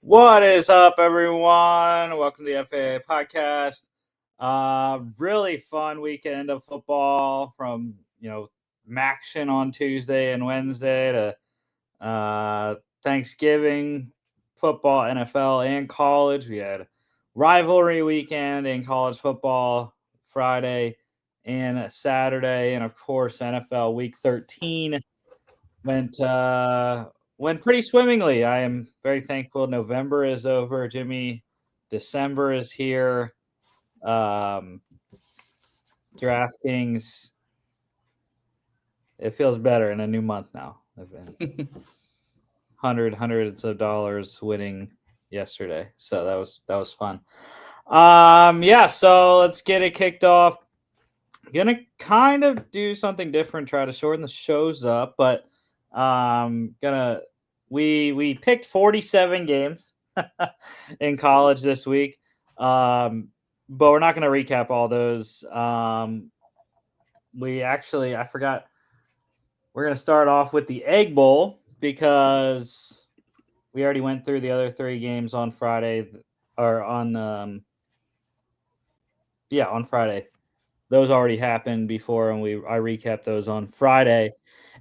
What is up, everyone? Welcome to the FAA podcast. Really fun weekend of football from Maction on Tuesday and Wednesday to Thanksgiving football, NFL, and college. We had rivalry weekend in college football Friday and Saturday, and of course NFL Week 13 went pretty swimmingly. I am very thankful. November is over, Jimmy. December is here. DraftKings, it feels better in a new month now. I've been hundreds of dollars winning yesterday, so that was fun. So let's get it kicked off. Gonna kind of do something different, try to shorten the shows up, but we picked 47 games in college this week, but we're not gonna recap all those. I forgot. We're gonna start off with the Egg Bowl because we already went through the other three games on Friday, or on Friday. Those already happened before, and I recapped those on Friday.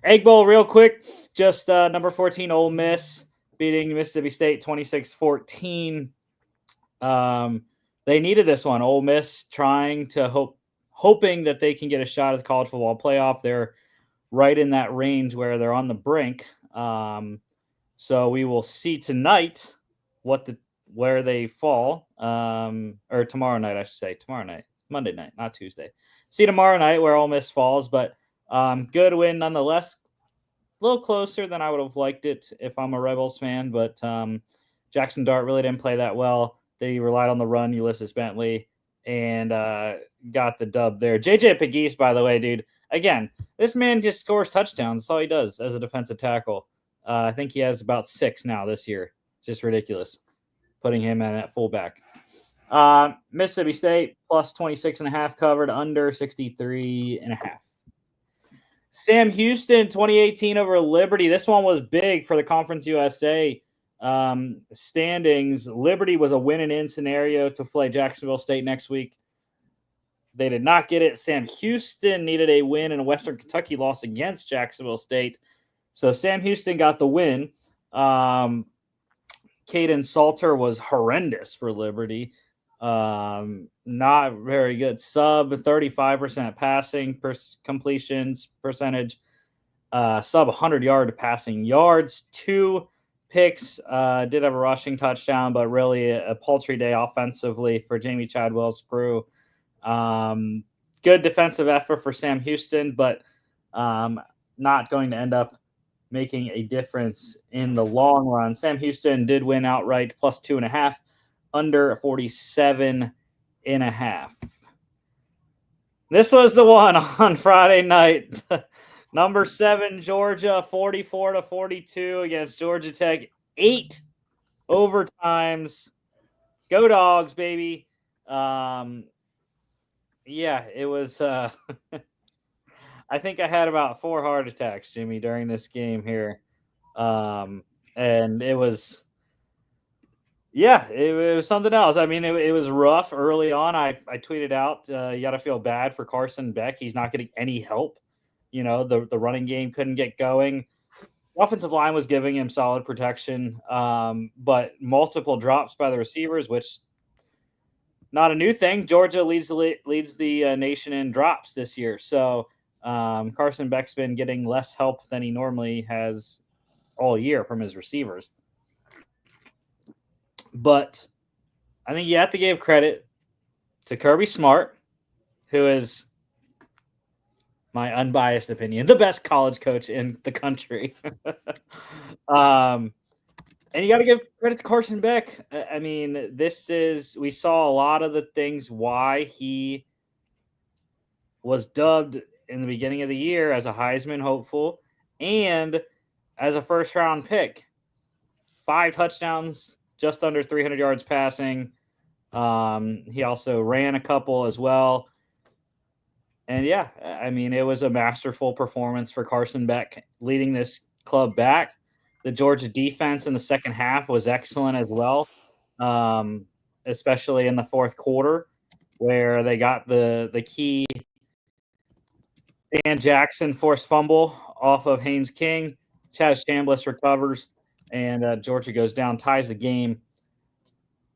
Egg Bowl, real quick, just number 14 Ole Miss beating Mississippi State 26-14. They needed this one. Ole Miss trying to hoping that they can get a shot at the college football playoff. They're right in that range where they're on the brink. So we will see tonight where they fall, or tomorrow night, I should say. Tomorrow night. Monday night, not Tuesday. See tomorrow night where Ole Miss falls, but good win nonetheless. A little closer than I would have liked it if I'm a Rebels fan, but Jackson Dart really didn't play that well. They relied on the run, Ulysses Bentley, and got the dub there. JJ Pegues, by the way, dude. Again, this man just scores touchdowns. That's all he does as a defensive tackle. I think he has about 6 now this year. It's just ridiculous putting him in at fullback. Mississippi State plus 26.5 covered, under 63.5. Sam Houston 2018 over Liberty. This one was big for the Conference USA standings. Liberty was a win and in scenario to play Jacksonville State next week. They did not get it. Sam Houston needed a win in a Western Kentucky loss against Jacksonville State. So Sam Houston got the win. Caden Salter was horrendous for Liberty. Not very good. Sub 35% passing completions percentage. Sub 100-yard passing yards. 2 picks. Did have a rushing touchdown, but really a paltry day offensively for Jamie Chadwell's crew. Good defensive effort for Sam Houston, but not going to end up making a difference in the long run. Sam Houston did win outright plus 2.5, under 47.5. This was the one on Friday night. Number 7 Georgia 44-42 against Georgia Tech. 8 overtimes. Go Dogs, baby. It was. I think I had about 4 heart attacks, Jimmy, during this game here, and it was. Yeah, it was something else. I mean, it was rough early on. I tweeted out, you got to feel bad for Carson Beck. He's not getting any help. The running game couldn't get going. The offensive line was giving him solid protection, but multiple drops by the receivers, which not a new thing. Georgia leads the nation in drops this year. So Carson Beck's been getting less help than he normally has all year from his receivers. But I think you have to give credit to Kirby Smart, who is, my unbiased opinion, the best college coach in the country. And you got to give credit to Carson Beck. I mean, we saw a lot of the things why he was dubbed in the beginning of the year as a Heisman hopeful and as a first-round pick. 5 touchdowns, just under 300 yards passing. He also ran a couple as well. And yeah, I mean, it was a masterful performance for Carson Beck leading this club back. the Georgia defense in the second half was excellent as well, especially in the fourth quarter, where they got the key Dan Jackson forced fumble off of Haynes King. Chaz Chambliss recovers, and Georgia goes down, ties the game.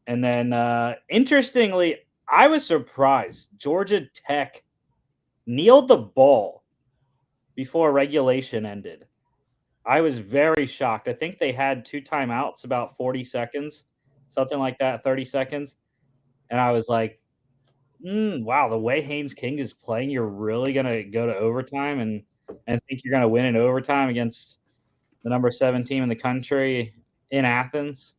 And then, interestingly, I was surprised. Georgia Tech kneeled the ball before regulation ended. I was very shocked. I think they had 2 timeouts, about 40 seconds, something like that, 30 seconds. And I was like, wow, the way Haynes King is playing, you're really going to go to overtime and think you're going to win in overtime against the number 7 team in the country in Athens.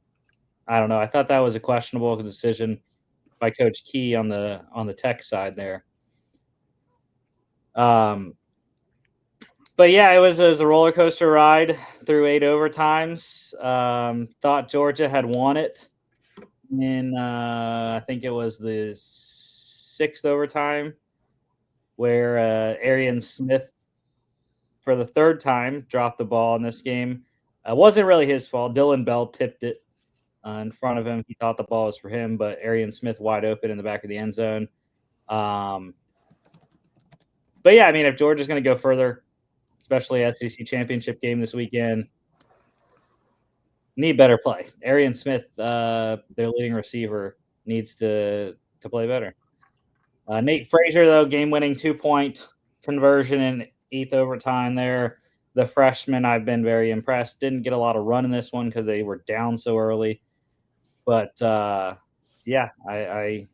I don't know. I thought that was a questionable decision by Coach Key on the Tech side there. But yeah, it was a roller coaster ride through 8 overtimes. Thought Georgia had won it in I think it was the 6th overtime, where Arian Smith, for the 3rd time, dropped the ball in this game. It wasn't really his fault. Dylan Bell tipped it in front of him. He thought the ball was for him, but Arian Smith wide open in the back of the end zone. But yeah, I mean, if Georgia's going to go further, especially SEC championship game this weekend, need better play. Arian Smith, their leading receiver, needs to play better. Nate Frazier, though, game-winning 2-point conversion in 8th overtime there. The freshman, I've been very impressed. Didn't get a lot of run in this one because they were down so early. But, yeah, I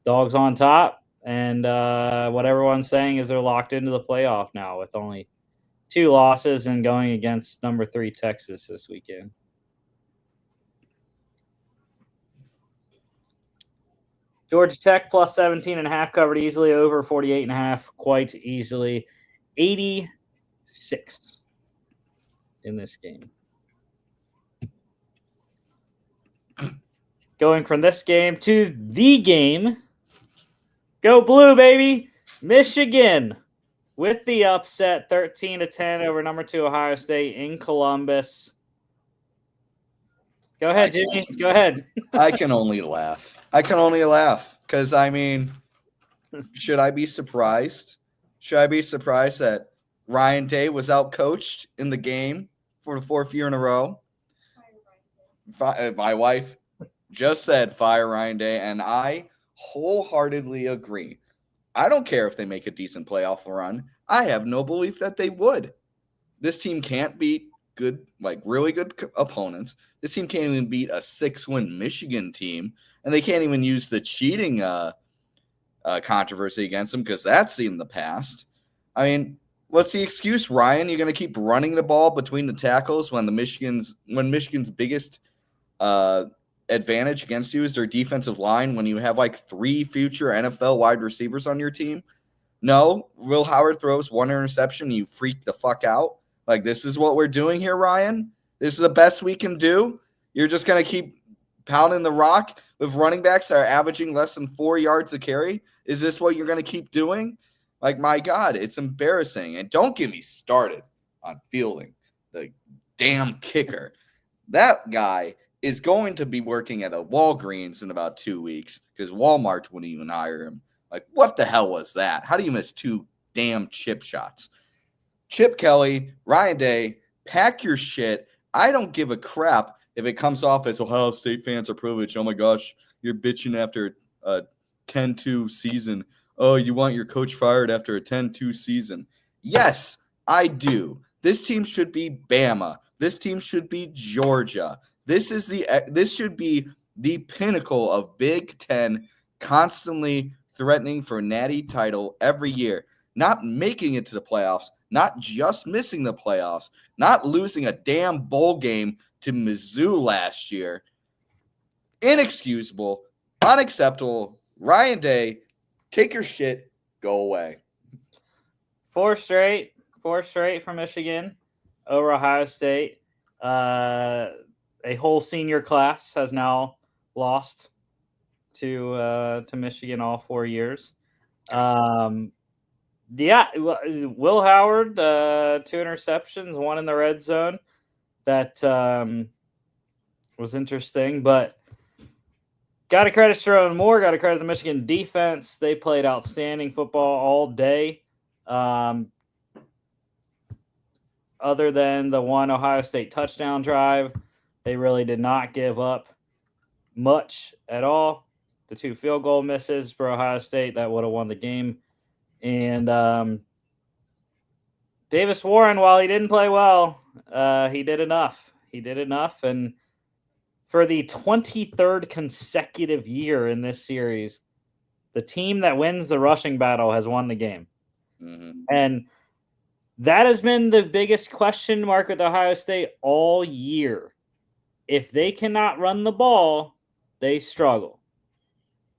Dogs on top. And what everyone's saying is they're locked into the playoff now with only 2 losses and going against number 3 Texas this weekend. Georgia Tech plus 17.5 covered easily, over 48.5 quite easily. 86 in this game. Going from this game to the game. Go Blue, baby. Michigan with the upset, 13-10 over number 2 Ohio State in Columbus. Go ahead, Jimmy. Go ahead. I can only laugh. Because, I mean, should I be surprised? Should I be surprised that Ryan Day was outcoached in the game for the 4th year in a row? My wife just said fire Ryan Day, and I wholeheartedly agree. I don't care if they make a decent playoff run. I have no belief that they would. This team can't beat really good opponents. This team can't even beat a 6-win Michigan team, and they can't even use the cheating controversy against them because that's in the past. I mean, what's the excuse, Ryan? You're going to keep running the ball between the tackles when Michigan's biggest advantage against you is their defensive line when you have 3 future NFL wide receivers on your team? No, Will Howard throws 1 interception, you freak the fuck out. This is what we're doing here, Ryan? This is the best we can do? You're just going to keep pounding the rock with running backs that are averaging less than 4 yards a carry? Is this what you're going to keep doing? My God, it's embarrassing. And don't get me started on Fielding, the damn kicker. That guy is going to be working at a Walgreens in about 2 weeks because Walmart wouldn't even hire him. What the hell was that? How do you miss 2 damn chip shots? Chip Kelly, Ryan Day, pack your shit. I don't give a crap if it comes off as Ohio State fans are privileged. Oh my gosh, you're bitching after a 10-2 season. Oh, you want your coach fired after a 10-2 season. Yes, I do. This team should be Bama. This team should be Georgia. This should be the pinnacle of Big Ten, constantly threatening for natty title every year. Not making it to the playoffs, not just missing the playoffs, not losing a damn bowl game to Mizzou last year. Inexcusable, unacceptable. Ryan Day, take your shit, go away. 4 straight from Michigan over Ohio State. A whole senior class has now lost to Michigan all 4 years. Yeah, Will Howard, 2 interceptions, 1 in the red zone. that was interesting. But got to credit Sterling Moore. Got to credit the Michigan defense. They played outstanding football all day. Other than the one Ohio State touchdown drive, they really did not give up much at all. The 2 field goal misses for Ohio State that would have won the game. And Davis Warren, while he didn't play well, he did enough. He did enough. And for the 23rd consecutive year in this series, the team that wins the rushing battle has won the game. Mm-hmm. And that has been the biggest question mark with Ohio State all year. If they cannot run the ball, they struggle.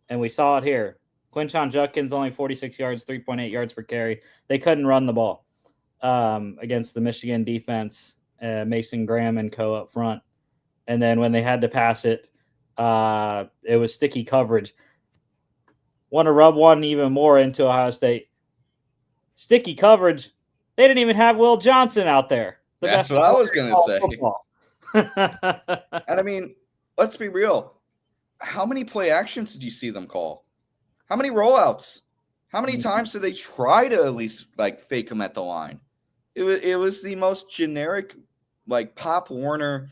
And we saw it here. Quinshon Judkins only 46 yards, 3.8 yards per carry. They couldn't run the ball against the Michigan defense, Mason Graham and co up front. And then when they had to pass it, it was sticky coverage. Want to rub one even more into Ohio State. Sticky coverage. They didn't even have Will Johnson out there. That's what I was going to say. And I mean, let's be real. How many play actions did you see them call? How many rollouts? How many times did they try to at least like fake them at the line? It was the most generic, like Pop Warner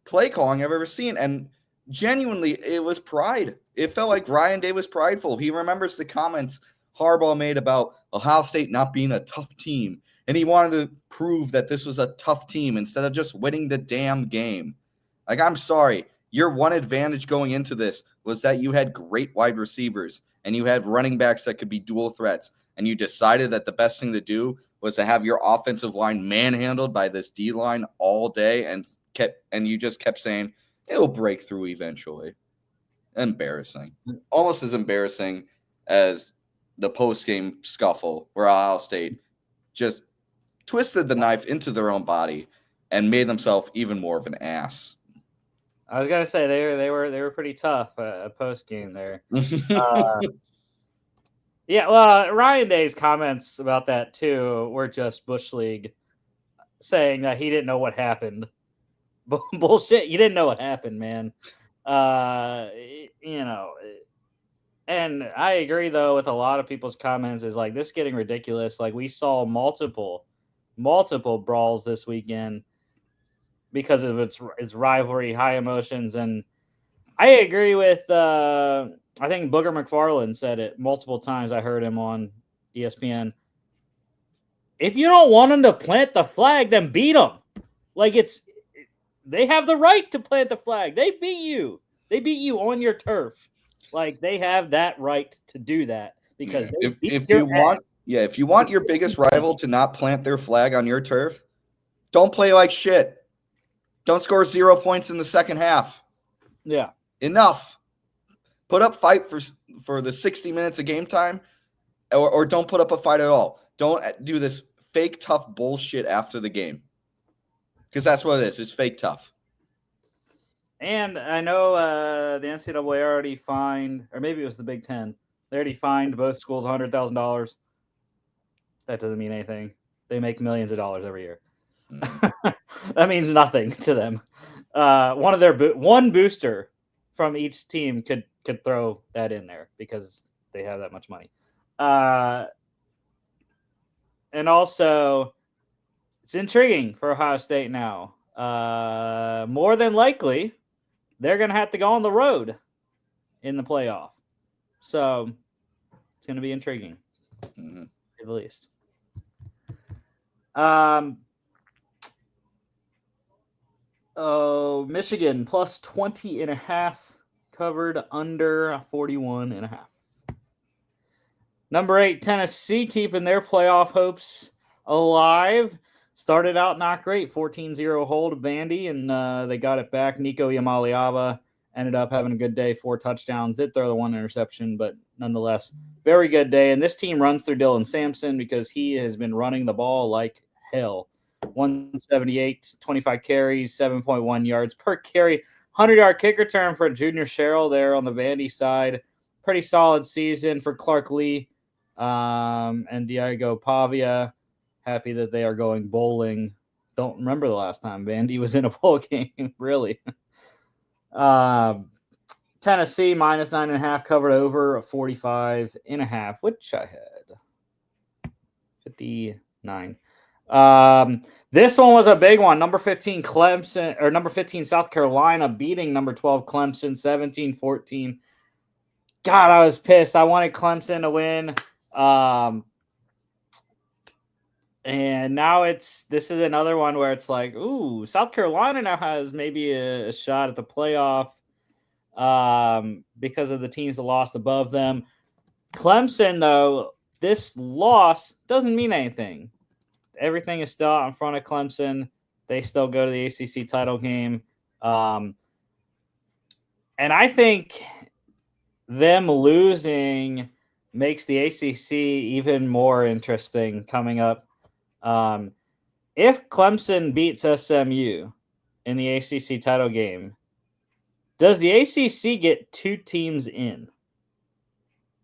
play calling I've ever seen. And genuinely, it was pride. It felt like Ryan Day was prideful. He remembers the comments Harbaugh made about Ohio State not being a tough team. And he wanted to prove that this was a tough team instead of just winning the damn game. Like, I'm sorry. Your one advantage going into this was that you had great wide receivers and you had running backs that could be dual threats. And you decided that the best thing to do was to have your offensive line manhandled by this D-line all day and you just kept saying, it'll break through eventually. Embarrassing. Almost as embarrassing as the post-game scuffle where Ohio State just twisted the knife into their own body and made themselves even more of an ass. I was gonna say they were pretty tough post game there. Yeah, well, Ryan Day's comments about that too were just Bush League saying that he didn't know what happened. Bullshit, you didn't know what happened, man. You know, and I agree though with a lot of people's comments is like this getting ridiculous. Like we saw multiple brawls this weekend because of its rivalry, high emotions, and I agree with. I think Booger McFarland said it multiple times. I heard him on ESPN. If you don't want them to plant the flag, then beat them. Like they have the right to plant the flag. They beat you. They beat you on your turf. Like they have that right to do that because if you want your biggest rival to not plant their flag on your turf, don't play like shit. Don't score 0 points in the second half. Yeah. Enough. Put up fight for the 60 minutes of game time or don't put up a fight at all. Don't do this fake tough bullshit after the game. Because that's what it is. It's fake tough. And I know the NCAA already fined, or maybe it was the Big Ten. They already fined both schools $100,000. That doesn't mean anything. They make millions of dollars every year. That means nothing to them. One booster from each team could throw that in there because they have that much money. And also, it's intriguing for Ohio State now. More than likely, they're going to have to go on the road in the playoff. So it's going to be intriguing, at least. Michigan plus 20.5 covered under 41.5. Number 8, Tennessee keeping their playoff hopes alive. Started out not great, 14-0 hold Vandy, and they got it back. Nico Yamaliava ended up having a good day, 4 touchdowns. Did throw the 1 interception, but nonetheless, very good day. And this team runs through Dylan Sampson because he has been running the ball like hell. 178, 25 carries, 7.1 yards per carry. 100-yard kick return for Junior Sherrill there on the Vandy side. Pretty solid season for Clark Lee and Diego Pavia. Happy that they are going bowling don't remember the last time Vandy was in a bowl game, really. Tennessee minus 9.5 covered over 45.5, which I had 59. This one was a big one. Number 15 Clemson, or number 15 South Carolina beating number 12 Clemson 17-14. God, I was pissed. I wanted Clemson to win. And now this is another one where it's like, ooh, South Carolina now has maybe a shot at the playoff because of the teams that lost above them. Clemson, though, this loss doesn't mean anything. Everything is still out in front of Clemson. They still go to the ACC title game. And I think them losing makes the ACC even more interesting coming up. If Clemson beats SMU in the ACC title game, does the ACC get 2 teams in?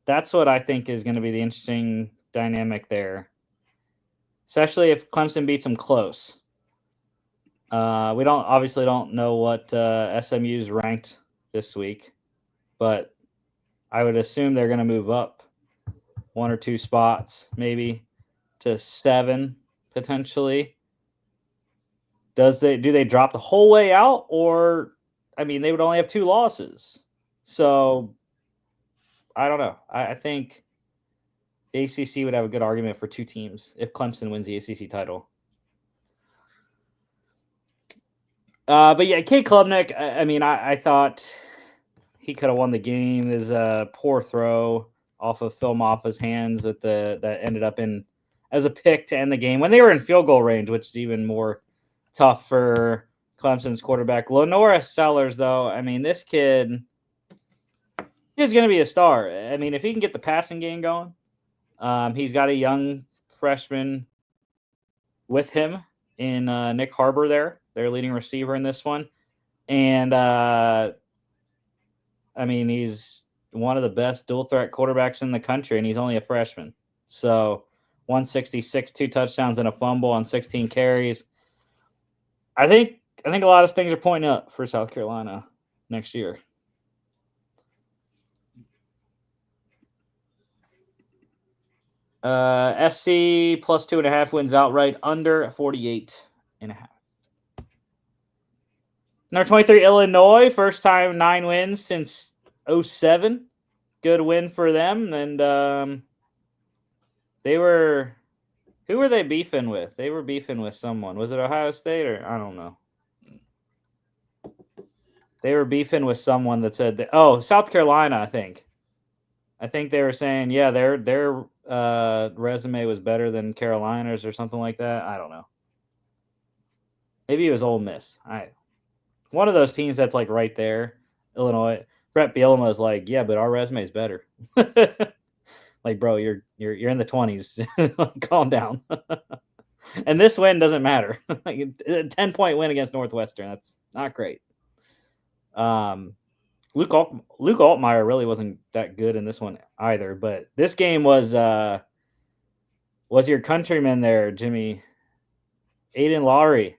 That's what I think is going to be the interesting dynamic there, especially if Clemson beats them close. We obviously don't know what SMU's ranked this week, but I would assume they're going to move up 1 or 2 spots, maybe to 7 potentially. Do they drop the whole way out, or they would only have 2 losses, so I don't know. I think the ACC would have a good argument for 2 teams if Clemson wins the ACC title. But yeah, Cade Klubnik, I thought he could have won the game. There's a poor throw off of Phil Moffa's hands that ended up in as a pick to end the game when they were in field goal range, which is even more tough for Clemson's quarterback. Lenora Sellers, though, this kid is going to be a star. If he can get the passing game going, he's got a young freshman with him in Nick Harbor there, their leading receiver in this one. And, he's one of the best dual-threat quarterbacks in the country, and he's only a freshman. So 166, 2 touchdowns and a fumble on 16 carries. I think a lot of things are pointing up for South Carolina next year. SC plus 2.5 wins outright under 48.5. Number 23, Illinois, first time 9 wins since 2007. Good win for them. And who were they beefing with? They were beefing with someone. Was it Ohio State or I don't know. They were beefing with someone that said South Carolina, I think. I think they were saying, yeah, their resume was better than Carolina's or something like that. I don't know. Maybe it was Ole Miss. One of those teams that's like right there, Illinois. Brett Bielema is like, yeah, but our resume is better. Like, bro, you're in the 20s. Calm down. And this win doesn't matter. Like a 10-point win against Northwestern. That's not great. Luke Altmaier really wasn't that good in this one either. But this game was your countryman there, Jimmy. Aiden Lowry.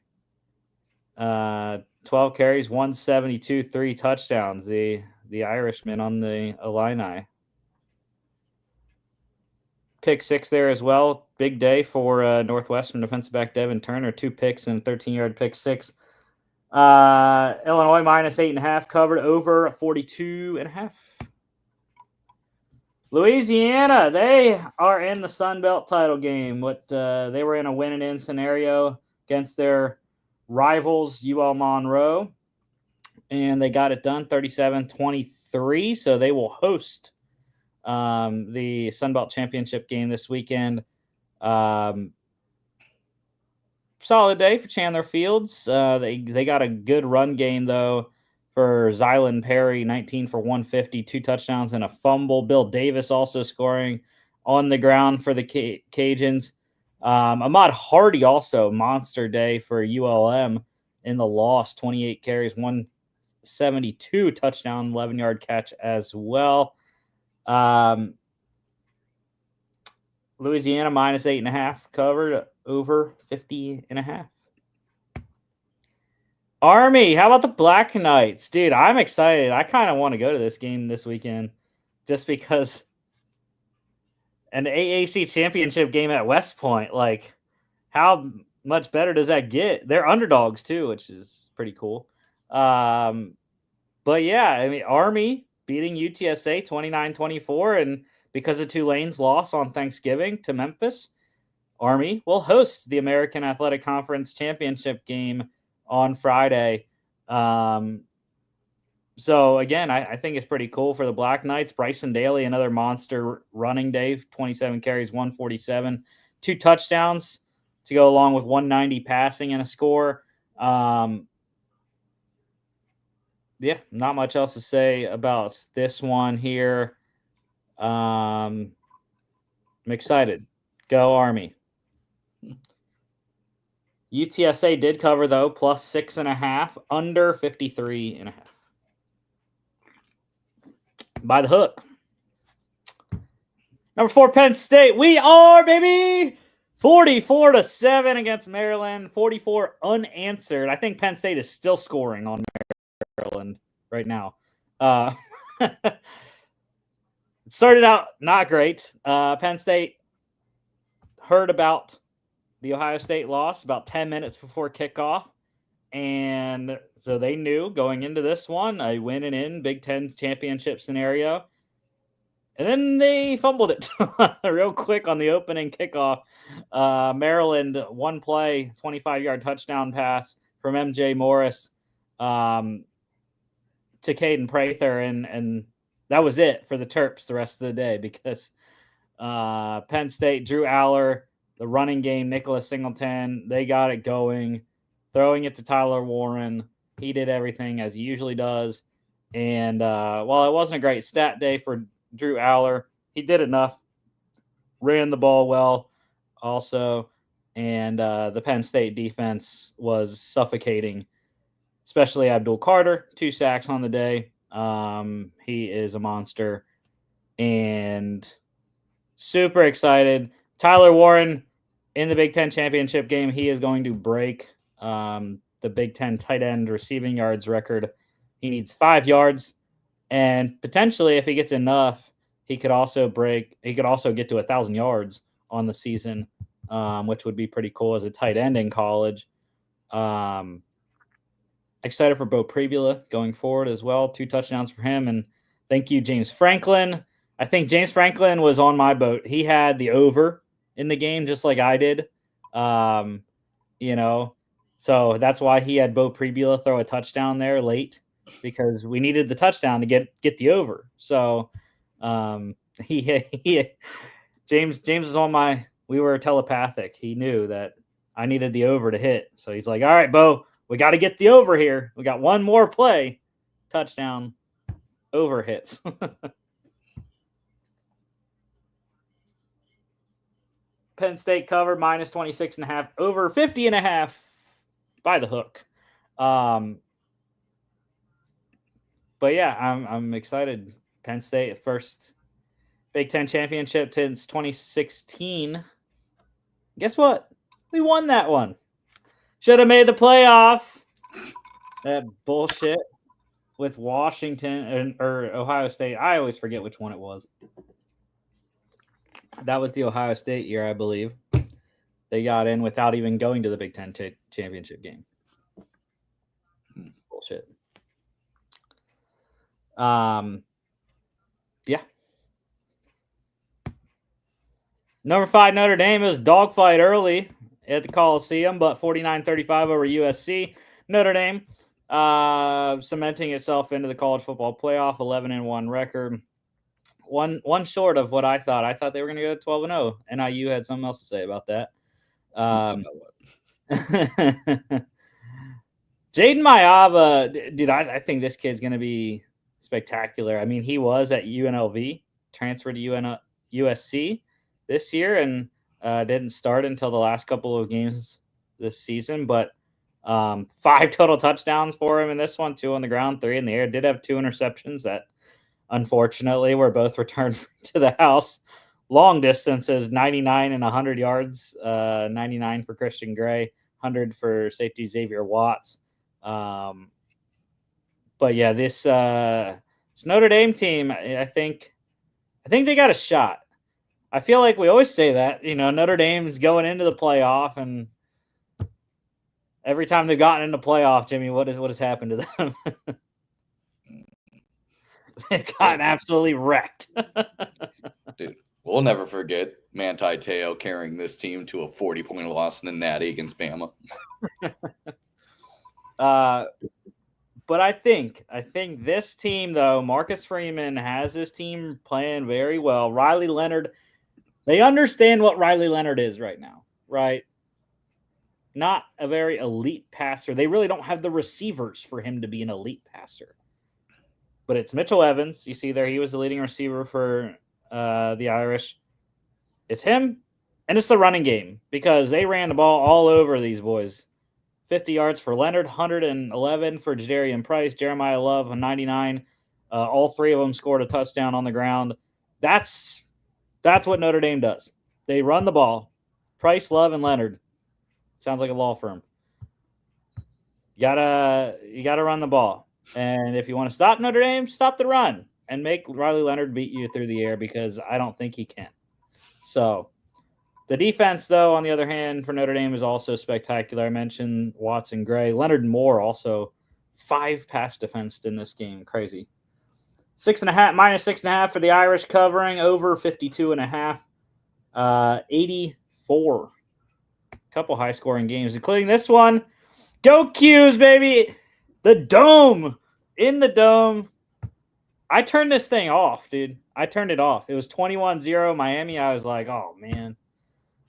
12 carries, 172, 3 touchdowns. The Irishman on the Illini. Pick 6 there as well. Big day for Northwestern defensive back Devin Turner. 2 picks and 13-yard pick 6. Illinois minus 8.5 covered over 42.5. Louisiana, they are in the Sun Belt title game. They were in a win-and-in scenario against their rivals, UL Monroe, and they got it done 37-23. So they will host the Sun Belt Championship game this weekend. Solid day for Chandler Fields. They got a good run game, though, for Zylan Perry, 19 for 150, 2 touchdowns and a fumble. Bill Davis also scoring on the ground for the Cajuns. Ahmad Hardy also, monster day for ULM in the loss, 28 carries, 172, touchdown, 11-yard catch as well. Louisiana minus 8.5 covered over 50.5. Army, how about the Black Knights? Dude, I'm excited. I kind of want to go to this game this weekend just because an AAC championship game at West Point, like, how much better does that get? They're underdogs too, which is pretty cool. But yeah, I mean, Army beating UTSA 29-24, and because of Tulane's loss on Thanksgiving to Memphis, Army will host the American Athletic Conference championship game on Friday. So again, I think it's pretty cool for the Black Knights. Bryson Daly, another monster running day, 27 carries, 147, 2 touchdowns to go along with 190 passing and a score. Yeah, not much else to say about this one here. I'm excited. Go Army. UTSA did cover though, plus 6.5, under 53.5. By the hook. Number 4, Penn State. We are, baby, 44-7 against Maryland. 44 unanswered. I think Penn State is still scoring on Maryland right now. It started out not great. Penn State heard about the Ohio State loss about 10 minutes before kickoff. And so they knew going into this one, a win and in Big Ten championship scenario. And then they fumbled it real quick on the opening kickoff. Maryland, one play, 25-yard touchdown pass from MJ Morris to Caden Prather. And that was it for the Terps the rest of the day because Penn State, Drew Aller, the running game, Nicholas Singleton, they got it going, throwing it to Tyler Warren. He did everything as he usually does. And while it wasn't a great stat day for Drew Aller, he did enough, ran the ball well also. And the Penn State defense was suffocating, especially Abdul Carter, 2 sacks on the day. He is a monster. And super excited. Tyler Warren in the Big Ten championship game, he is going to break the Big Ten tight end receiving yards record. He needs 5 yards, and potentially, if he gets enough, he could also get to 1,000 yards on the season, which would be pretty cool as a tight end in college. Excited for Bo Pribula going forward as well. 2 touchdowns for him, and thank you, James Franklin. I think James Franklin was on my boat. He had the over in the game just like I did. So that's why he had Bo Pribula throw a touchdown there late because we needed the touchdown to get the over. So James is on my. We were telepathic. He knew that I needed the over to hit. So he's like, "All right, Bo, we got to get the over here. We got one more play, touchdown, over hits." Penn State covered minus 26.5, over 50.5 by the hook. But yeah, I'm excited. Penn State first Big Ten championship since 2016. Guess what? We won that one. Should have made the playoff. That bullshit with Washington or Ohio State. I always forget which one it was. That was the Ohio State year, I believe. They got in without even going to the Big Ten championship game. Bullshit. Yeah. Number 5, Notre Dame. It was dogfight early at the Coliseum, but 49-35 over USC. Notre Dame cementing itself into the college football playoff, 11-1 record. One short of what I thought. I thought they were going to go 12-0. NIU had something else to say about that. Jaden Mayava, dude, I think this kid's going to be spectacular. I mean, he was at UNLV, transferred to USC this year, and didn't start until the last couple of games this season. But 5 total touchdowns for him in this one, 2 on the ground, 3 in the air. Did have 2 interceptions that, unfortunately, were both returned to the house. Long distances, 99 and 100 yards, 99 for Christian Gray, 100 for safety Xavier Watts. But yeah, this Notre Dame team, I think they got a shot. I feel like we always say that, Notre Dame's going into the playoff, and every time they've gotten into playoff, Jimmy, what has happened to them? They've gotten absolutely wrecked. Dude, we'll never forget Manti Te'o carrying this team to a 40-point loss in the Natty against Bama. But I think this team, though, Marcus Freeman has this team playing very well. Riley Leonard, they understand what Riley Leonard is right now, right? Not a very elite passer. They really don't have the receivers for him to be an elite passer. But it's Mitchell Evans. You see there, he was the leading receiver for the Irish. It's him, and it's the running game because they ran the ball all over these boys. 50 yards for Leonard, 111 for Jadarian Price, Jeremiah Love, 99. All three of them scored a touchdown on the ground. That's what Notre Dame does. They run the ball. Price, Love, and Leonard. Sounds like a law firm. You gotta run the ball. And if you want to stop Notre Dame, stop the run and make Riley Leonard beat you through the air because I don't think he can. So the defense, though, on the other hand, for Notre Dame is also spectacular. I mentioned Watson Gray. Leonard Moore also 5 pass defensed in this game. Crazy. -6.5 for the Irish covering, over 52.5. 84. Couple high-scoring games, including this one. Go Qs, baby! The Dome! In the Dome. I turned this thing off, dude. I turned it off. It was 21-0 Miami. I was like, oh, man.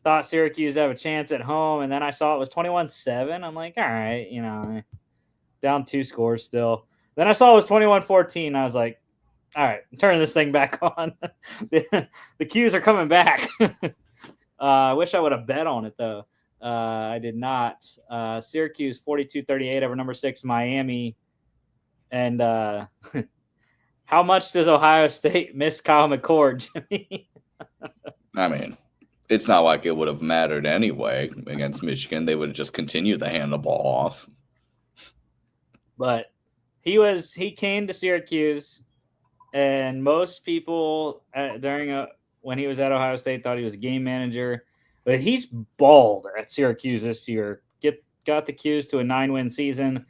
Thought Syracuse have a chance at home, and then I saw it was 21-7. I'm like, all right, down 2 scores still. Then I saw it was 21-14. I was like, all right, I'm turning this thing back on. The Qs are coming back. I wish I would have bet on it, though. I did not. Syracuse 42-38 over number 6 Miami. And how much does Ohio State miss Kyle McCord, Jimmy? I mean, it's not like it would have mattered anyway against Michigan. They would have just continued to hand the ball off. But he came to Syracuse, and most people when he was at Ohio State thought he was a game manager. But he's balled at Syracuse this year. Got the Qs to a 9-win season,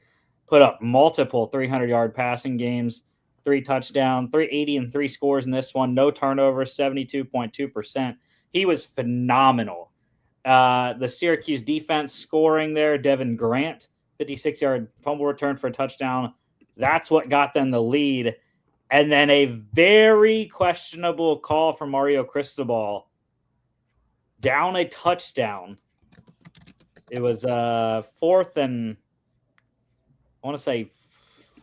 put up multiple 300-yard passing games, 3 touchdowns, 380 and 3 scores in this one. No turnovers, 72.2%. He was phenomenal. The Syracuse defense scoring there, Devin Grant, 56-yard fumble return for a touchdown. That's what got them the lead. And then a very questionable call from Mario Cristobal. Down a touchdown. It was 4th and I want to say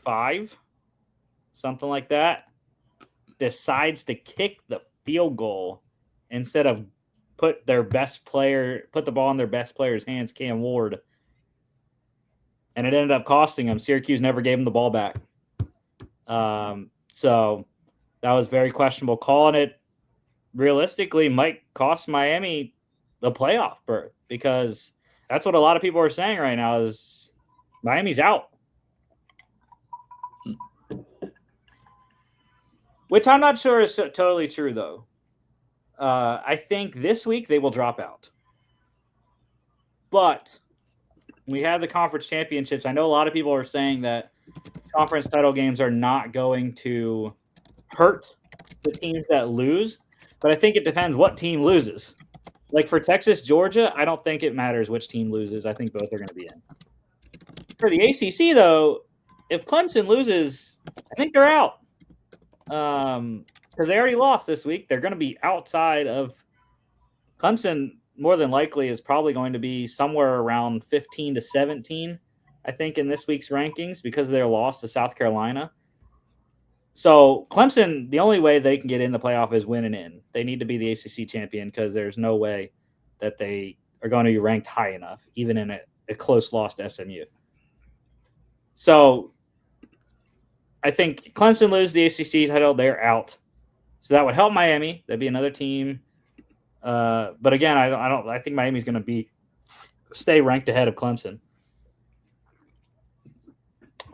5, something like that. Decides to kick the field goal instead of put the ball in their best player's hands, Cam Ward. And it ended up costing him. Syracuse never gave him the ball back. So that was very questionable. Calling it realistically might cost Miami the playoff berth because that's what a lot of people are saying right now is Miami's out. Which I'm not sure is totally true, though. I think this week they will drop out. But we have the conference championships. I know a lot of people are saying that conference title games are not going to hurt the teams that lose. But I think it depends what team loses. Like for Texas, Georgia, I don't think it matters which team loses. I think both are going to be in. For the ACC, though, if Clemson loses, I think they're out. Because they already lost this week. They're going to be outside of Clemson. More than likely is probably going to be somewhere around 15 to 17, I think, in this week's rankings because of their loss to South Carolina. So Clemson, the only way they can get in the playoff is winning in. They need to be the ACC champion because there's no way that they are going to be ranked high enough, even in a close loss to SMU. So I think Clemson loses the ACC title, they're out. So that would help Miami. That'd be another team. But again, I think Miami's going to stay ranked ahead of Clemson.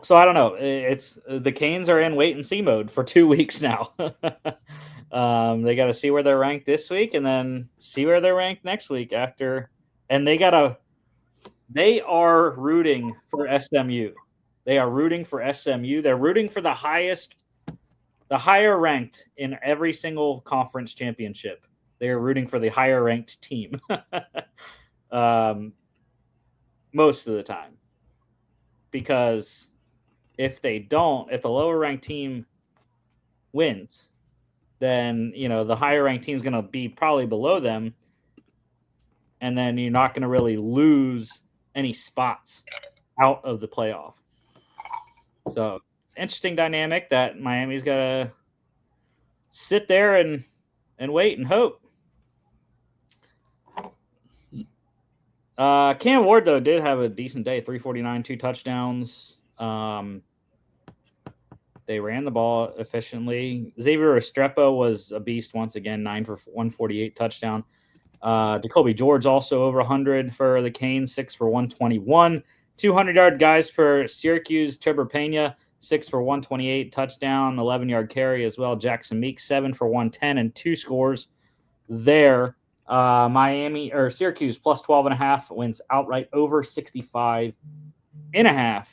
So I don't know. It's the Canes are in wait and see mode for 2 weeks now. They got to see where they're ranked this week, and then see where they're ranked next week after. And they are rooting for SMU. They are rooting for SMU. They're rooting for the higher ranked in every single conference championship. They are rooting for the higher ranked team. Most of the time, because if the lower ranked team wins, then the higher ranked team is going to be probably below them, and then you're not going to really lose any spots out of the playoff. So it's an interesting dynamic that Miami's got to sit there and wait and hope. Cam Ward, though, did have a decent day. 349, 2 touchdowns. They ran the ball efficiently. Xavier Restrepo was a beast once again, 9 for 148 touchdown. Jacoby George also over 100 for the Canes, 6 for 121. 200-yard guys for Syracuse. Trevor Pena, 6 for 128 touchdown, 11-yard carry as well. Jackson Meek, 7 for 110 and 2 scores there. Syracuse plus 12.5 wins outright over 65.5.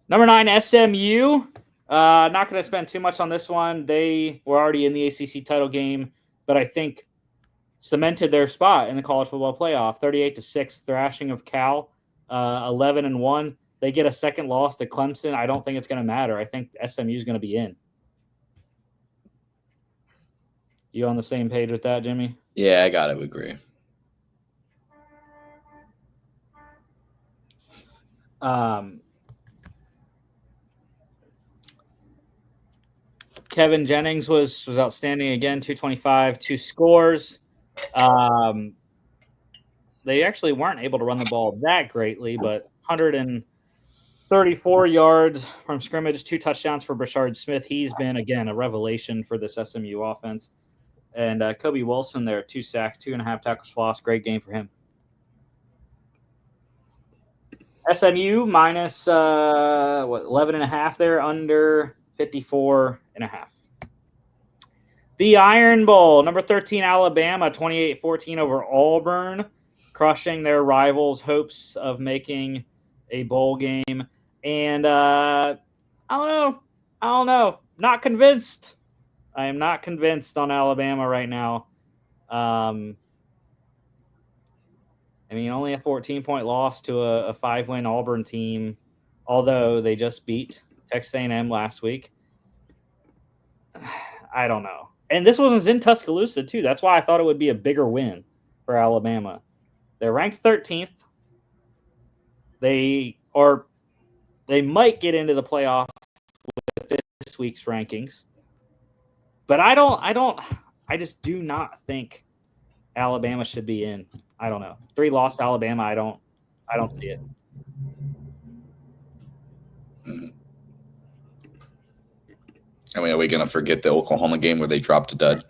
Number 9, SMU. Not going to spend too much on this one. They were already in the ACC title game, but I think cemented their spot in the college football playoff. 38-6 thrashing of Cal. 11-1. They get a second loss to Clemson. I don't think it's going to matter. I think SMU is going to be in. You on the same page with that, Jimmy? Yeah, I gotta agree. Kevin Jennings was outstanding again, 225, 2 scores. They actually weren't able to run the ball that greatly, but 134 yards from scrimmage, 2 touchdowns for Brashard Smith. He's been, again, a revelation for this SMU offense. And Kobe Wilson there, 2 sacks, 2.5 tackles for loss. Great game for him. SMU minus 11.5 there, under 54.5. The Iron Bowl, number 13 Alabama, 28-14 over Auburn, crushing their rivals' hopes of making a bowl game. And I don't know. Not convinced. I am not convinced on Alabama right now. Only a 14-point loss to a 5-win Auburn team, although they just beat Texas A&M last week. I don't know. And this one was in Tuscaloosa, too. That's why I thought it would be a bigger win for Alabama. They're ranked 13th. They might get into the playoff with this week's rankings. But I just do not think Alabama should be in. I don't know. 3-loss Alabama, I don't see it. Are we going to forget the Oklahoma game where they dropped a dud?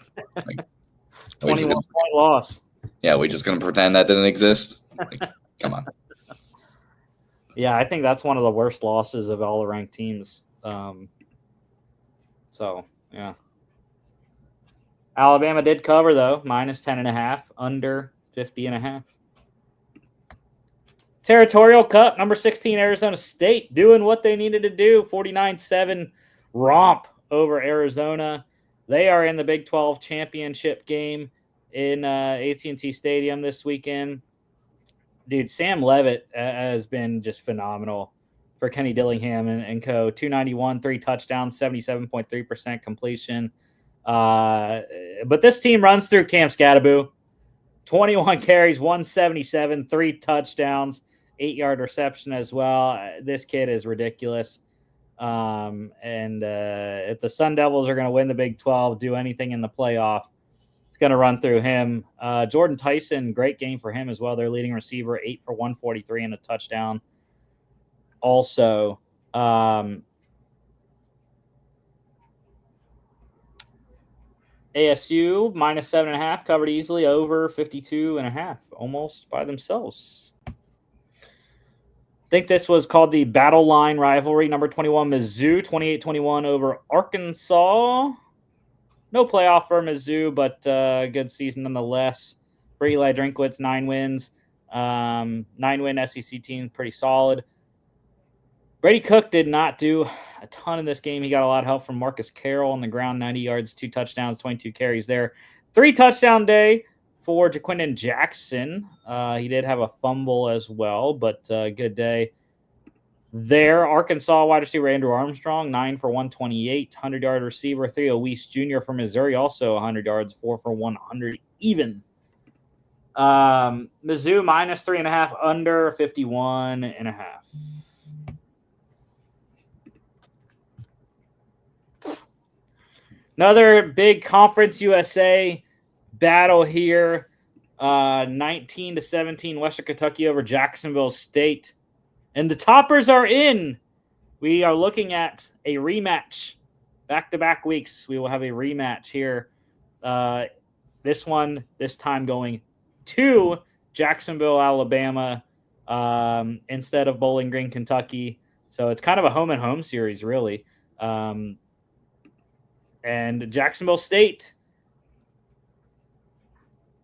21-point loss. Yeah, we just going to pretend that didn't exist? Come on. Yeah, I think that's one of the worst losses of all the ranked teams. Yeah. Alabama did cover, though, minus 10.5, under 50.5. Territorial Cup, number 16, Arizona State, doing what they needed to do. 49-7 romp over Arizona. They are in the Big 12 championship game in AT&T Stadium this weekend. Dude, Sam Levitt has been just phenomenal for Kenny Dillingham and co. 291, 3 touchdowns, 77.3% completion. But this team runs through Cam Scattaboo. 21 carries, 177, 3 touchdowns, 8-yard reception as well. This kid is ridiculous. And if the Sun Devils are going to win the Big 12, do anything in the playoff, it's going to run through him. Jordan Tyson, great game for him as well. Their leading receiver, 8 for 143 and a touchdown. Also, ASU minus 7.5, covered easily over 52.5, almost by themselves. think this was called the Battle Line Rivalry. Number 21, Mizzou, 28-21 over Arkansas. No playoff for Mizzou, but good season nonetheless. For Eli Drinkwitz, 9 wins. 9-win SEC team, pretty solid. Brady Cook did not do a ton in this game. He got a lot of help from Marcus Carroll on the ground, 90 yards, 2 touchdowns, 22 carries there. 3-touchdown day for Jaquindon Jackson. He did have a fumble as well, but good day there. Arkansas wide receiver Andrew Armstrong, 9 for 128, 100-yard receiver. Theo Weiss Jr. from Missouri, also 100 yards, 4 for 100 even. Mizzou minus 3.5, under 51.5. Another big Conference USA battle here. 19-17 Western Kentucky over Jacksonville State. And the Toppers are in. We are looking at a rematch. Back-to-back weeks, we will have a rematch here. This time going to Jacksonville, Alabama, instead of Bowling Green, Kentucky. So it's kind of a home-and-home series, really. And Jacksonville State,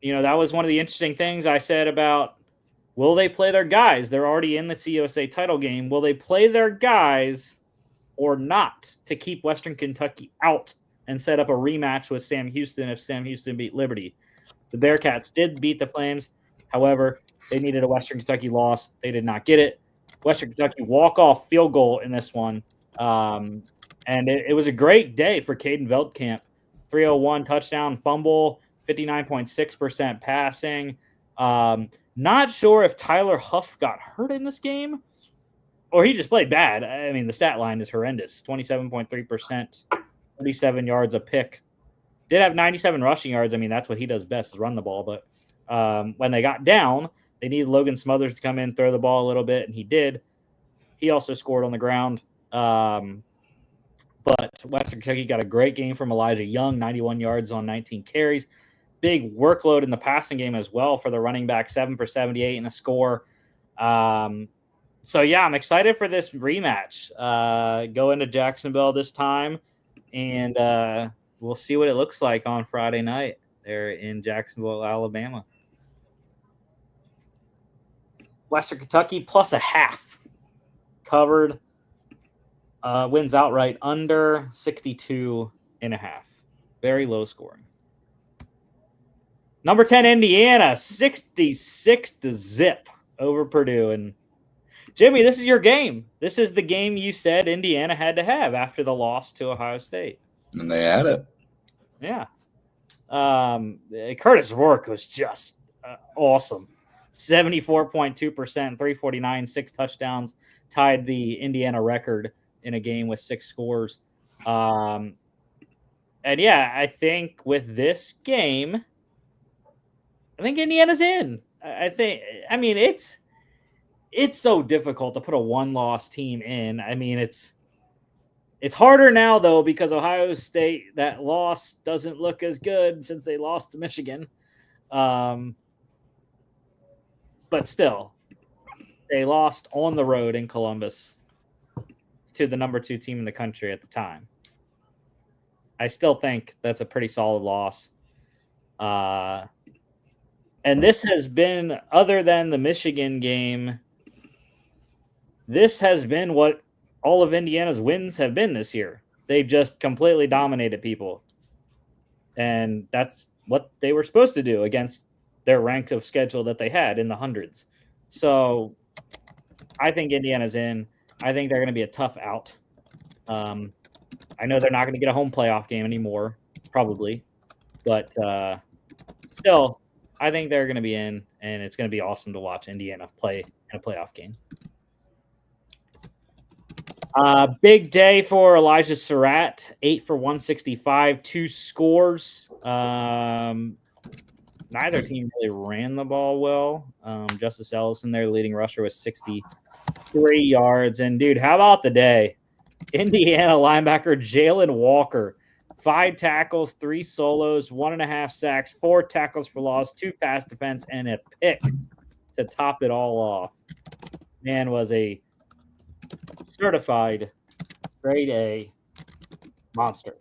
that was one of the interesting things I said about, will they play their guys? They're already in the CUSA title game. Will they play their guys or not to keep Western Kentucky out and set up a rematch with Sam Houston if Sam Houston beat Liberty? The Bearcats did beat the Flames. However, they needed a Western Kentucky loss. They did not get it. Western Kentucky walk-off field goal in this one. And it was a great day for Caden Veldkamp. 301 touchdown, fumble, 59.6% passing. Not sure if Tyler Huff got hurt in this game or he just played bad. I mean, the stat line is horrendous. 27.3%, 37 yards a pick. Did have 97 rushing yards. I mean, that's what he does best is run the ball. But when they got down, they needed Logan Smothers to come in, throw the ball a little bit, and he did. He also scored on the ground. But Western Kentucky got a great game from Elijah Young, 91 yards on 19 carries. Big workload in the passing game as well for the running back, 7 for 78 and a score. So, yeah, I'm excited for this rematch. Go into Jacksonville this time, and we'll see what it looks like on Friday night there in Jacksonville, Alabama. Western Kentucky plus a half covered. Wins outright under 62.5. Very low scoring. Number 10, Indiana, 66-0 over Purdue. And Jimmy, this is your game. This is the game you said Indiana had to have after the loss to Ohio State. And they had it. Yeah. Curtis Rourke was just awesome. 74.2%, 349, 6 touchdowns, tied the Indiana record in a game with 6 scores. And yeah, I think with this game, I think Indiana's in. I mean, it's so difficult to put a one-loss team in. I mean, it's harder now though, because Ohio State, that loss doesn't look as good since they lost to Michigan. But still, they lost on the road in Columbus to the number 2 team in the country at the time. I still think that's a pretty solid loss. And this has been, other than the Michigan game, this has been what all of Indiana's wins have been this year. They've just completely dominated people. And that's what they were supposed to do against their rank of schedule that they had in the hundreds. So I think Indiana's in. I think they're going to be a tough out. I know they're not going to get a home playoff game anymore, probably. But still, I think they're going to be in, and it's going to be awesome to watch Indiana play in a playoff game. Big day for Elijah Surratt, 8 for 165, 2 scores. Neither team really ran the ball well. Justice Ellison, their leading rusher, was 63 yards. And, dude, how about the day? Indiana linebacker Jalen Walker, 5 tackles, 3 solos, 1.5 sacks, 4 tackles for loss, 2 pass defense, and a pick to top it all off. Man was a certified grade A monster.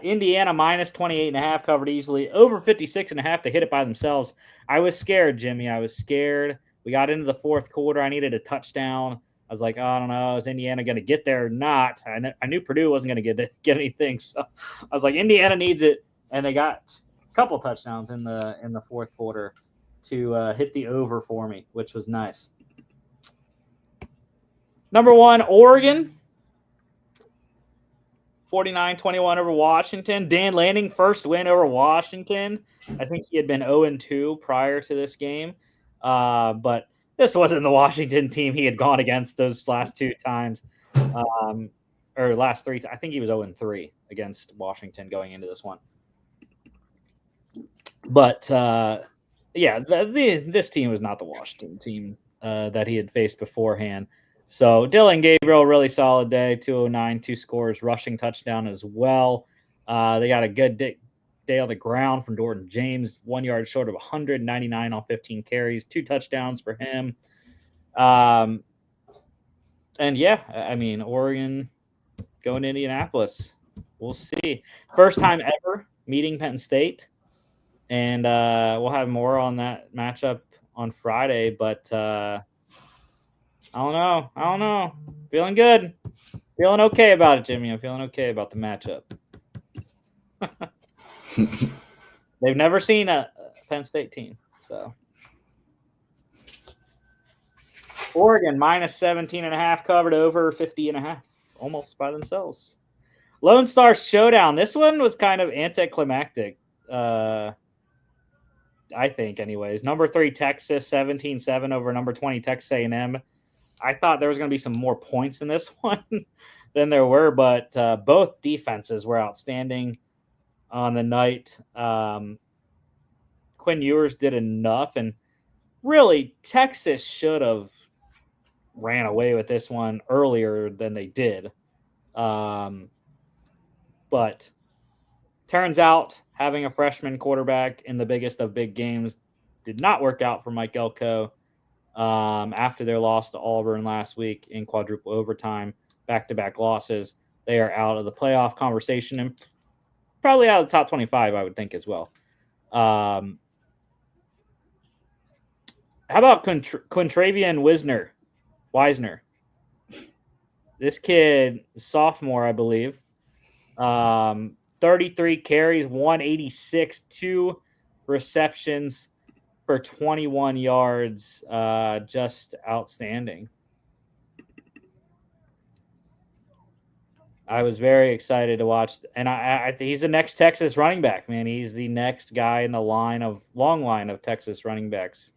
Indiana minus 28.5 covered easily. Over 56.5 to hit it by themselves. I was scared, Jimmy. I was scared. We got into the fourth quarter. I needed a touchdown. I was like, oh, I don't know. Is Indiana going to get there or not? I knew Purdue wasn't going to get anything. So I was like, Indiana needs it. And they got a couple touchdowns in the fourth quarter to hit the over for me, which was nice. Number 1, Oregon. 49-21 over Washington. Dan Lanning, first win over Washington. I think he had been 0-2 prior to this game. But this wasn't the Washington team he had gone against those last 2 times. Or last 3 times. I think he was 0-3 against Washington going into this one. But, this team was not the Washington team that he had faced beforehand. So Dylan Gabriel, really solid day, 209, 2 scores, rushing touchdown as well. They got a good day on the ground from Jordan James, 1 yard short of 199 on 15 carries, 2 touchdowns for him. And yeah, I mean, Oregon going to Indianapolis. We'll see. First time ever meeting Penn State. And we'll have more on that matchup on Friday, but I don't know. Feeling good. Feeling okay about it, Jimmy. I'm feeling okay about the matchup. They've never seen a Penn State team. So Oregon minus 17.5 covered over 50.5, almost by themselves. Lone Star Showdown. This one was kind of anticlimactic. I think, anyways. Number 3 Texas 17-7 over number 20 Texas A&M. I thought there was going to be some more points in this one than there were, but both defenses were outstanding on the night. Quinn Ewers did enough, and really Texas should have ran away with this one earlier than they did. But turns out having a freshman quarterback in the biggest of big games did not work out for Mike Elko. After their loss to Auburn last week in quadruple overtime, back-to-back losses, they are out of the playoff conversation and probably out of the top 25, I would think, as well. How about Quintravian Wisner? This kid, sophomore, I believe. 33 carries, 186, 2 receptions for 21 yards, just outstanding. I was very excited to watch, and I he's the next Texas running back, man. He's the next guy in the long line of Texas running backs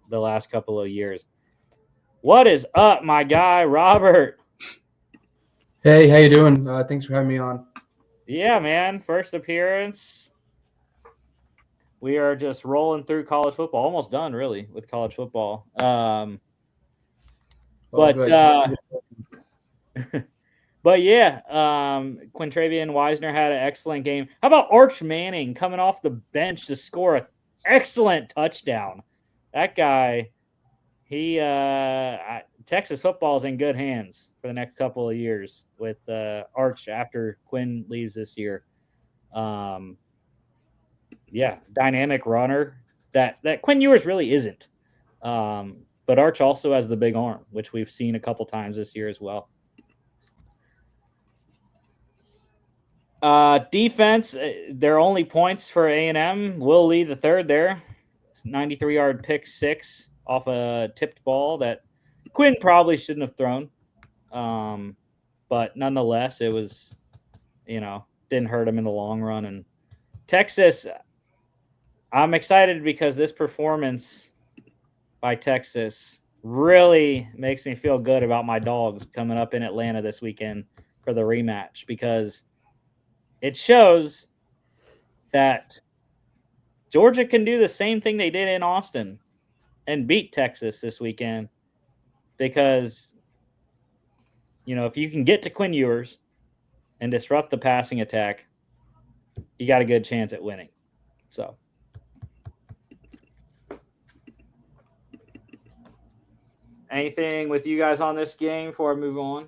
the last couple of years. What is up, my guy, Robert? Hey, how you doing? Thanks for having me on. Yeah, man. First appearance. We are just rolling through college football. Almost done, really, with college football. But yeah, Quintravian Wisner had an excellent game. How about Arch Manning coming off the bench to score an excellent touchdown? That guy, Texas football is in good hands for the next couple of years with Arch after Quinn leaves this year. Yeah, dynamic runner that Quinn Ewers really isn't. But Arch also has the big arm, which we've seen a couple times this year as well. Defense, their only points for A&M. Will Lee the third there, 93-yard pick 6 off a tipped ball that Quinn probably shouldn't have thrown. But nonetheless, it was, didn't hurt him in the long run. And Texas, I'm excited because this performance by Texas really makes me feel good about my Dogs coming up in Atlanta this weekend for the rematch, because it shows that Georgia can do the same thing they did in Austin and beat Texas this weekend, because, if you can get to Quinn Ewers and disrupt the passing attack, you got a good chance at winning. So Anything with you guys on this game before I move on?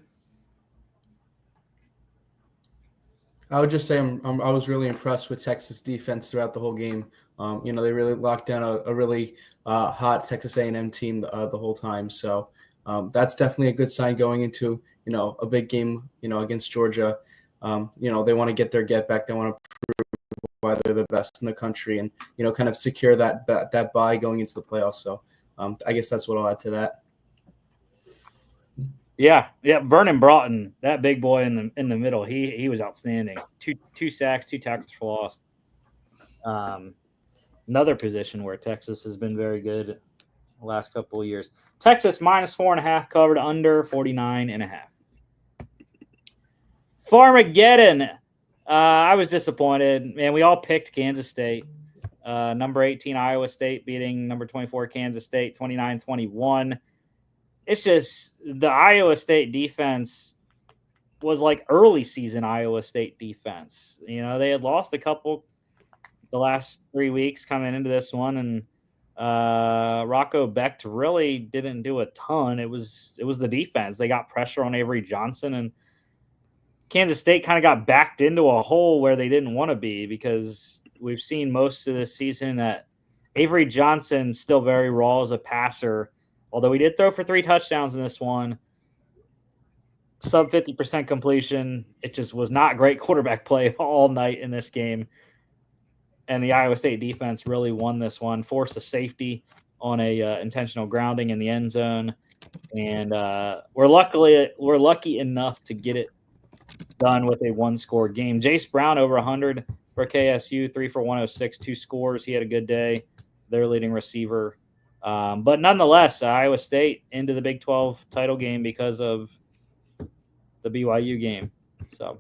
I would just say I was really impressed with Texas defense throughout the whole game. They really locked down a really hot Texas A&M team the whole time. So that's definitely a good sign going into a big game against Georgia. They want to get their get back. They want to prove why they're the best in the country and kind of secure that bye going into the playoffs. So I guess that's what I'll add to that. Yeah. Vernon Broughton, that big boy in the middle, he was outstanding. Two sacks, 2 tackles for loss. Another position where Texas has been very good the last couple of years. Texas -4.5 covered under 49.5. Farmageddon. I was disappointed. Man, we all picked Kansas State. Number 18 Iowa State beating number 24 Kansas State 29-21. It's just the Iowa State defense was like early season Iowa State defense. They had lost a couple the last 3 weeks coming into this one, and Rocco Becht really didn't do a ton. It was the defense. They got pressure on Avery Johnson, and Kansas State kind of got backed into a hole where they didn't want to be, because we've seen most of this season that Avery Johnson still very raw as a passer. Although he did throw for 3 touchdowns in this one, sub 50% completion. It just was not great quarterback play all night in this game. And the Iowa State defense really won this one, forced a safety on a intentional grounding in the end zone. And we're lucky enough to get it done with a 1-score game. Jace Brown over 100 for KSU, 3 for 106, 2 scores. He had a good day. Their leading receiver. But nonetheless, Iowa State into the Big 12 title game because of the BYU game. So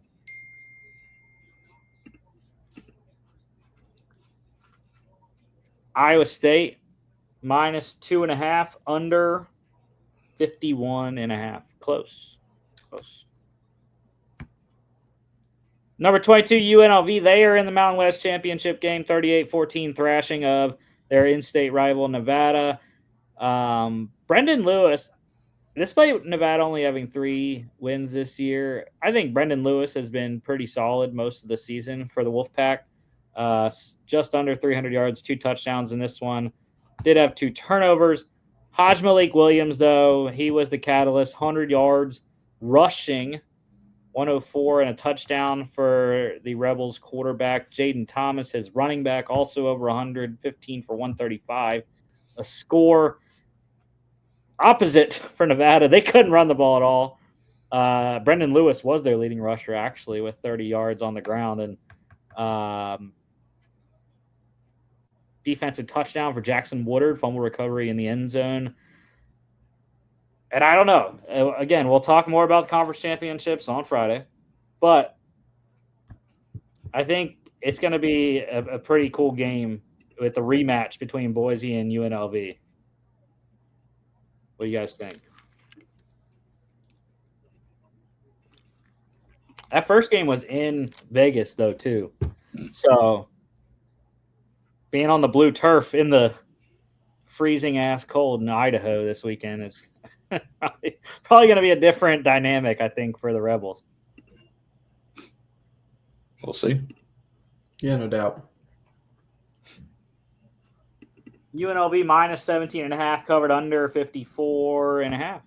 Iowa State -2.5 under 51.5. Close. Number 22 UNLV. They are in the Mountain West Championship game, 38-14 thrashing of their in-state rival, Nevada. Brendan Lewis, despite Nevada only having 3 wins this year, I think Brendan Lewis has been pretty solid most of the season for the Wolfpack. Just under 300 yards, 2 touchdowns in this one. Did have 2 turnovers. Hajj Malik Williams, though, he was the catalyst. 100 yards rushing, 104 and a touchdown for the Rebels quarterback. Jaden Thomas, his running back, also over 115 for 135. A score opposite for Nevada. They couldn't run the ball at all. Brendan Lewis was their leading rusher, actually, with 30 yards on the ground. And defensive touchdown for Jackson Woodard, fumble recovery in the end zone. And I don't know. Again, we'll talk more about the conference championships on Friday. But I think it's going to be a pretty cool game with the rematch between Boise and UNLV. What do you guys think? That first game was in Vegas, though, too. So being on the blue turf in the freezing-ass cold in Idaho this weekend is probably going to be a different dynamic, I think, for the Rebels. We'll see. Yeah, no doubt. UNLV -17.5, covered under 54.5.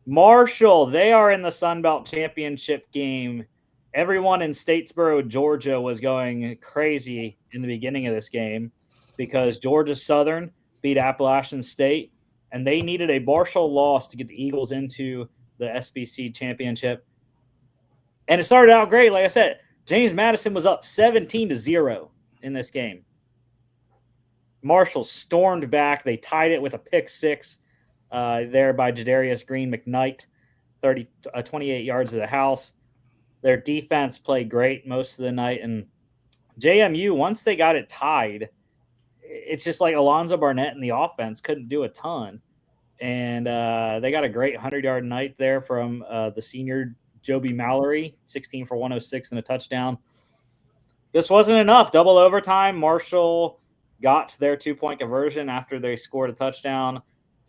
Marshall, they are in the Sun Belt Championship game. Everyone in Statesboro, Georgia was going crazy in the beginning of this game because Georgia Southern beat Appalachian State, and they needed a Marshall loss to get the Eagles into the SBC Championship. And it started out great. Like I said, James Madison was up 17-0 in this game. Marshall stormed back. They tied it with a pick six there by Jadarius Green McKnight, 28 yards to the house. Their defense played great most of the night. And JMU, once they got it tied, it's just like Alonzo Barnett and the offense couldn't do a ton. And they got a great 100-yard night there from the senior Joby Mallory, 16 for 106 and a touchdown. This wasn't enough. Double overtime. Marshall got to their 2-point conversion after they scored a touchdown.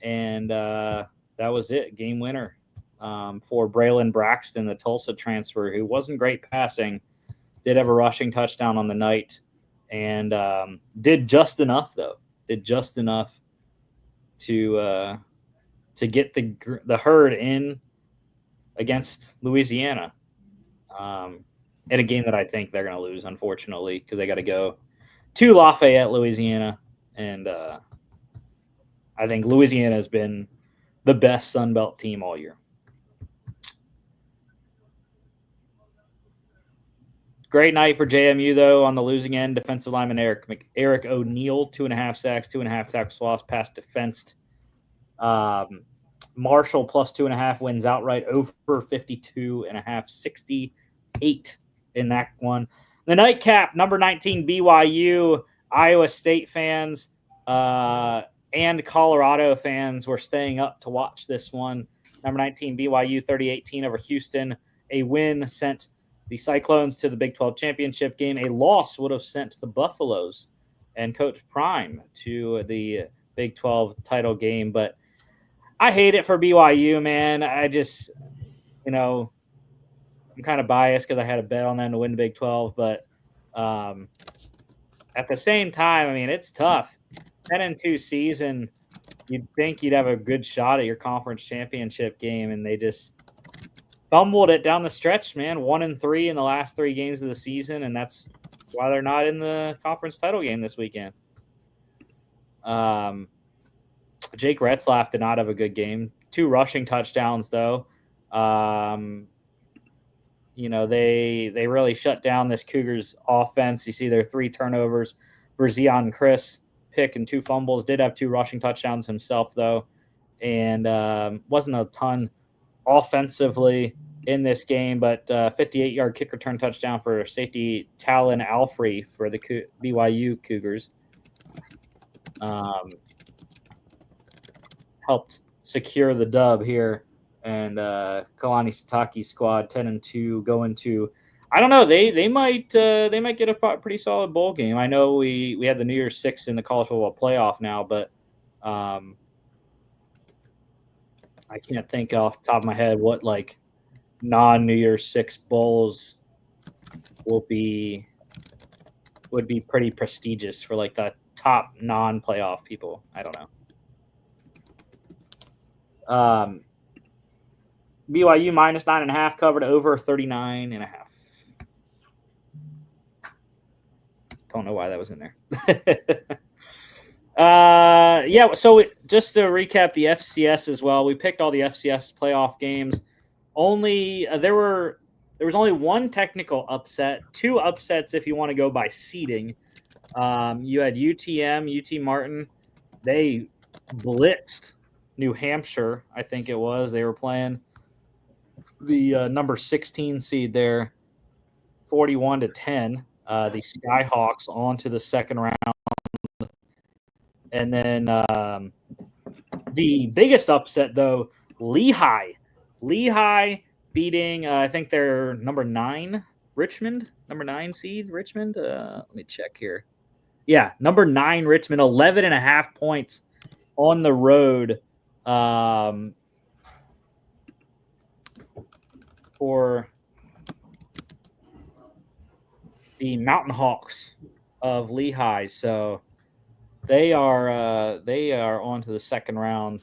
and that was it. Game winner for Braylon Braxton, the Tulsa transfer, who wasn't great passing, did have a rushing touchdown on the night, and did just enough though. Did just enough to get the herd in against Louisiana, in a game that I think they're going to lose, unfortunately, because they got to go to Lafayette, Louisiana, and I think Louisiana has been the best Sun Belt team all year. Great night for JMU, though, on the losing end. Defensive lineman Eric O'Neal, 2.5 sacks, 2.5 tackles lost, pass defensed. Marshall plus 2.5 wins outright, over 52.5, 68 in that one. The nightcap, number 19 BYU, Iowa State fans and Colorado fans were staying up to watch this one. Number 19 BYU 30-18 over Houston. A win sent the Cyclones to the Big 12 championship game. A loss would have sent the Buffaloes and Coach Prime to the Big 12 title game. But I hate it for BYU, man. I just, I'm kind of biased because I had a bet on them to win the Big 12. But at the same time, I mean, it's tough. 10-2 season, you'd think you'd have a good shot at your conference championship game, and they just fumbled it down the stretch, man. 1-3 in the last 3 games of the season, and that's why they're not in the conference title game this weekend. Jake Retzlaff did not have a good game. 2 rushing touchdowns, though. They really shut down this Cougars offense. You see their 3 turnovers for Zion Chris, pick and 2 fumbles. Did have 2 rushing touchdowns himself, though, and wasn't a ton offensively in this game, but 58-yard kick return touchdown for safety Talon Alfrey for the BYU Cougars. Helped secure the dub here, and Kalani Sataki's squad 10-2 going to, I don't know, they might get a pretty solid bowl game. I know we had the New Year's Six in the college football playoff now, but I can't think off the top of my head what like non-New Year's Six bowls would be pretty prestigious for like the top non-playoff people. I don't know. BYU minus 9.5 covered over 39.5. Don't know why that was in there. So just to recap the FCS as well, we picked all the FCS playoff games. There was only 1 technical upset, 2 upsets if you want to go by seeding. You had UT Martin. They blitzed New Hampshire, I think it was. They were playing the number 16 seed there, 41-10. The Skyhawks on to the second round. And then the biggest upset, though, Lehigh. Lehigh beating, I think they're number 9, Richmond. Number 9 seed, Richmond. Let me check here. Yeah, number 9, Richmond, 11.5 points on the road for the Mountain Hawks of Lehigh. So they are on to the second round.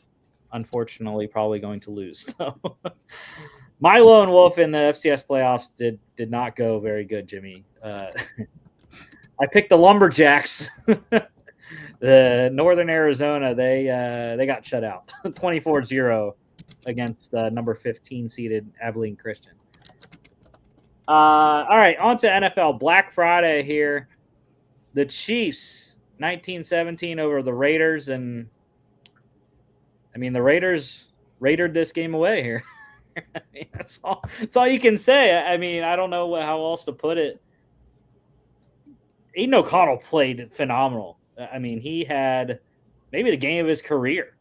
Unfortunately, probably going to lose. So my lone wolf in the FCS playoffs did not go very good, Jimmy. I picked the Lumberjacks. The Northern Arizona, they got shut out 24-0 against number 15 seeded Abilene Christian. All right, on to NFL. Black Friday here. The Chiefs 19-17 over the Raiders, and I mean the Raiders raided this game away here. I mean, that's all you can say. I mean, I don't know how else to put it. Aiden O'Connell played phenomenal. I mean, he had maybe the game of his career.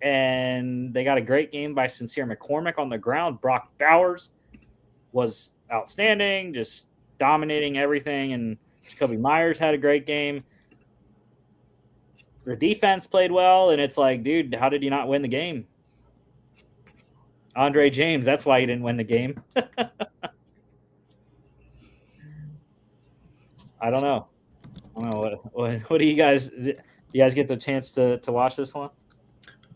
And they got a great game by Sincere McCormick on the ground. Brock Bowers was outstanding, just dominating everything. And Jacoby Myers had a great game. The defense played well, and it's like, dude, how did you not win the game? Andre James, that's why you didn't win the game. I don't know. What do you guys? You guys get the chance to watch this one?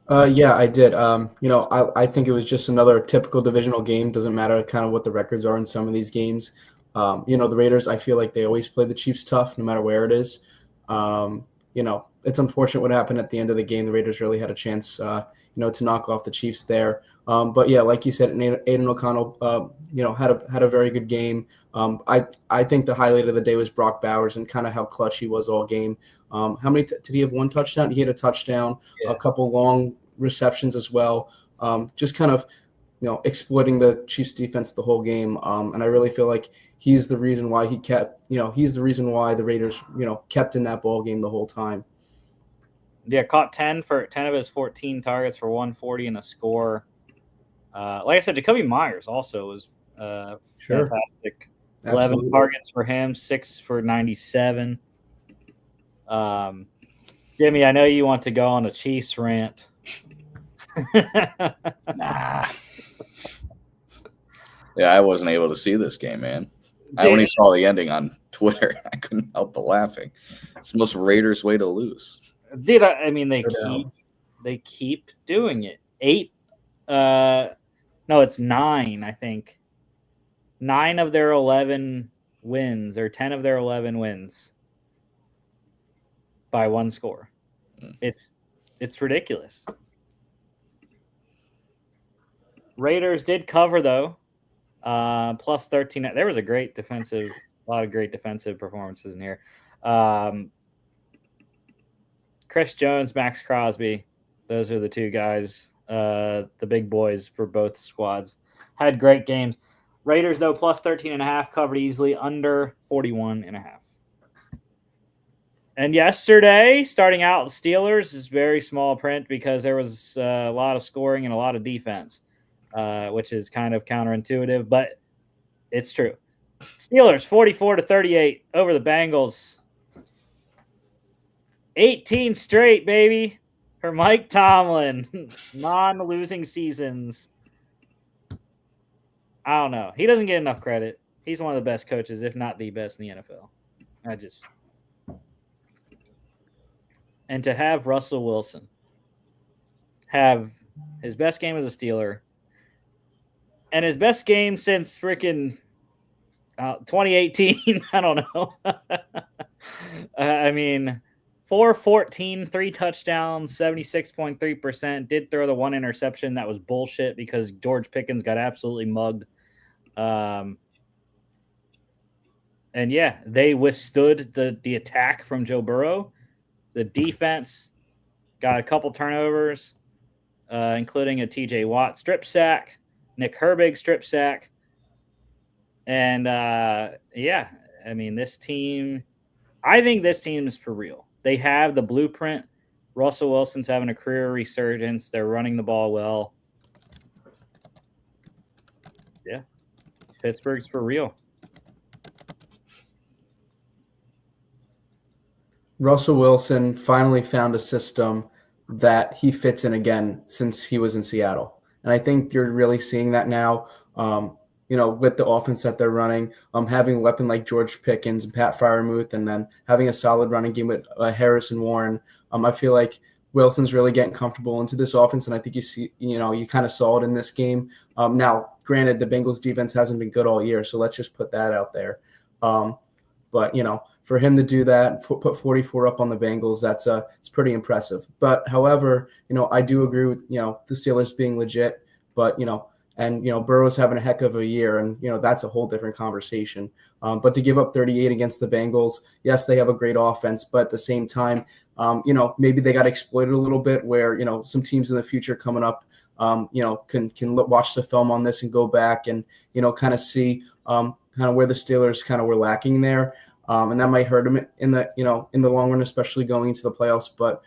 Yeah, I did. I think it was just another typical divisional game. Doesn't matter kind of what the records are in some of these games. The Raiders, I feel like they always play the Chiefs tough, no matter where it is. It's unfortunate what happened at the end of the game. The Raiders really had a chance, to knock off the Chiefs there. But yeah, like you said, Aiden O'Connell, had a very good game. I think the highlight of the day was Brock Bowers and kind of how clutch he was all game. How many did he have? One touchdown. He had a touchdown, Yeah. A couple long receptions as well. Just kind of, exploiting the Chiefs defense the whole game. And I really feel like he's the reason why he's the reason why the Raiders, kept in that ball game the whole time. Yeah, caught 10 of his 14 targets for 140 and a score. Like I said, Jacoby Myers also was Sure. fantastic. Absolutely. 11 targets for him, 6 for 97. Jimmy, I know you want to go on a Chiefs rant. Nah. Yeah, I wasn't able to see this game, man. I only saw the ending on Twitter. I couldn't help but laughing. It's the most Raiders way to lose. Dude, I mean, they keep doing it. 9, I think. 9 of their 11 wins, or 10 of their 11 wins by one score. It's ridiculous. Raiders did cover though, plus 13. There was a lot of great defensive performances in here. Chris Jones, Max Crosby, those are the two guys, the big boys for both squads. Had great games. Raiders, though, plus 13.5, covered easily, under 41.5. And yesterday, starting out, the Steelers is very small print because there was a lot of scoring and a lot of defense, which is kind of counterintuitive, but it's true. Steelers, 44-38 over the Bengals. 18 straight, baby, for Mike Tomlin. Non-losing seasons. I don't know. He doesn't get enough credit. He's one of the best coaches, if not the best in the NFL. And to have Russell Wilson have his best game as a Steeler and his best game since freaking 2018, I don't know. I mean, 414, 3 touchdowns, 76.3%. Did throw the one interception. That was bullshit because George Pickens got absolutely mugged. And yeah, they withstood the attack from Joe Burrow. The defense got a couple turnovers, including a TJ Watt strip sack, Nick Herbig strip sack. And yeah, I mean, I think this team is for real. They have the blueprint. Russell Wilson's having a career resurgence. They're running the ball well. Yeah. Pittsburgh's for real. Russell Wilson finally found a system that he fits in again since he was in Seattle. And I think you're really seeing that now, with the offense that they're running, having a weapon like George Pickens and Pat Freiermuth, and then having a solid running game with Harrison Warren. I feel like Wilson's really getting comfortable into this offense, and I think you kind of saw it in this game. Now, granted, the Bengals defense hasn't been good all year, so let's just put that out there. But for him to do that, put 44 up on the Bengals, it's pretty impressive. But however, I do agree with the Steelers being legit, but Burrow's having a heck of a year, and that's a whole different conversation. But to give up 38 against the Bengals, yes, they have a great offense, but at the same time, maybe they got exploited a little bit. Where some teams in the future coming up, can watch the film on this and go back and kind of see kind of where the Steelers kind of were lacking there. And that might hurt them in the long run, especially going into the playoffs. But,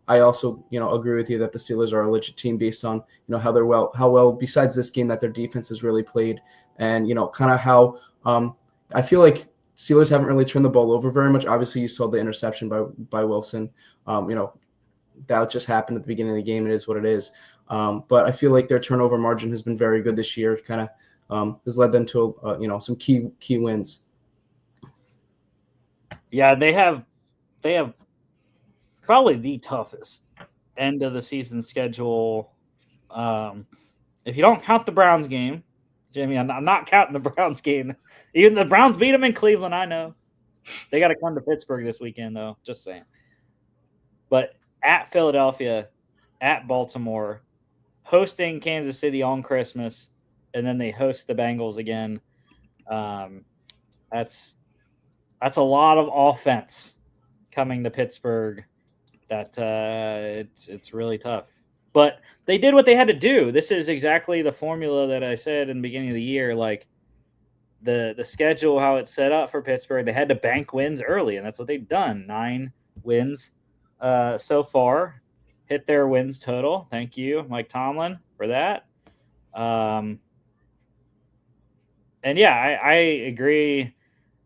I also, agree with you that the Steelers are a legit team based on, how well, besides this game, that their defense has really played, and, kind of how I feel like Steelers haven't really turned the ball over very much. Obviously, you saw the interception by Wilson. That just happened at the beginning of the game. It is what it is. But I feel like their turnover margin has been very good this year. Kind of has led them to some key wins. Yeah, they have probably the toughest end of the season schedule. If you don't count the Browns game, Jimmy, I'm not counting the Browns game. Even the Browns beat them in Cleveland, I know. They got to come to Pittsburgh this weekend, though. Just saying. But at Philadelphia, at Baltimore, hosting Kansas City on Christmas, and then they host the Bengals again. That's a lot of offense coming to Pittsburgh. That it's really tough. But they did what they had to do. This is exactly the formula that I said in the beginning of the year. Like the schedule, how it's set up for Pittsburgh, they had to bank wins early, and that's what they've done. 9 wins so far. Hit their wins total. Thank you, Mike Tomlin, for that. And yeah, I agree,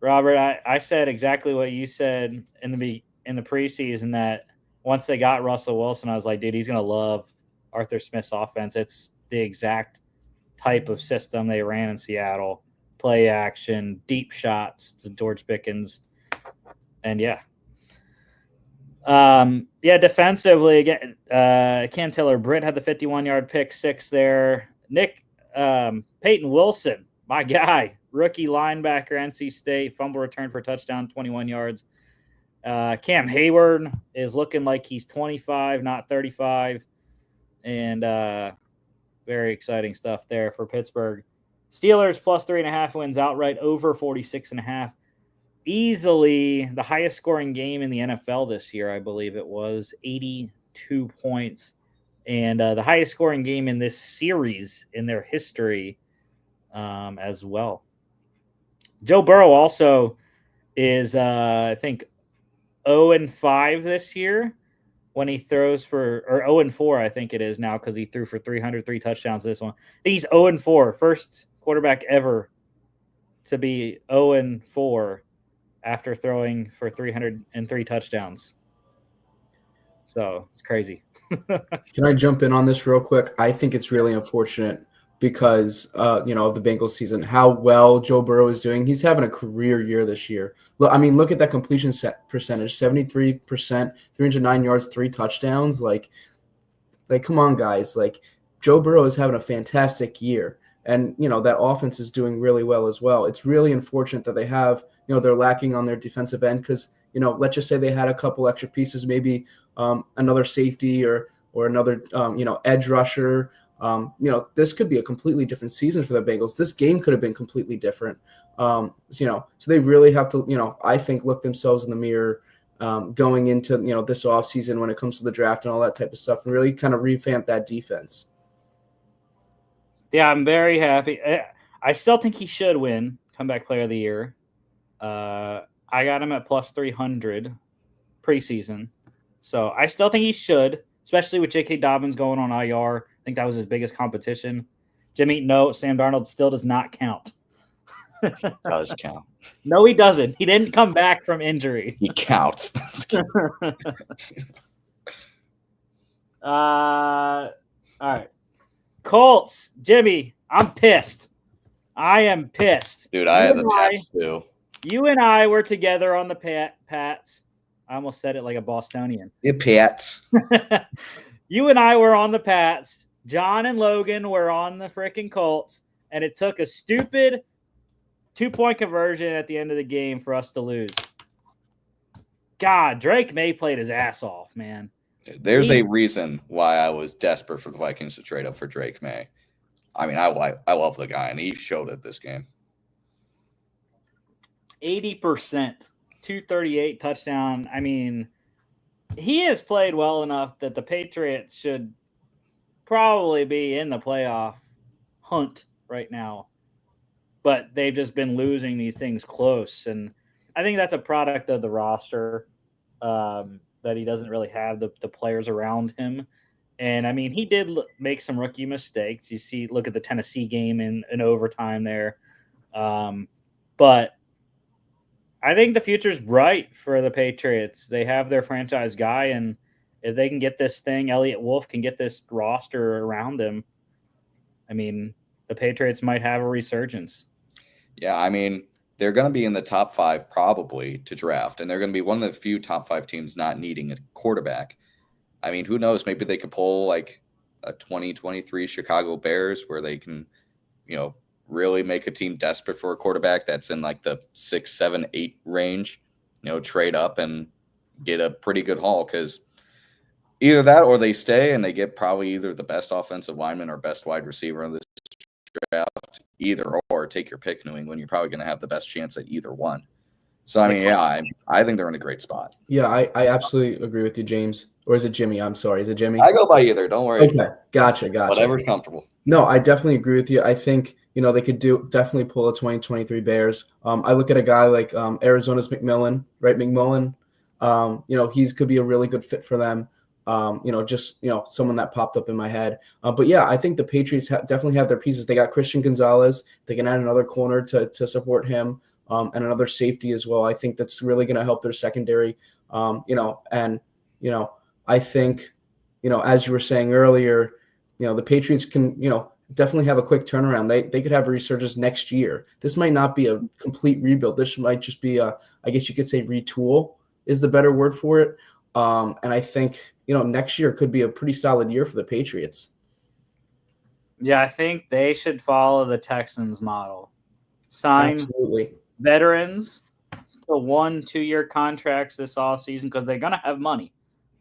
Robert. I said exactly what you said in the preseason, that once they got Russell Wilson, I was like, dude, he's gonna love Arthur Smith's offense. It's the exact type of system they ran in Seattle. Play action, deep shots to George Pickens. And defensively, again, Cam Taylor-Britt had the 51-yard pick 6 there. Peyton Wilson, my guy, rookie linebacker, NC State, fumble return for touchdown, 21 yards. Cam Hayward is looking like he's 25, not 35. And very exciting stuff there for Pittsburgh. Steelers plus 3.5 wins outright, over 46.5. Easily the highest scoring game in the NFL this year, I believe it was 82 points. And the highest scoring game in this series in their history as well. Joe Burrow also is, I think, 0-5 this year when he throws for, or 0-4, I think it is now, because he threw for 303 touchdowns this one. I think he's 0-4, first quarterback ever to be 0-4 after throwing for 303 touchdowns. So it's crazy. Can I jump in on this real quick? I think it's really unfortunate because, of the Bengals season, how well Joe Burrow is doing. He's having a career year this year. Look at that completion percentage, 73%, 309 yards, 3 touchdowns. Like, come on, guys. Like, Joe Burrow is having a fantastic year. And, that offense is doing really well as well. It's really unfortunate that they have, they're lacking on their defensive end because, let's just say they had a couple extra pieces, maybe another safety or another, edge rusher. This could be a completely different season for the Bengals. This game could have been completely different. So they really have to, I think, look themselves in the mirror going into, this offseason when it comes to the draft and all that type of stuff and really kind of revamp that defense. Yeah, I'm very happy. I still think he should win Comeback Player of the Year. I got him at plus 300 preseason. So I still think he should, especially with J.K. Dobbins going on IR. I think that was his biggest competition. Jimmy, no, Sam Darnold still does not count. Does count. No, he doesn't. He didn't come back from injury. He counts. All right. Colts, Jimmy, I'm pissed. I am pissed. Dude, I have the Pats too. You and I were together on the Pats. I almost said it like a Bostonian. The Pats. You and I were on the Pats. John and Logan were on the freaking Colts. And it took a stupid 2-point conversion at the end of the game for us to lose. God, Drake May played his ass off, man. There's a reason why I was desperate for the Vikings to trade up for Drake May. I mean, I love the guy, and he showed it this game. 80%, 238 touchdown. I mean, he has played well enough that the Patriots should probably be in the playoff hunt right now. But they've just been losing these things close. And I think that's a product of the roster. That he doesn't really have the players around him. And, I mean, he did make some rookie mistakes. Look at the Tennessee game in overtime there. But I think the future's bright for the Patriots. They have their franchise guy, and if they can get this thing, Elliott Wolf can get this roster around him. I mean, the Patriots might have a resurgence. Yeah, I mean, they're going to be in the top 5 probably to draft, and they're going to be one of the few top 5 teams not needing a quarterback. I mean, who knows? Maybe they could pull like a 2023 Chicago Bears where they can, really make a team desperate for a quarterback that's in like the 6, 7, 8 range, trade up and get a pretty good haul, because either that or they stay and they get probably either the best offensive lineman or best wide receiver in this draft. Either or, take your pick, New England. You're probably going to have the best chance at either one. So, I mean, yeah, I think they're in a great spot. Yeah, I absolutely agree with you, James. Or is it Jimmy? I'm sorry. Is it Jimmy? I go by either. Don't worry. Okay, gotcha. Whatever's comfortable. No, I definitely agree with you. I think, they could definitely pull a 2023 Bears. I look at a guy like Arizona's McMillan, right? McMillan, he's could be a really good fit for them. Someone that popped up in my head. But yeah, I think the Patriots definitely have their pieces. They got Christian Gonzalez. They can add another corner to support him, and another safety as well. I think that's really going to help their secondary. I think, as you were saying earlier, the Patriots can, definitely have a quick turnaround. They could have a resurgence next year. This might not be a complete rebuild. This might just be I guess you could say retool is the better word for it. And I think, next year could be a pretty solid year for the Patriots. Yeah, I think they should follow the Texans model. Sign Absolutely veterans to 1-2-year contracts this offseason because they're going to have money.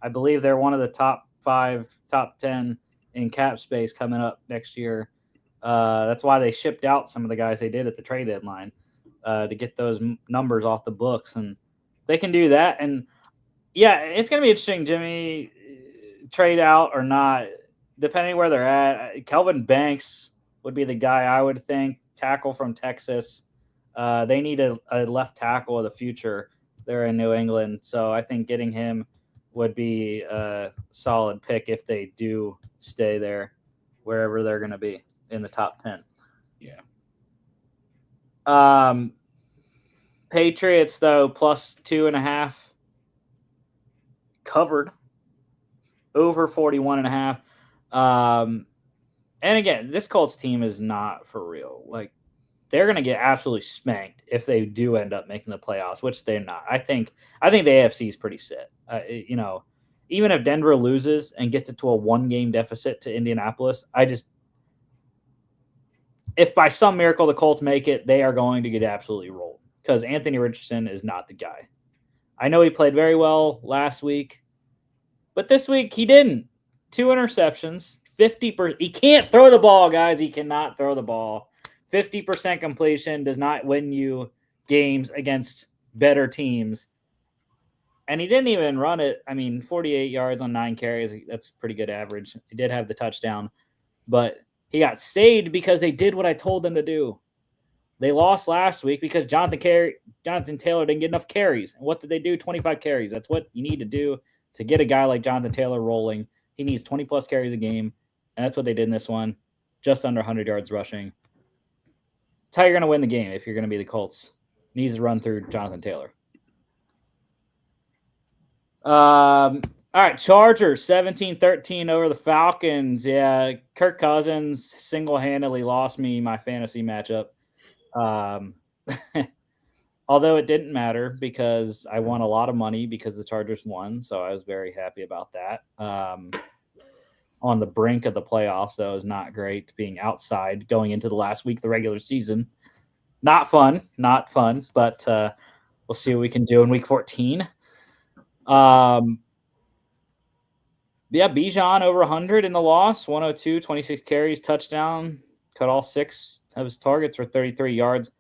I believe they're one of the top 5, top 10 in cap space coming up next year. That's why they shipped out some of the guys they did at the trade deadline to get those numbers off the books. And they can do that. And, yeah, it's going to be interesting, Jimmy, trade out or not, depending where they're at. Kelvin Banks would be the guy I would think, tackle from Texas. They need a left tackle of the future. They're in New England. So I think getting him would be a solid pick if they do stay there, wherever they're going to be in the top 10. Yeah. Patriots, though, plus 2.5 covered over 41.5. And again, this Colts team is not for real. Like, they're going to get absolutely spanked if they do end up making the playoffs, which they're not. I think the AFC is pretty set. Even if Denver loses and gets it to a 1-game deficit to Indianapolis, if by some miracle the Colts make it, they are going to get absolutely rolled because Anthony Richardson is not the guy. I know he played very well last week, but this week he didn't. 2 interceptions, 50%. He can't throw the ball, guys. He cannot throw the ball. 50% completion does not win you games against better teams. And he didn't even run it. 48 yards on 9 carries. That's pretty good average. He did have the touchdown. But he got saved because they did what I told them to do. They lost last week because Jonathan Taylor didn't get enough carries. And what did they do? 25 carries. That's what you need to do to get a guy like Jonathan Taylor rolling. He needs 20-plus carries a game. And that's what they did in this one. Just under 100 yards rushing. That's how you're going to win the game if you're going to be the Colts. Needs to run through Jonathan Taylor. All right, Chargers 17-13 over the Falcons. Yeah, Kirk Cousins single-handedly lost me my fantasy matchup. Although it didn't matter because I won a lot of money because the Chargers won, so I was very happy about that. On the brink of the playoffs, that was not great being outside going into the last week of the regular season. Not fun, but we'll see what we can do in week 14. Bijan over 100 in the loss, 102, 26 carries, touchdown, cut all 6 of his targets for 33 yards.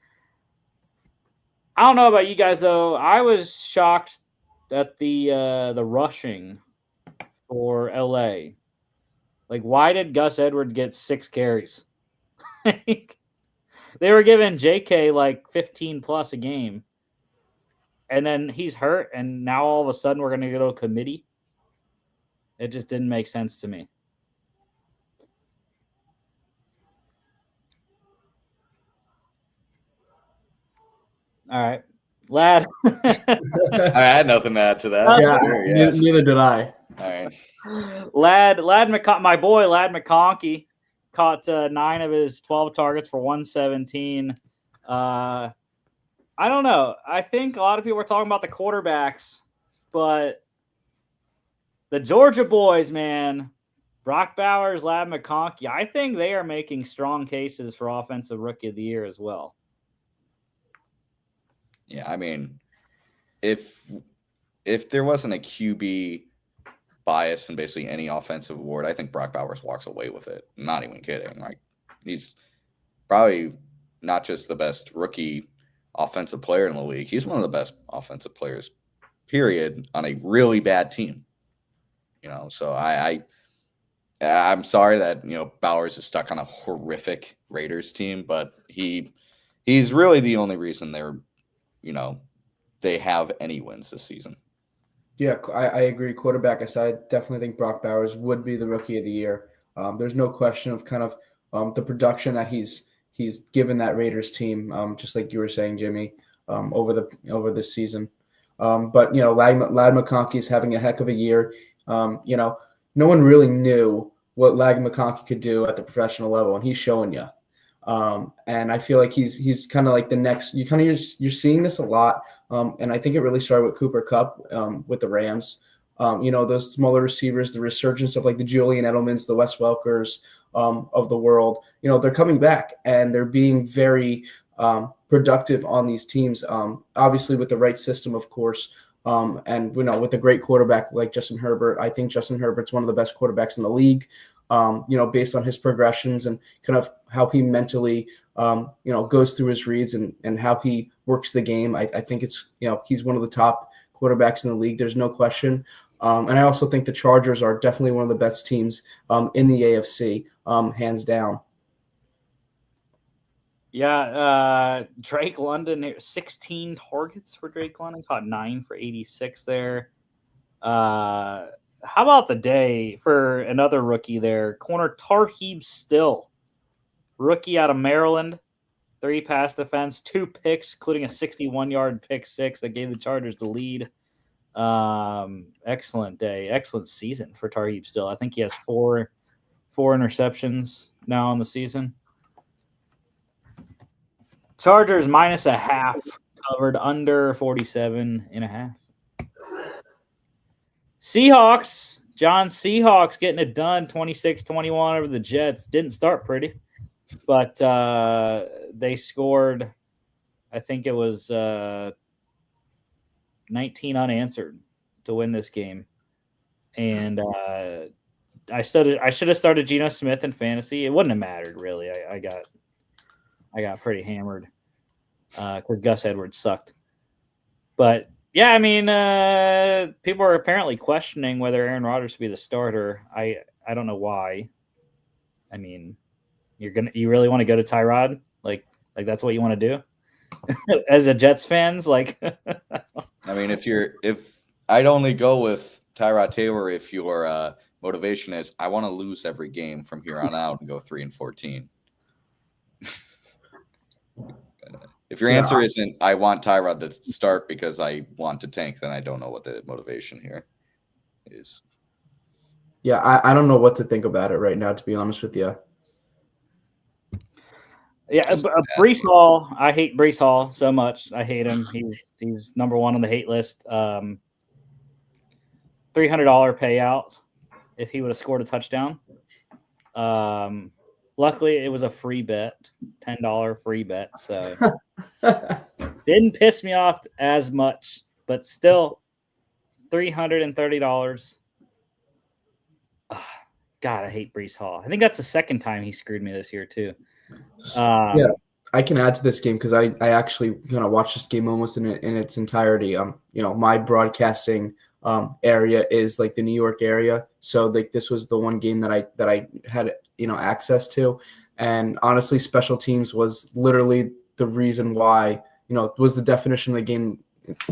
I don't know about you guys, though. I was shocked at the rushing for LA. Like, why did Gus Edwards get 6 carries? They were giving JK like 15 plus a game. And then he's hurt, and now all of a sudden we're going to go to a committee. It just didn't make sense to me. All right. Lad. I had nothing to add to that. Yeah, Sure, yeah. neither did I. All right. My boy Lad McConkey caught 9 of his 12 targets for 117. I don't know. I think a lot of people are talking about the quarterbacks, but the Georgia boys, man, Brock Bowers, Lad McConkey, I think they are making strong cases for Offensive Rookie of the Year as well. Yeah, I mean, if there wasn't a QB bias in basically any offensive award, I think Brock Bowers walks away with it. I'm not even kidding. Like, he's probably not just the best rookie offensive player in the league. He's one of the best offensive players, period, on a really bad team. So I'm sorry that, Bowers is stuck on a horrific Raiders team, but he's really the only reason they have any wins this season. Yeah, I agree. Quarterback aside, definitely think Brock Bowers would be the Rookie of the Year. There's no question of kind of the production that he's given that Raiders team, just like you were saying, Jimmy, over this season. But Lad McConkey is having a heck of a year. No one really knew what Lad McConkey could do at the professional level, and he's showing you. And I feel like he's kind of like the next. You're seeing this a lot, and I think it really started with Cooper Kupp with the Rams. Those smaller receivers, the resurgence of like the Julian Edelmans, the Wes Welkers of the world. They're coming back and they're being very productive on these teams. Obviously, with the right system, of course. And with a great quarterback like Justin Herbert, I think Justin Herbert's one of the best quarterbacks in the league. Based on his progressions and kind of how he mentally, goes through his reads and how he works the game. I think it's, he's one of the top quarterbacks in the league. There's no question. And I also think the Chargers are definitely one of the best teams in the AFC, hands down. Yeah, Drake London, 16 targets for Drake London, caught 9 for 86 there. How about the day for another rookie there? Corner Tarheeb Still, rookie out of Maryland, 3 pass defense, 2 picks, including a 61-yard pick 6 that gave the Chargers the lead. Excellent day, excellent season for Tarheeb Still. I think he has 4 interceptions now on the season. Chargers -0.5, covered under 47.5. Seahawks, John Seahawks getting it done, 26-21 over the Jets. Didn't start pretty, but they scored, I think it was 19 unanswered to win this game. And I should have started Geno Smith in fantasy. It wouldn't have mattered, really. I got pretty hammered because Gus Edwards sucked. But yeah, I mean, people are apparently questioning whether Aaron Rodgers should be the starter. I don't know why. I mean, you really want to go to Tyrod? Like that's what you want to do as a Jets fans? Like, I mean, if I'd only go with Tyrod Taylor if your motivation is I want to lose every game from here on out and go 3-14. If your answer isn't I want Tyrod to start because I want to tank, then I don't know what the motivation here is. Yeah, I don't know what to think about it right now, to be honest with you. Yeah, Breece Hall. I hate Breece Hall so much. I hate him. He's number 1 on the hate list. $300 payout if he would have scored a touchdown. Luckily, it was a free bet, $10 free bet. So didn't piss me off as much, but still $330. God, I hate Breece Hall. I think that's the second time he screwed me this year too. Yeah, I can add to this game because I actually watched this game almost in its entirety. My broadcasting area is like the New York area, so like this was the one game that I had access to, and honestly, special teams was literally the reason why was the definition of the game.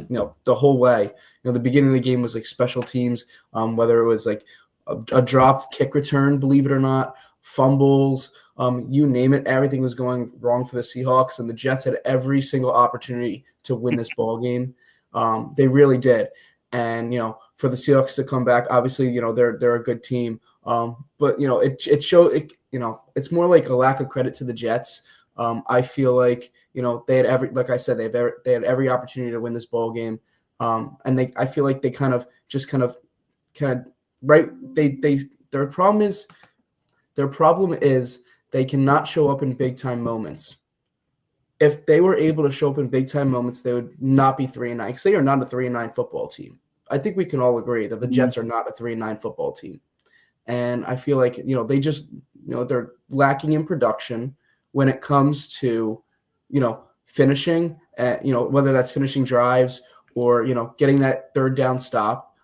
The whole way. The beginning of the game was like special teams, whether it was like a dropped kick return, believe it or not, fumbles, you name it. Everything was going wrong for the Seahawks, and the Jets had every single opportunity to win this ball game. They really did. And, for the Seahawks to come back, obviously, they're a good team. But, it showed, it's more like a lack of credit to the Jets. I feel like, they had like I said, they had every opportunity to win this ball game. And I feel like they their problem is they cannot show up in big time moments. If they were able to show up in big time moments, they would not be 3-9. Because they are not a 3-9 football team. I think we can all agree that the Jets are not a 3-9 football team. And I feel like, they just, they're lacking in production when it comes to, finishing, whether that's finishing drives or, getting that third down stop.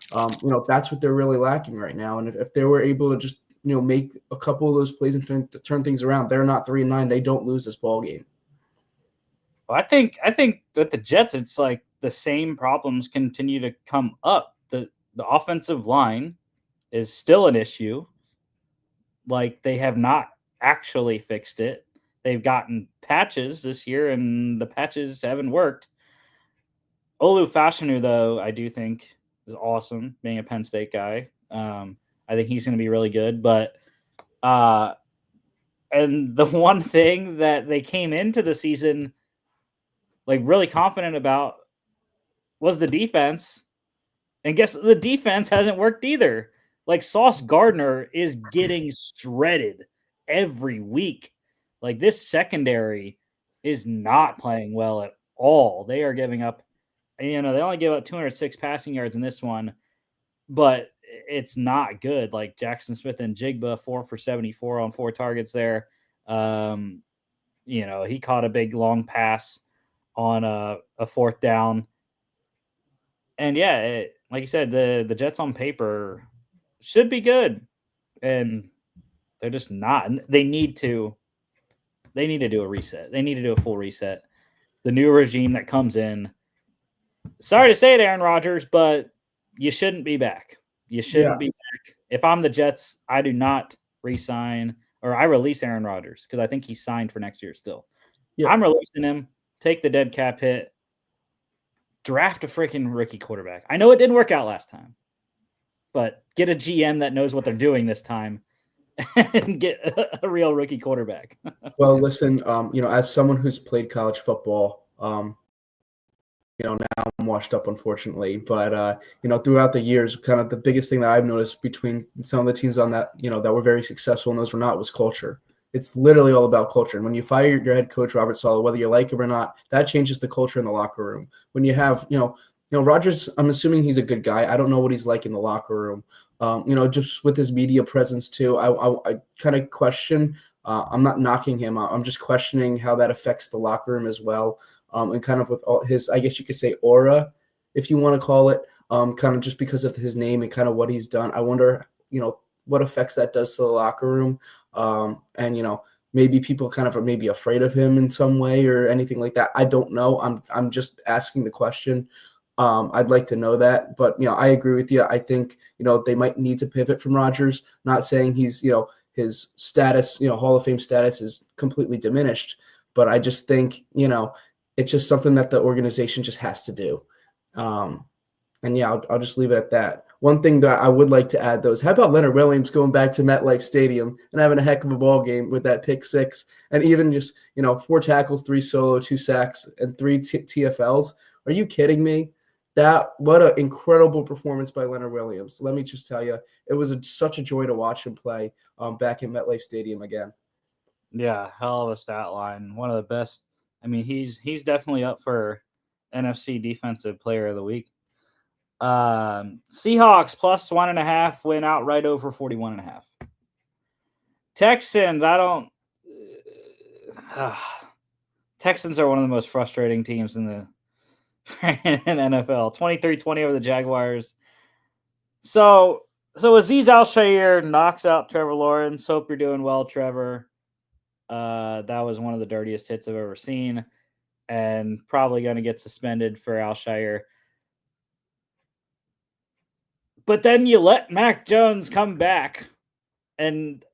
That's what they're really lacking right now. And if they were able to just, make a couple of those plays and turn things around, they're not 3-9. They don't lose this ball game. Well, I think that the Jets, it's like the same problems continue to come up. The offensive line is still an issue. Like, they have not actually fixed it. They've gotten patches this year, and the patches haven't worked. Olu Fashanu, though, I do think is awesome, being a Penn State guy. I think he's going to be really good. But and the one thing that they came into the season like really confident about was the defense. And guess the defense hasn't worked either. Like, Sauce Gardner is getting shredded every week. Like, this secondary is not playing well at all. They are giving up, they only give up 206 passing yards in this one, but it's not good. Like, Jackson Smith and Jigba, 4 for 74 on 4 targets there. He caught a big long pass on a 4th down. And yeah, like you said, the Jets on paper should be good, and they're just not. They need to do a reset. They need to do a full reset. The new regime that comes in, sorry to say it, Aaron Rodgers, but you shouldn't be back. You shouldn't be back. If I'm the Jets, I do not re-sign, or I release Aaron Rodgers, because I think he's signed for next year still. Yeah. I'm releasing him, take the dead cap hit, draft a freaking rookie quarterback. I know it didn't work out last time, but get a GM that knows what they're doing this time and get a real rookie quarterback. Well, listen, as someone who's played college football, now I'm washed up, unfortunately, but, throughout the years, kind of the biggest thing that I've noticed between some of the teams on that, that were very successful and those were not, was culture. It's literally all about culture. And when you fire your head coach, Robert Saleh, whether you like him or not, that changes the culture in the locker room. When you have, Rodgers, I'm assuming he's a good guy. I don't know what he's like in the locker room. Just with his media presence too, I kind of question. I'm not knocking him. I'm just questioning how that affects the locker room as well. And kind of with all his, I guess you could say, aura, if you want to call it, kind of just because of his name and kind of what he's done. I wonder, what effects that does to the locker room. And maybe people kind of are maybe afraid of him in some way or anything like that. I don't know. I'm just asking the question. I'd like to know that, but I agree with you. I think they might need to pivot from Rodgers. Not saying he's his status, Hall of Fame status is completely diminished, but I just think it's just something that the organization just has to do. And yeah, I'll just leave it at that. One thing that I would like to add, though, is how about Leonard Williams going back to MetLife Stadium and having a heck of a ball game with that pick 6 and even just, 4 tackles, 3 solo, 2 sacks, and 3 TFLs? Are you kidding me? What an incredible performance by Leonard Williams. Let me just tell you, it was such a joy to watch him play back in MetLife Stadium again. Yeah, hell of a stat line. One of the best. I mean, he's definitely up for NFC Defensive Player of the Week. Seahawks plus 1.5 win outright over 41.5. Texans, Texans are one of the most frustrating teams in the NFL. 23-20 over the Jaguars. So Azeez Al-Shaair knocks out Trevor Lawrence. Hope you're doing well, Trevor. That was one of the dirtiest hits I've ever seen, and probably going to get suspended for Al-Shaair. But then you let Mac Jones come back and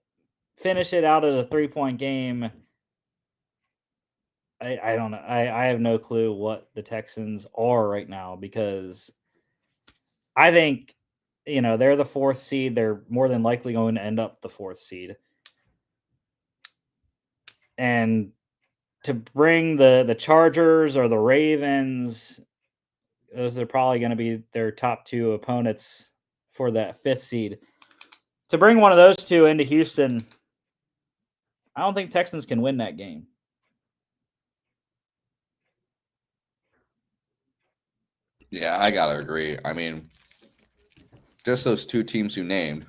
finish it out as a 3-point game, I don't know. I have no clue what the Texans are right now because I think, they're the 4th seed. They're more than likely going to end up the 4th seed. And to bring the Chargers or the Ravens, those are probably going to be their top 2 opponents for that 5th seed. To bring one of those 2 into Houston, I don't think Texans can win that game. Yeah, I gotta agree. I mean, just those 2 teams you named.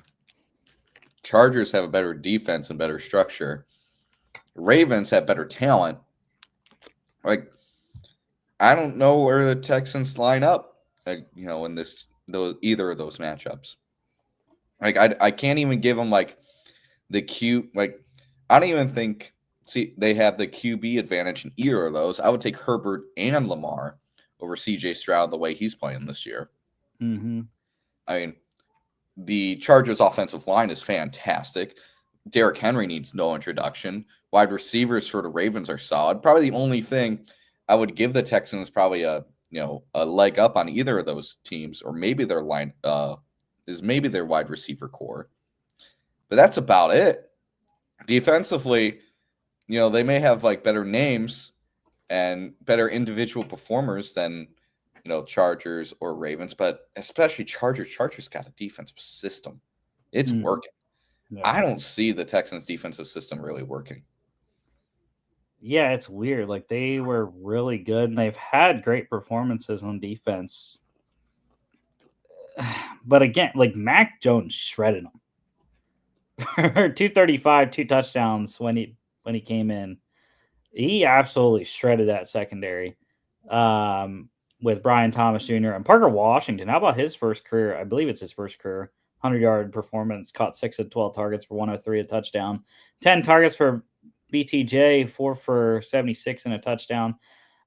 Chargers have a better defense and better structure. Ravens have better talent. Like, I don't know where the Texans line up, in either of those matchups. Like, I can't even give them like the Q. Like, I don't even think they have the QB advantage in either of those. I would take Herbert and Lamar over CJ Stroud the way he's playing this year. Mm-hmm. I mean, the Chargers' offensive line is fantastic. Derrick Henry needs no introduction. Wide receivers for the Ravens are solid. Probably the only thing I would give the Texans probably a leg up on either of those teams, or maybe their line is maybe their wide receiver core. But that's about it. Defensively, they may have like better names and better individual performers than Chargers or Ravens, but especially Chargers. Chargers got a defensive system. It's working. Yeah. I don't see the Texans' defensive system really working. Yeah, it's weird. Like, they were really good, and they've had great performances on defense. But again, like, Mac Jones shredded them. 235, 2 touchdowns when he came in. He absolutely shredded that secondary with Brian Thomas Jr. and Parker Washington. How about his first career? I believe it's his first career 100-yard performance. Caught 6 of 12 targets for 103, a touchdown. 10 targets for BTJ, 4 for 76 and a touchdown.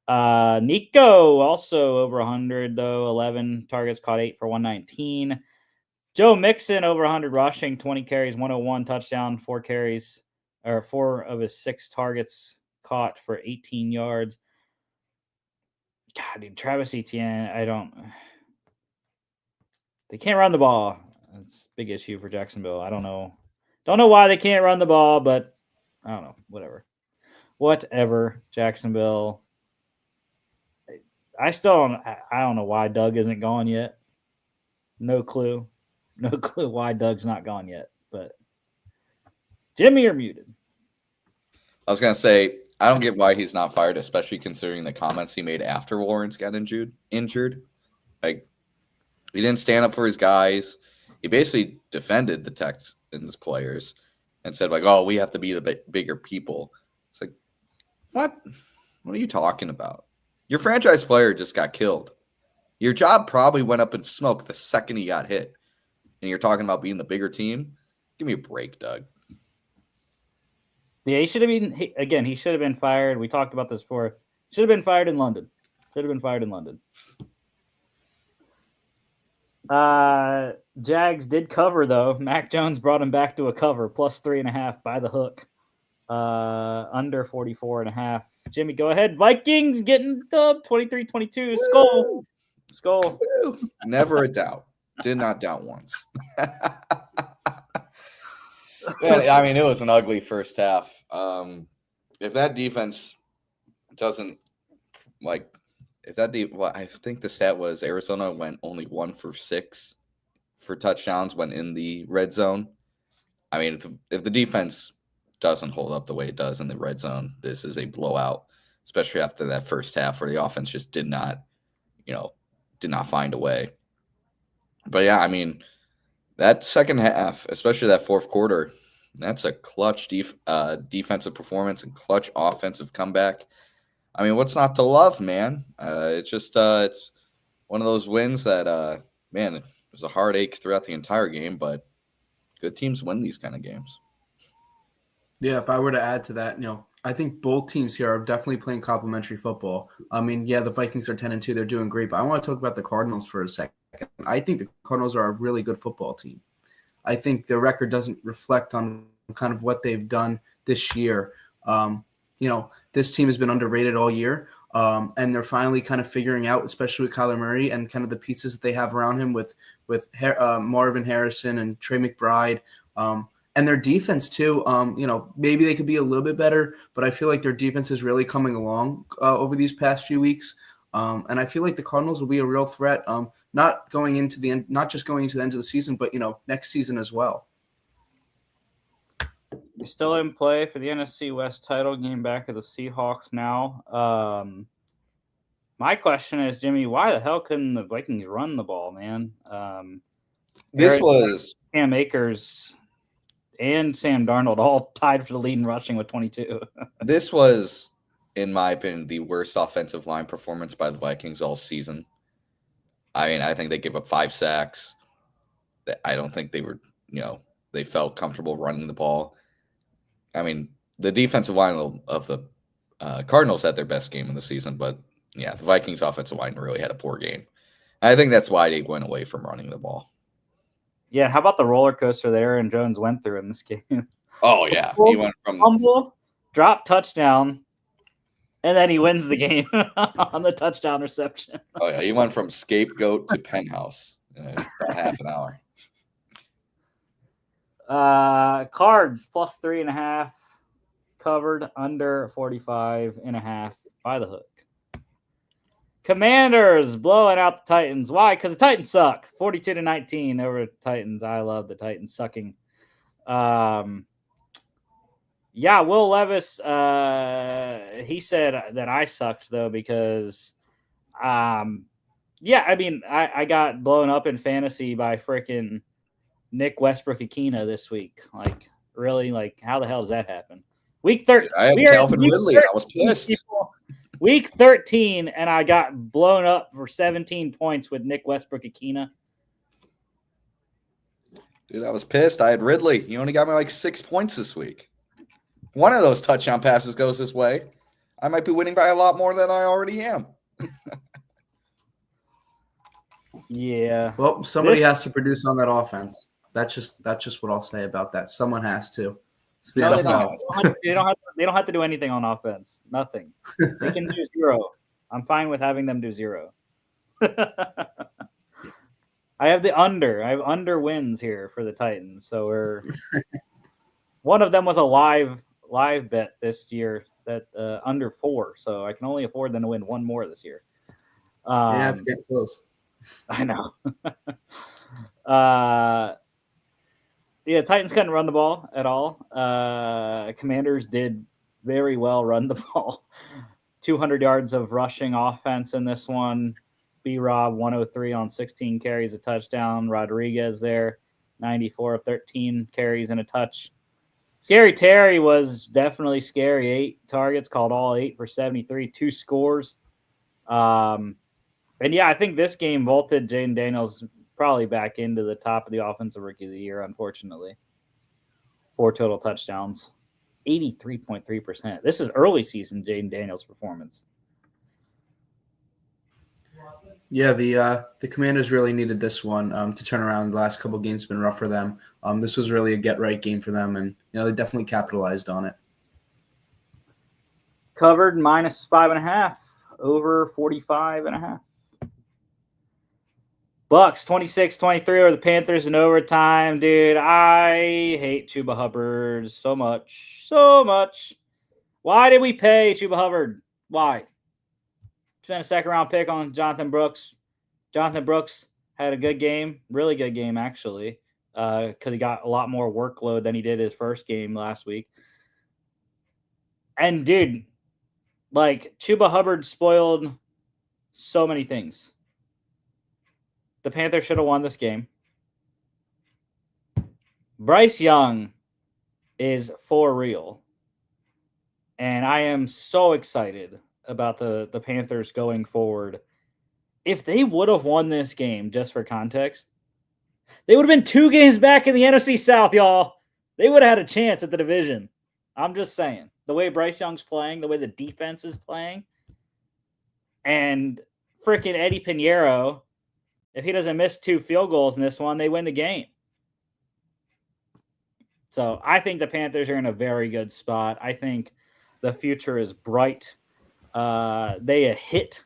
Nico also over 100 though, 11 targets, caught 8 for 119. Joe Mixon over 100 rushing, 20 carries, 101 touchdown, 4 of his 6 targets caught for 18 yards. God, dude, Travis Etienne, they can't run the ball. That's a big issue for Jacksonville. I don't know why they can't run the ball, but I don't know. Whatever, Jacksonville. I don't know why Doug isn't gone yet. No clue. No clue why Doug's not gone yet. But Jimmy, you're muted. I was going to say, I don't get why he's not fired, especially considering the comments he made after Lawrence got injured. Like, he didn't stand up for his guys. He basically defended the Texans players and said, like, oh, we have to be the bigger people. It's like, what? What are you talking about? Your franchise player just got killed. Your job probably went up in smoke the second he got hit. And you're talking about being the bigger team? Give me a break, Doug. Yeah, he should have been fired. We talked about this before. Should have been fired in London. Jags did cover, though. Mac Jones brought him back to a cover, plus 3.5 by the hook. Under 44.5. Jimmy, go ahead. Vikings getting dubbed 23-22. Skull. Never a doubt. Did not doubt once. I mean, it was an ugly first half. If that defense doesn't I think the stat was Arizona went only 1 for 6 for touchdowns when in the red zone. I mean, if the defense doesn't hold up the way it does in the red zone, this is a blowout, especially after that first half where the offense just did not find a way. But yeah, I mean, that second half, especially that fourth quarter, that's a clutch defensive performance and clutch offensive comeback. I mean, what's not to love, man? It's just it's one of those wins that, man, it was a heartache throughout the entire game, but good teams win these kind of games. Yeah, if I were to add to that, I think both teams here are definitely playing complementary football. I mean, yeah, the Vikings are 10-2. They're doing great, but I want to talk about the Cardinals for a second. I think the Cardinals are a really good football team. I think their record doesn't reflect on kind of what they've done this year. This team has been underrated all year, and they're finally kind of figuring out, especially with Kyler Murray and kind of the pieces that they have around him with Marvin Harrison and Trey McBride, and their defense too. Maybe they could be a little bit better, but I feel like their defense is really coming along over these past few weeks. And I feel like the Cardinals will be a real threat, not just going into the end of the season, but next season as well. You're still in play for the NFC West title game back at the Seahawks now. My question is, Jimmy, why the hell couldn't the Vikings run the ball, man? This was Cam Akers and Sam Darnold all tied for the lead in rushing with 22. This was, in my opinion, the worst offensive line performance by the Vikings all season. I mean, I think they gave up 5 sacks. I don't think they were, they felt comfortable running the ball. I mean, the defensive line of the Cardinals had their best game of the season, but yeah, the Vikings offensive line really had a poor game. I think that's why they went away from running the ball. Yeah, how about the roller coaster that Aaron Jones went through in this game? Oh, yeah. He went from humble, drop touchdown, and then he wins the game on the touchdown reception. Oh, yeah. He went from scapegoat to penthouse in about half an hour. Cards plus 3.5 covered under 45.5 by the hook. Commanders blowing out the Titans. Why? Because the Titans suck. 42-19 over the Titans. I love the Titans sucking. Will Levis, he said that I sucked though because I got blown up in fantasy by freaking Nick Westbrook-Akina this week. Like, really? Like, how the hell does that happen? Week 13. I have Calvin Ridley. I was pissed. Week 13, and I got blown up for 17 points with Nick Westbrook-Akina. Dude, I was pissed. I had Ridley. You only got me like 6 points this week. One of those touchdown passes goes this way. I might be winning by a lot more than I already am. Yeah. Well, somebody has to produce on that offense. That's just what I'll say about that. Someone has to. It's the NFL. They don't have to do anything on offense. Nothing. They can do 0. I'm fine with having them do 0. I have the under. I have under wins here for the Titans. So we're one of them was a live bet this year that under 4. So I can only afford them to win one more this year. Yeah, it's getting close. I know. Titans couldn't run the ball at all. Commanders did very well run the ball. 200 yards of rushing offense in this one. B-Rob, 103 on 16 carries, a touchdown. Rodriguez there, 94 of 13 carries and a touch. Scary Terry was definitely scary. 8 targets, called all 8 for 73, 2 scores. I think this game vaulted Jaden Daniels probably back into the top of the offensive rookie of the year, unfortunately. 4 total touchdowns, 83.3%. This is early season Jaden Daniels' performance. Yeah, the Commanders really needed this one to turn around. The last couple games have been rough for them. This was really a get-right game for them, and they definitely capitalized on it. Covered minus 5.5, over 45.5. Bucks 26-23 over the Panthers in overtime. Dude, I hate Chuba Hubbard so much. So much. Why did we pay Chuba Hubbard? Why? Spent a second-round pick on Jonathan Brooks. Jonathan Brooks had a good game. Really good game, actually, because he got a lot more workload than he did his first game last week. And, dude, Chuba Hubbard spoiled so many things. The Panthers should have won this game. Bryce Young is for real. And I am so excited about the Panthers going forward. If they would have won this game, just for context, they would have been 2 games back in the NFC South, y'all. They would have had a chance at the division. I'm just saying. The way Bryce Young's playing, the way the defense is playing, and freaking Eddie Pinheiro, if he doesn't miss 2 field goals in this one, they win the game. So I think the Panthers are in a very good spot. I think the future is bright. They hit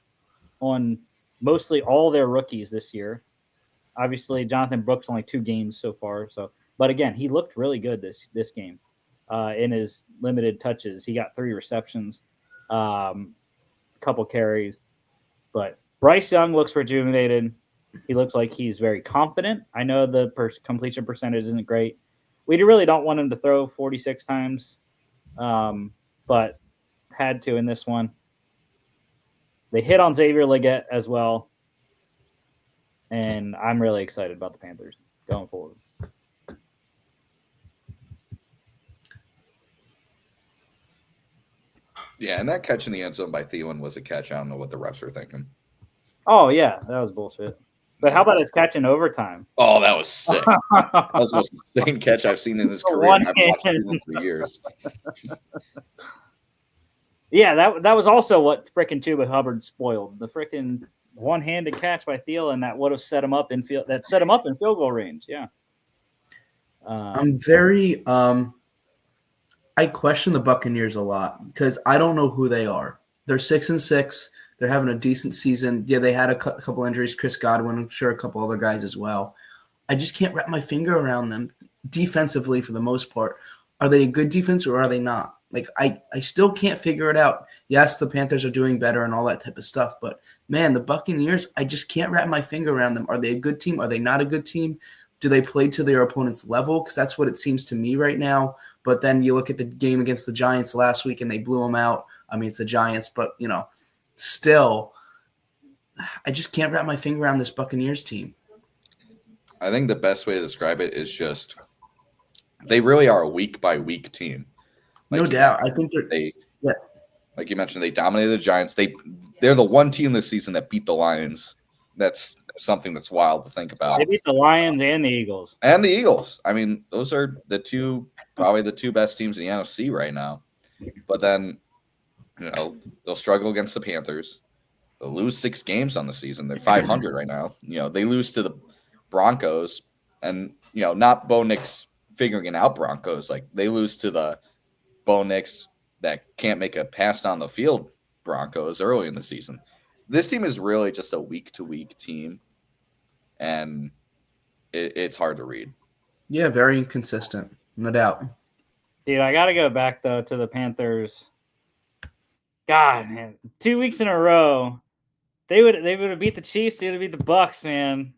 on mostly all their rookies this year. Obviously, Jonathan Brooks only 2 games so far. But again, he looked really good this game in his limited touches. He got 3 receptions, couple carries. But Bryce Young looks rejuvenated. He looks like he's very confident. I know the completion percentage isn't great. We really don't want him to throw 46 times, but had to in this one. They hit on Xavier Legette as well, and I'm really excited about the Panthers going forward. Yeah, and that catch in the end zone by Thielen was a catch. I don't know what the refs are thinking. Oh, yeah, that was bullshit. But how about his catch in overtime? Oh, that was sick. That was the most insane catch I've seen in his career. And I've watched Thielen for years. Yeah, that was also what frickin' Chuba Hubbard spoiled. The frickin' one-handed catch by Thielen that would have set him up in field goal range. Yeah. I'm very I question the Buccaneers a lot because I don't know who they are. They're 6-6. They're having a decent season. Yeah, they had a couple injuries. Chris Godwin, I'm sure a couple other guys as well. I just can't wrap my finger around them defensively for the most part. Are they a good defense or are they not? Like, I still can't figure it out. Yes, the Panthers are doing better and all that type of stuff, but, man, the Buccaneers, I just can't wrap my finger around them. Are they a good team? Are they not a good team? Do they play to their opponent's level? Because that's what it seems to me right now. But then you look at the game against the Giants last week and they blew them out. I mean, it's the Giants, but, still, I just can't wrap my finger around this Buccaneers team. I think the best way to describe it is just they really are a week-by-week team. No doubt. I think like you mentioned, they dominated the Giants. They're the one team this season that beat the Lions. That's something that's wild to think about. They beat the Lions and the Eagles. And the Eagles. I mean, those are probably the 2 best teams in the NFC right now. But then, they'll struggle against the Panthers. They'll lose 6 games on the season. They're 500 right now. They lose to the Broncos, and not Bo Nix figuring it out Broncos. Like, they lose to the Bo Nix that can't make a pass on the field Broncos early in the season. This team is really just a week-to-week team, and it's hard to read. Yeah, very inconsistent, no doubt. Dude, I got to go back, though, to the Panthers. God, man, 2 weeks in a row, they would have beat the Chiefs. They would have beat the Bucks, man.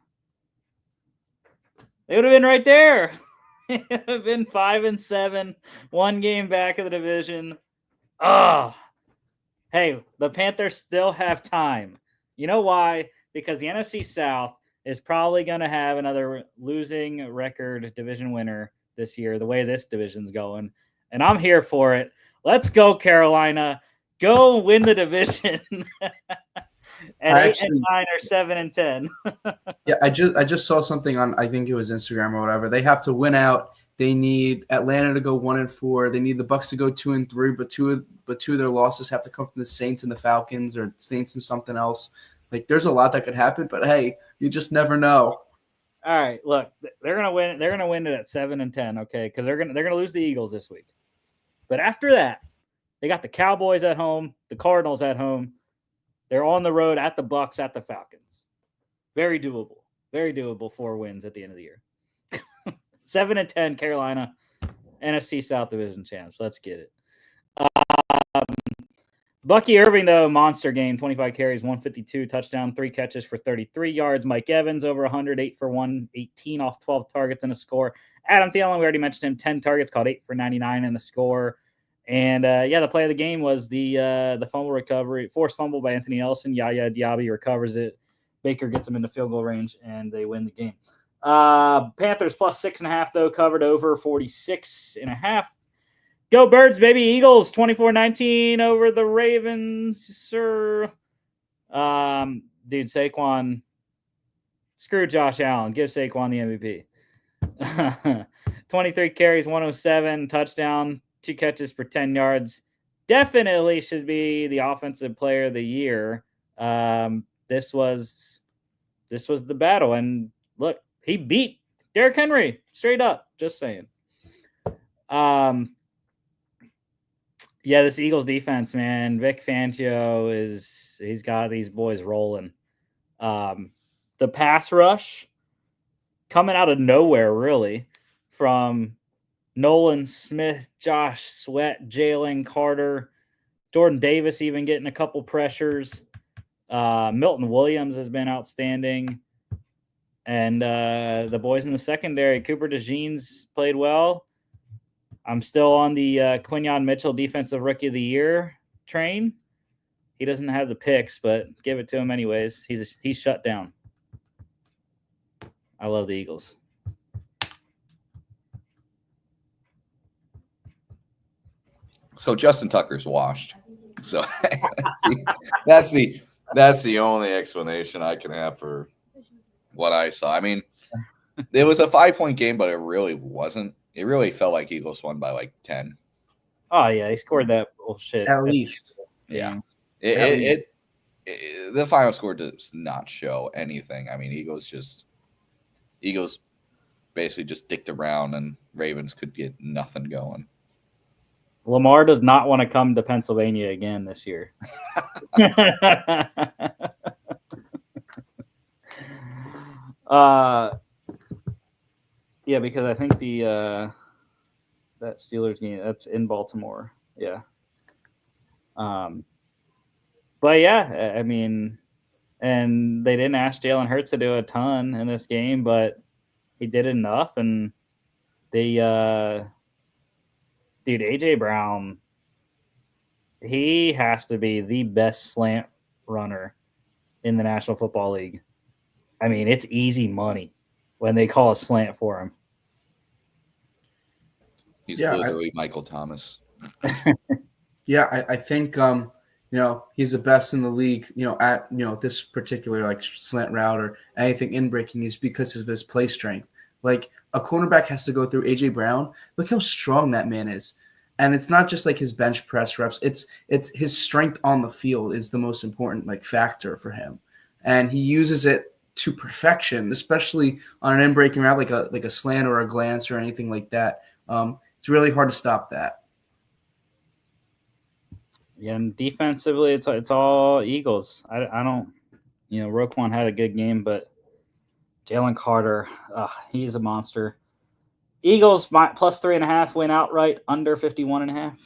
They would have been right there. It would have been 5-7, 1 game back of the division. Oh, hey, the Panthers still have time. You know why? Because the NFC South is probably going to have another losing record division winner this year, the way this division's going. And I'm here for it. Let's go, Carolina. Go win the division. And 8-9 or 7-10. Yeah, I just saw something on, I think it was Instagram or whatever. They have to win out. They need Atlanta to go 1-4. They need the Bucks to go 2-3, but two of their losses have to come from the Saints and the Falcons, or Saints and something else. Like, there's a lot that could happen, but hey, you just never know. All right, look, they're gonna win. They're gonna win it at 7-10, okay? Because they're gonna lose the Eagles this week. But after that, they got the Cowboys at home, the Cardinals at home. They're on the road at the Bucks, at the Falcons. Very doable. Very doable. 4 wins at the end of the year. 7-10, Carolina, NFC South Division champs. Let's get it. Bucky Irving, though, monster game. 25 carries, 152, touchdown, 3 catches for 33 yards. Mike Evans, over 100, 8 for 118 off 12 targets and a score. Adam Thielen, we already mentioned him, 10 targets, caught 8 for 99 and a score. And, the play of the game was the fumble recovery, forced fumble by Anthony Ellison. Yaya Diaby recovers it. Baker gets him into field goal range, and they win the game. Panthers plus 6.5, though, covered over 46.5. Go Birds, baby. Eagles, 24-19 over the Ravens, sir. Dude, Saquon, screw Josh Allen. Give Saquon the MVP. 23 carries, 107, touchdown, 2 catches for 10 yards. Definitely should be the offensive player of the year. This was the battle. And look, he beat Derrick Henry straight up. Just saying. Yeah, this Eagles defense, man. Vic Fangio he's got these boys rolling. The pass rush coming out of nowhere, really, from Nolan Smith, Josh Sweat, Jalen Carter, Jordan Davis even getting a couple pressures. Milton Williams has been outstanding. And the boys in the secondary, Cooper DeJean's played well. I'm still on the Quinyon Mitchell Defensive Rookie of the Year train. He doesn't have the picks, but give it to him anyways. He's shut down. I love the Eagles. So Justin Tucker's washed. So that's the only explanation I can have for what I saw. I mean, it was a 5-point game, but it really wasn't. It really felt like Eagles won by like 10. Oh yeah, he scored that bullshit. At least. Yeah. The final score does not show anything. I mean, Eagles basically just dicked around and Ravens could get nothing going. Lamar does not want to come to Pennsylvania again this year. Yeah, because I think that Steelers game that's in Baltimore. Yeah. But yeah, I mean, and they didn't ask Jalen Hurts to do a ton in this game, but he did enough, and dude, AJ Brown, he has to be the best slant runner in the National Football League. I mean, it's easy money when they call a slant for him. He's literally Michael Thomas. Yeah, I think he's the best in the league. At this particular like slant route or anything in breaking is because of his play strength. Like a cornerback has to go through AJ Brown. Look how strong that man is, and it's not just like his bench press reps. It's his strength on the field is the most important like factor for him, and he uses it to perfection, especially on an in breaking route like a slant or a glance or anything like that. It's really hard to stop that. Yeah, and defensively, it's all Eagles. I don't, Roquan had a good game, but Jalen Carter, he's a monster. Eagles plus 3.5 win outright under 51.5.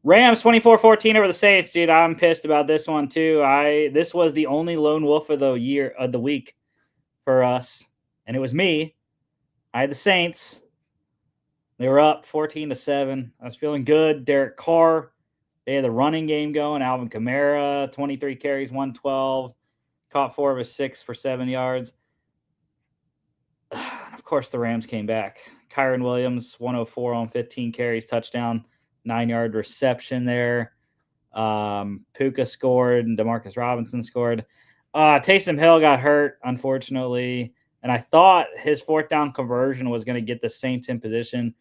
Rams 24-14 over the Saints, dude. I'm pissed about this one too. This was the only lone wolf of the week for us, and it was me. I had the Saints. They were up 14-7. I was feeling good. Derek Carr. They had the running game going. Alvin Kamara, 23 carries, 112. Caught 4 of his 6 for 7 yards. Of course, the Rams came back. Kyron Williams, 104 on 15 carries, touchdown, 9-yard reception there. Puka scored, and Demarcus Robinson scored. Taysom Hill got hurt, unfortunately. And I thought his 4th down conversion was going to get the Saints in position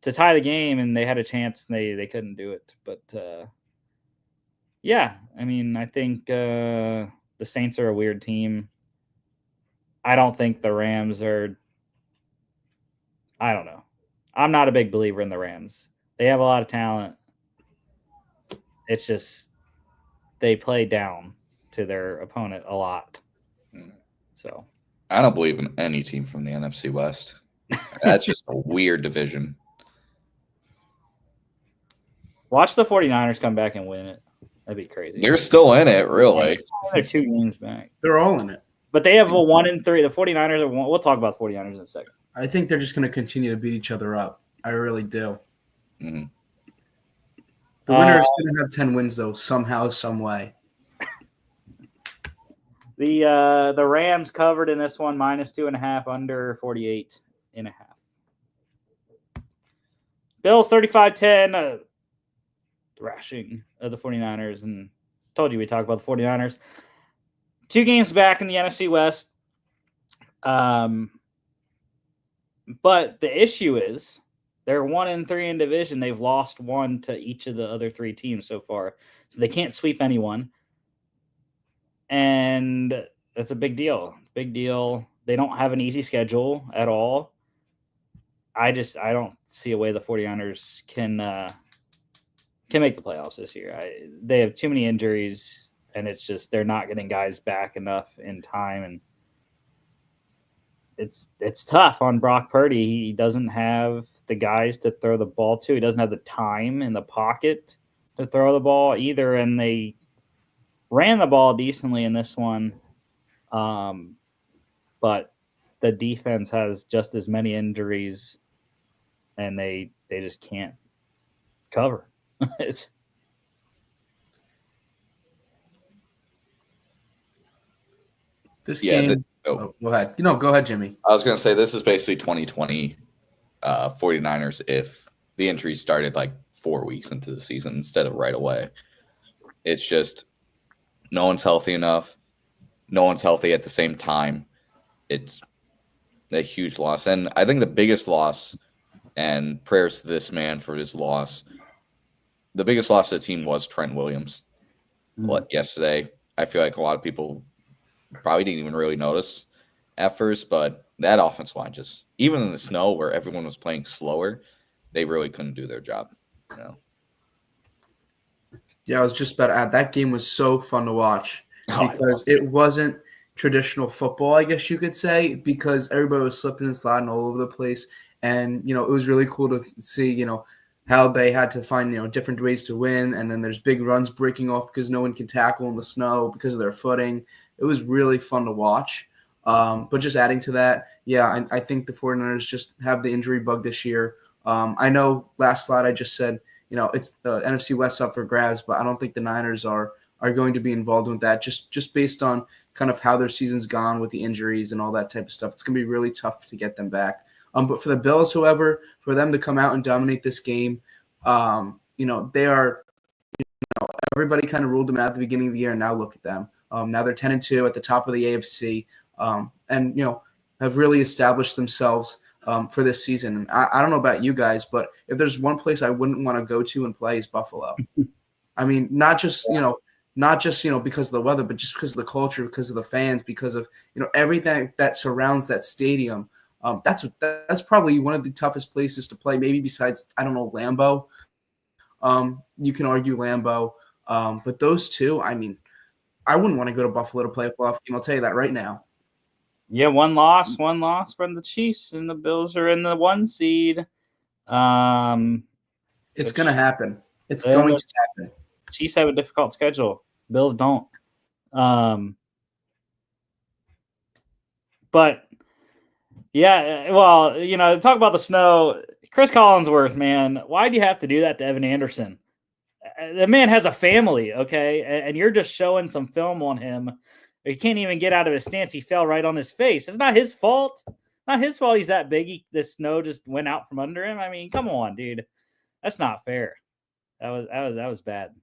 to tie the game, and they had a chance, and they couldn't do it. But, yeah, I mean, I think the Saints are a weird team. I don't think the Rams are – I don't know. I'm not a big believer in the Rams. They have a lot of talent. It's just they play down to their opponent a lot. So I don't believe in any team from the NFC West. That's just a weird division. Watch the 49ers come back and win it. That'd be crazy. They're still in it, really. They're 2 games back. They're all in it. But they have a 1-3. The 49ers are 1. We'll talk about the 49ers in a second. I think they're just going to continue to beat each other up. I really do. Mm-hmm. The winner is going to have 10 wins, though, somehow, some way. The Rams covered in this one, -2.5, under 48.5. Bills 35-10, thrashing of the 49ers. And told you we talked about the 49ers. 2 games back in the NFC West. But the issue is they're 1-3 in division. They've lost 1 to each of the other 3 teams so far. So they can't sweep anyone. And that's a big deal. Big deal. They don't have an easy schedule at all. I don't see a way the 49ers can make the playoffs this year. They have too many injuries, and it's just they're not getting guys back enough in time, and it's tough on Brock Purdy. He doesn't have the guys to throw the ball to. He doesn't have the time in the pocket to throw the ball either, and they ran the ball decently in this one, but the defense has just as many injuries, and they just can't cover. It's this game. Go ahead. Go ahead, Jimmy. I was going to say this is basically 2020 49ers if the injuries started like 4 weeks into the season instead of right away. It's just no one's healthy enough. No one's healthy at the same time. It's a huge loss. And I think the biggest loss, and prayers to this man for his loss, the biggest loss of the team was Trent Williams. Yesterday, I feel like a lot of people probably didn't even really notice at first, but that offense line just, even in the snow where everyone was playing slower, they really couldn't do their job. Yeah, I was just about to add, that game was so fun to watch because it wasn't traditional football, I guess you could say, because everybody was slipping and sliding all over the place. And, it was really cool to see, how they had to find, different ways to win. And then there's big runs breaking off because no one can tackle in the snow because of their footing. It was really fun to watch. But just adding to that, yeah, I think the 49ers just have the injury bug this year. I know last slide I just said, it's the NFC West up for grabs, but I don't think the Niners are going to be involved with that just based on kind of how their season's gone with the injuries and all that type of stuff. It's going to be really tough to get them back. But for the Bills, however, for them to come out and dominate this game, they are, everybody kind of ruled them out at the beginning of the year, and now look at them. Now they're 10-2 at the top of the AFC, and have really established themselves for this season. And I don't know about you guys, but if there's one place I wouldn't want to go to and play is Buffalo. I mean, not just because of the weather, but just because of the culture, because of the fans, because of everything that surrounds that stadium. That's probably one of the toughest places to play, maybe besides, I don't know, Lambeau. You can argue Lambeau, but those two, I mean, I wouldn't want to go to Buffalo to play a playoff game. I'll tell you that right now. Yeah, one loss from the Chiefs, and the Bills are in the 1 seed. It's going to happen. It's going to happen. Chiefs have a difficult schedule. Bills don't. But yeah, well, talk about the snow. Chris Collinsworth, man, why do you have to do that to Evan Anderson? The man has a family, okay? And you're just showing some film on him. He can't even get out of his stance. He fell right on his face. It's not his fault. Not his fault he's that big. The snow just went out from under him. I mean, come on, dude. That's not fair. That was bad.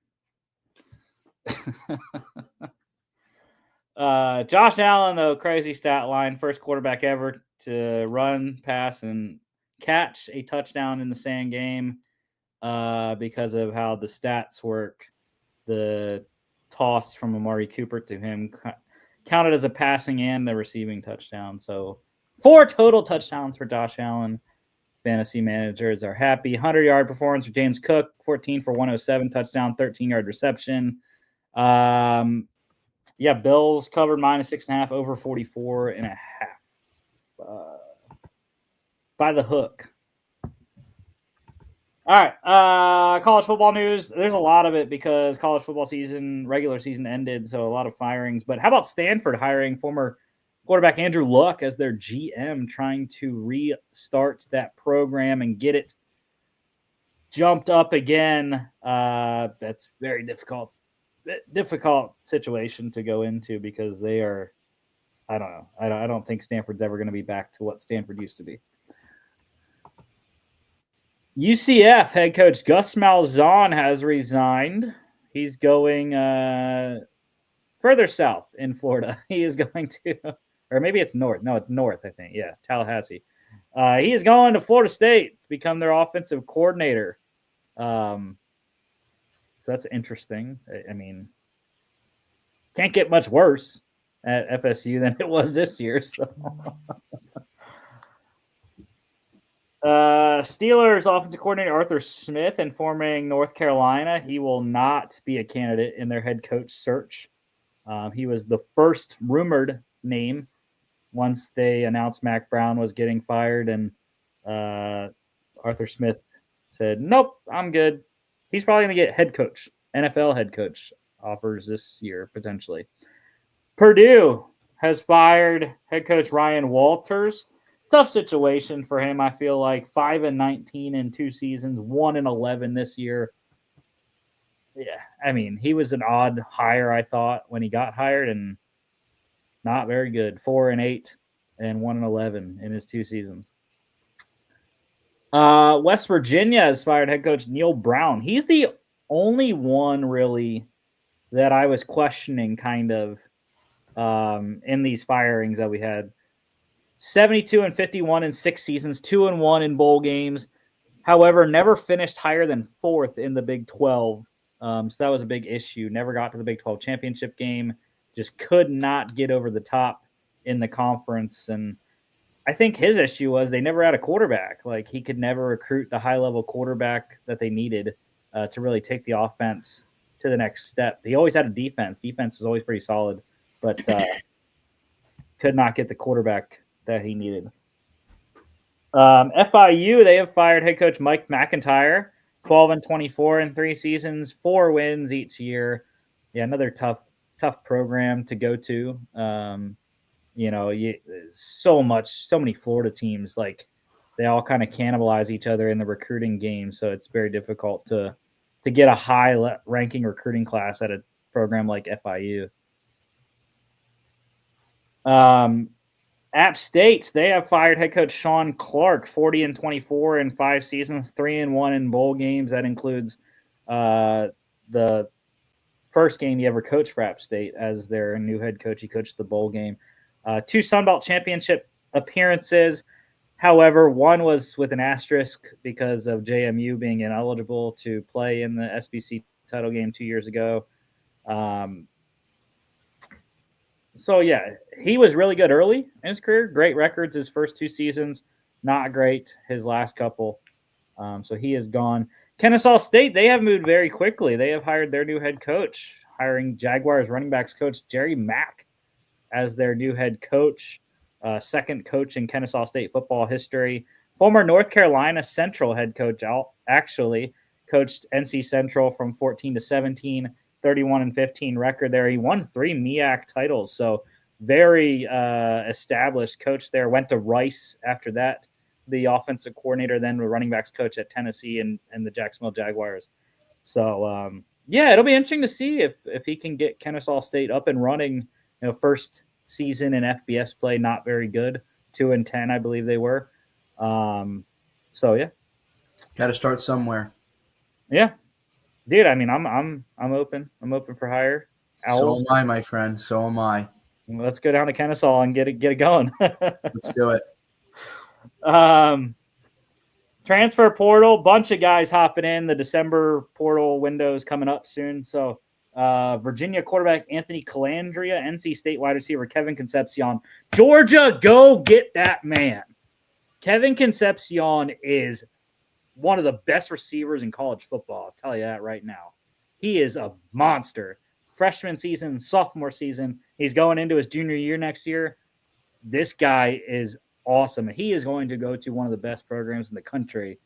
Josh Allen, though, crazy stat line. First quarterback ever to run, pass, and catch a touchdown in the same game because of how the stats work. The toss from Amari Cooper to him counted as a passing and a receiving touchdown. So 4 total touchdowns for Josh Allen. Fantasy managers are happy. 100-yard performance for James Cook, 14 for 107, touchdown, 13-yard reception. Bills covered -6.5 over 44.5 by the hook. All right, college football news. There's a lot of it because college football season, regular season ended, so a lot of firings. But how about Stanford hiring former quarterback Andrew Luck as their GM, trying to restart that program and get it jumped up again? That's very difficult situation to go into because they are, I don't know. I don't think Stanford's ever going to be back to what Stanford used to be. UCF head coach Gus Malzahn has resigned. He's going further south in Florida. He is going to, or maybe it's north. No, it's north, I think. Yeah, Tallahassee. He is going to Florida State to become their offensive coordinator. So that's interesting. I mean, can't get much worse at FSU than it was this year. So. Steelers offensive coordinator Arthur Smith informing North Carolina he will not be a candidate in their head coach search. He was the first rumored name once they announced Mac Brown was getting fired, and Arthur Smith said, "Nope, I'm good." He's probably going to get head coach, NFL head coach offers this year potentially. Purdue has fired head coach Ryan Walters. Tough situation for him. I feel like 5-19 in 2 seasons, 1-11 this year. Yeah, I mean, he was an odd hire, I thought, when he got hired, and not very good. 4-8 and 1-11 in his 2 seasons. West Virginia has fired head coach Neil Brown. He's the only one really that I was questioning kind of in these firings that we had. 72-51 in 6 seasons, 2-1 in bowl games. However, never finished higher than 4th in the Big 12. So that was a big issue. Never got to the Big 12 championship game. Just could not get over the top in the conference. And I think his issue was they never had a quarterback. Like, he could never recruit the high-level quarterback that they needed to really take the offense to the next step. He always had a defense. Defense is always pretty solid, but could not get the quarterback that he needed. FIU, they have fired head coach Mike McIntyre, 12-24 in 3 seasons, 4 wins each year. Yeah, another tough program to go to. So many Florida teams, like, they all kind of cannibalize each other in the recruiting game, so it's very difficult to get a high ranking recruiting class at a program like FIU. App State, they have fired head coach Sean Clark, 40-24 in 5 seasons, 3-1 in bowl games. That includes the first game he ever coached for App State as their new head coach. He coached the bowl game. 2 Sun Belt championship appearances. However, one was with an asterisk because of JMU being ineligible to play in the SBC title game 2 years ago. So, yeah, he was really good early in his career. Great records his first 2 seasons. Not great his last couple. So he is gone. Kennesaw State, they have moved very quickly. They have hired their new head coach, hiring Jaguars running backs coach Jerry Mack as their new head coach. Second coach in Kennesaw State football history. Former North Carolina Central head coach actually coached NC Central from 14-17. 31-15 record there. He won 3 MEAC titles, so very established coach there. Went to Rice after that, the offensive coordinator, then the running backs coach at Tennessee and the Jacksonville Jaguars. So, yeah, it'll be interesting to see if he can get Kennesaw State up and running. First season in FBS play, not very good. 2-10, I believe they were. So, yeah. Got to start somewhere. Yeah. Dude, I mean, I'm open. I'm open for hire. So am I, my friend. So am I. Let's go down to Kennesaw and get it going. Let's do it. Transfer portal, bunch of guys hopping in. The December portal window is coming up soon. So, Virginia quarterback Anthony Calandria, NC State wide receiver Kevin Concepcion. Georgia, go get that man. Kevin Concepcion is one of the best receivers in college football. I'll tell you that right now. He is a monster. Freshman season, sophomore season. He's going into his junior year next year. This guy is awesome. He is going to go to one of the best programs in the country.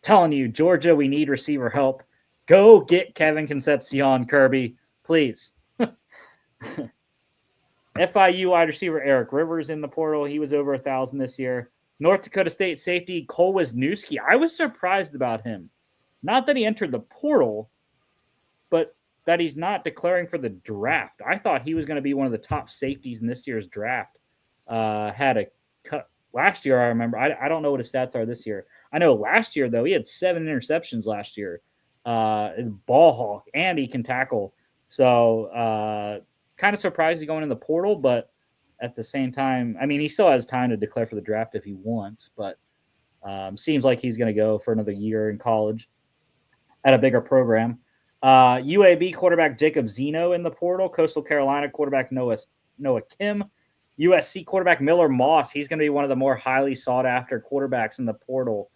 Telling you, Georgia, we need receiver help. Go get Kevin Concepcion, Kirby, please. FIU wide receiver Eric Rivers in the portal. He was over 1,000 this year. North Dakota State safety Cole Wisniewski. I was surprised about him. Not that he entered the portal, but that he's not declaring for the draft. I thought he was going to be one of the top safeties in this year's draft. Had a cut last year, I remember. I don't know what his stats are this year. I know last year, though, he had 7 interceptions last year. Is ball hawk, and he can tackle. So kind of surprised he's going in the portal, but at the same time, I mean, he still has time to declare for the draft if he wants, but seems like he's going to go for another year in college at a bigger program. UAB quarterback Jacob Zeno in the portal. Coastal Carolina quarterback Noah Kim. USC quarterback Miller Moss. He's going to be one of the more highly sought after quarterbacks in the portal.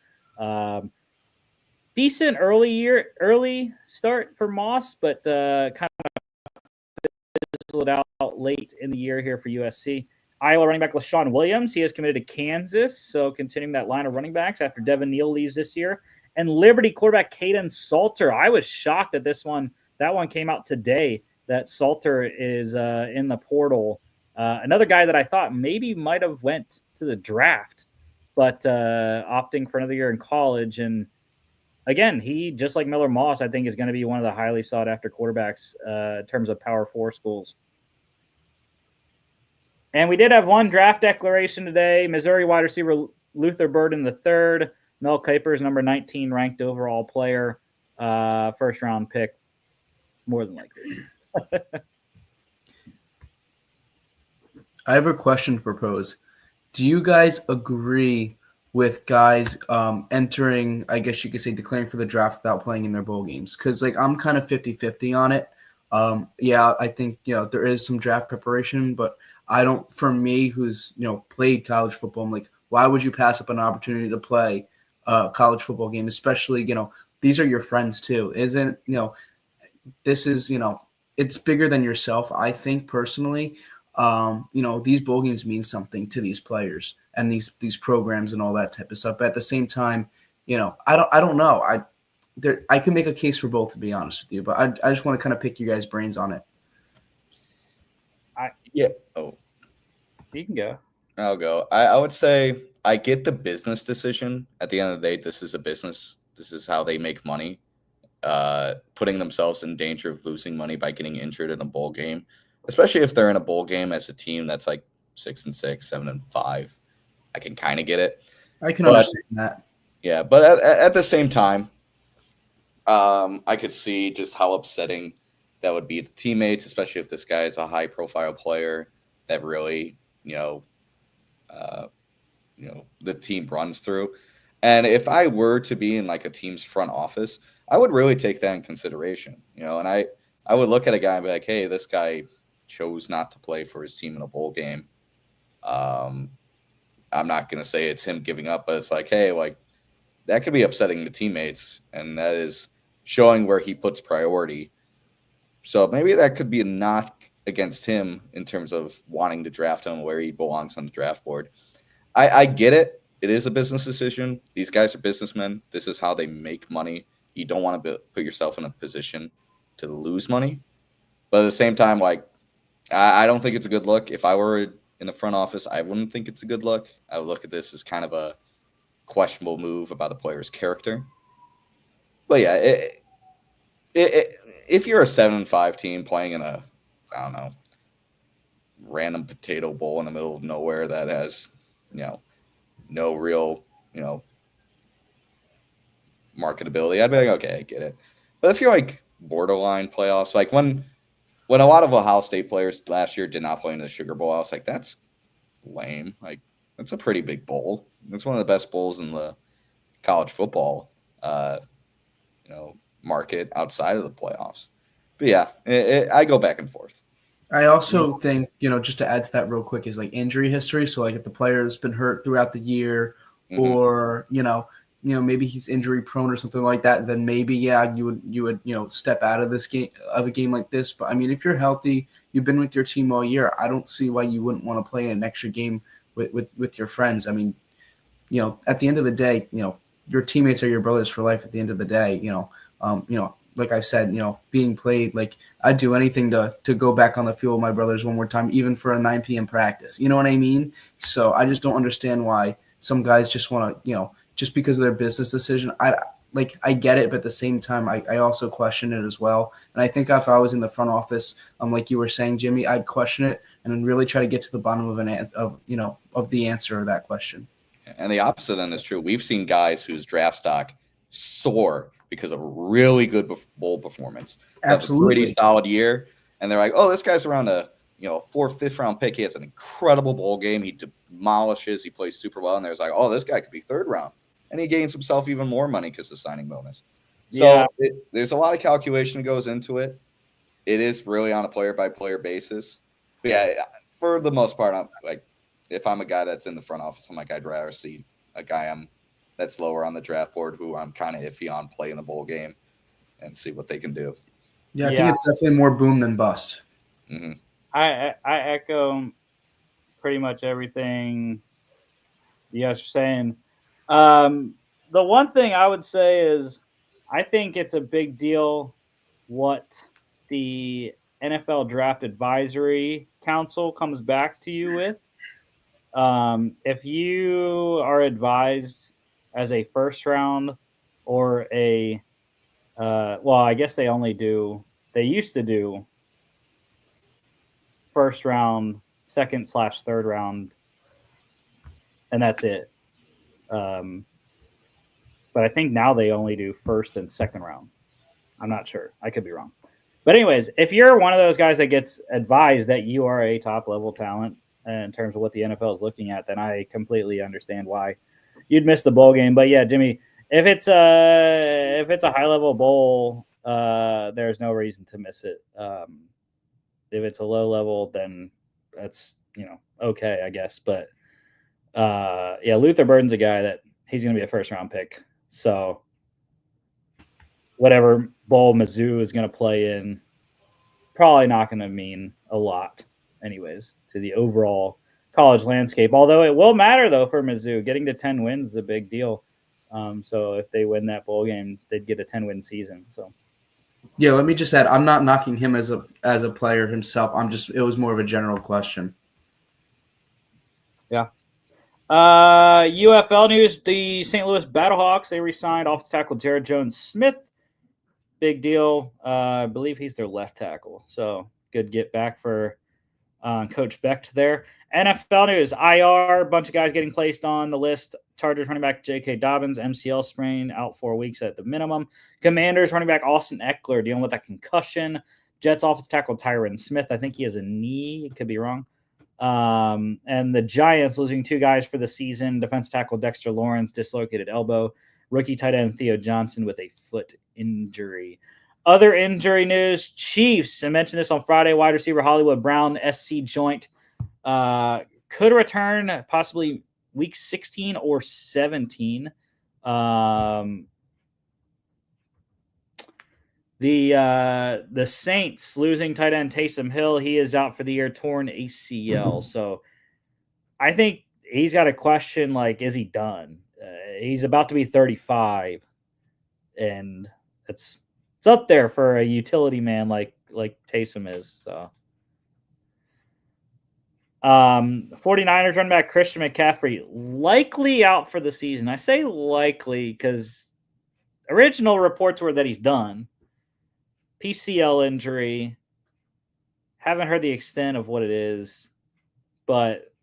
Decent early start for Moss, but kind of fizzled out late in the year here for USC. Iowa running back LaShawn Williams, he is committed to Kansas, so continuing that line of running backs after Devin Neal leaves this year. And Liberty quarterback Caden Salter. I was shocked at this one. That one came out today that Salter is in the portal. Another guy that I thought maybe might have went to the draft, but opting for another year in college. And again, he, just like Miller Moss, I think is going to be one of the highly sought after quarterbacks in terms of Power 4 schools. And we did have one draft declaration today. Missouri wide receiver Luther Burden III. Mel Kiper's number 19 ranked overall player. First round pick, more than likely. I have a question to propose. Do you guys agree with guys entering, I guess you could say, declaring for the draft without playing in their bowl games? Because I'm kind of 50-50 on it. I think there is some draft preparation, but I don't. For me, who's played college football, I'm like, why would you pass up an opportunity to play a college football game? Especially these are your friends too, isn't this is it's bigger than yourself. I think personally, these bowl games mean something to these players and these programs and all that type of stuff. But at the same time, I don't know. I can make a case for both, to be honest with you, but I just want to kind of pick you guys' brains on it. You can go. I'll go. I would say I get the business decision. At the end of the day, this is a business. This is how they make money. Putting themselves in danger of losing money by getting injured in a bowl game, especially if they're in a bowl game as a team that's like 6-6, 7-5. I can kind of get it. I can understand that. Yeah, but at the same time, I could see just how upsetting that would be to teammates, especially if this guy is a high-profile player that really, the team runs through. And if I were to be in like a team's front office, I would really take that in consideration, and I would look at a guy and be like, hey, this guy chose not to play for his team in a bowl game. I'm not going to say it's him giving up, but it's like, hey, like that could be upsetting to teammates, and that is showing where he puts priority. So maybe that could be a knock against him in terms of wanting to draft him where he belongs on the draft board. I get it. It is a business decision. These guys are businessmen. This is how they make money. You don't want to put yourself in a position to lose money. But at the same time, like, I don't think it's a good look. If I were in the front office, I wouldn't think it's a good look. I would look at this as kind of a questionable move about the player's character. But yeah, if you're a 7-5 team playing in a, I don't know, random potato bowl in the middle of nowhere that has, no real, marketability, I'd be like, okay, I get it. But if you're like borderline playoffs, like when a lot of Ohio State players last year did not play in the Sugar Bowl, I was like, that's lame. Like, that's a pretty big bowl. It's one of the best bowls in the college football, market outside of the playoffs. But yeah, I go back and forth. I also think, just to add to that real quick, is like injury history. So like if the player's been hurt throughout the year, or maybe he's injury prone or something like that, then maybe you would step out of this game, of a game like this. But I mean, if you're healthy, you've been with your team all year, I don't see why you wouldn't want to play an extra game with your friends. I mean, at the end of the day, your teammates are your brothers for life. At the end of the day, like I've said, being played, like I'd do anything to go back on the field with my brothers one more time, even for a 9 p.m. practice. You know what I mean? So I just don't understand why some guys just want to, just because of their business decision. I get it, but at the same time, I also question it as well. And I think if I was in the front office, like you were saying, Jimmy, I'd question it and then really try to get to the bottom of the answer of that question. And the opposite end is true. We've seen guys whose draft stock soar because of a really good bowl performance. Absolutely. A pretty solid year. And they're like, oh, this guy's around a 4th, 5th round pick. He has an incredible bowl game. He demolishes. He plays super well. And there's like, oh, this guy could be 3rd round. And he gains himself even more money because of signing bonus. So there's a lot of calculation that goes into it. It is really on a player-by-player basis. But yeah, for the most part, I'm like, if I'm a guy that's in the front office, I'm like, I'd rather see a guy that's lower on the draft board who I'm kind of iffy on play in the bowl game and see what they can do. Yeah, I think it's definitely more boom than bust. Mm-hmm. I echo pretty much everything you guys are saying. The one thing I would say is I think it's a big deal what the NFL Draft Advisory Council comes back to you with. If you are advised as a first round or a well, I guess they used to do first round, second/third round, and that's it. But I think now they only do first and second round. I'm not sure. I could be wrong. But anyways, if you're one of those guys that gets advised that you are a top level talent in terms of what the NFL is looking at, then I completely understand why you'd miss the bowl game. But yeah, Jimmy, if it's a high level bowl, there's no reason to miss it. If it's a low level, then that's okay, I guess. But yeah, Luther Burden's a guy that he's going to be a first round pick. So whatever bowl Mizzou is going to play in, probably not going to mean a lot, anyways, to the overall college landscape. Although it will matter though for Mizzou. Getting to 10 wins is a big deal. So if they win that bowl game, they'd get a 10-win season. So. Yeah, let me just add, I'm not knocking him as a player himself. It was more of a general question. Yeah. UFL news, the St. Louis Battlehawks, they re-signed offensive tackle Jared Jones-Smith. Big deal. I believe he's their left tackle. So good get back for Coach Becht there. NFL news, IR, bunch of guys getting placed on the list. Chargers running back J.K. Dobbins, MCL sprain, out 4 weeks at the minimum. Commanders running back Austin Eckler dealing with that concussion. Jets offensive tackle Tyron Smith. I think he has a knee. Could be wrong. And the Giants losing 2 guys for the season. Defense tackle Dexter Lawrence, dislocated elbow. Rookie tight end Theo Johnson with a foot injury. Other injury news, Chiefs. I mentioned this on Friday. Wide receiver Hollywood Brown, SC joint, could return possibly week 16 or 17. The Saints losing tight end Taysom Hill. He is out for the year, torn ACL. So I think he's got a question like, is he done? He's about to be 35, and it's up there for a utility man like Taysom is. So 49ers running back Christian McCaffrey likely out for the season. I say likely because original reports were that he's done. PCL injury. Haven't heard the extent of what it is, but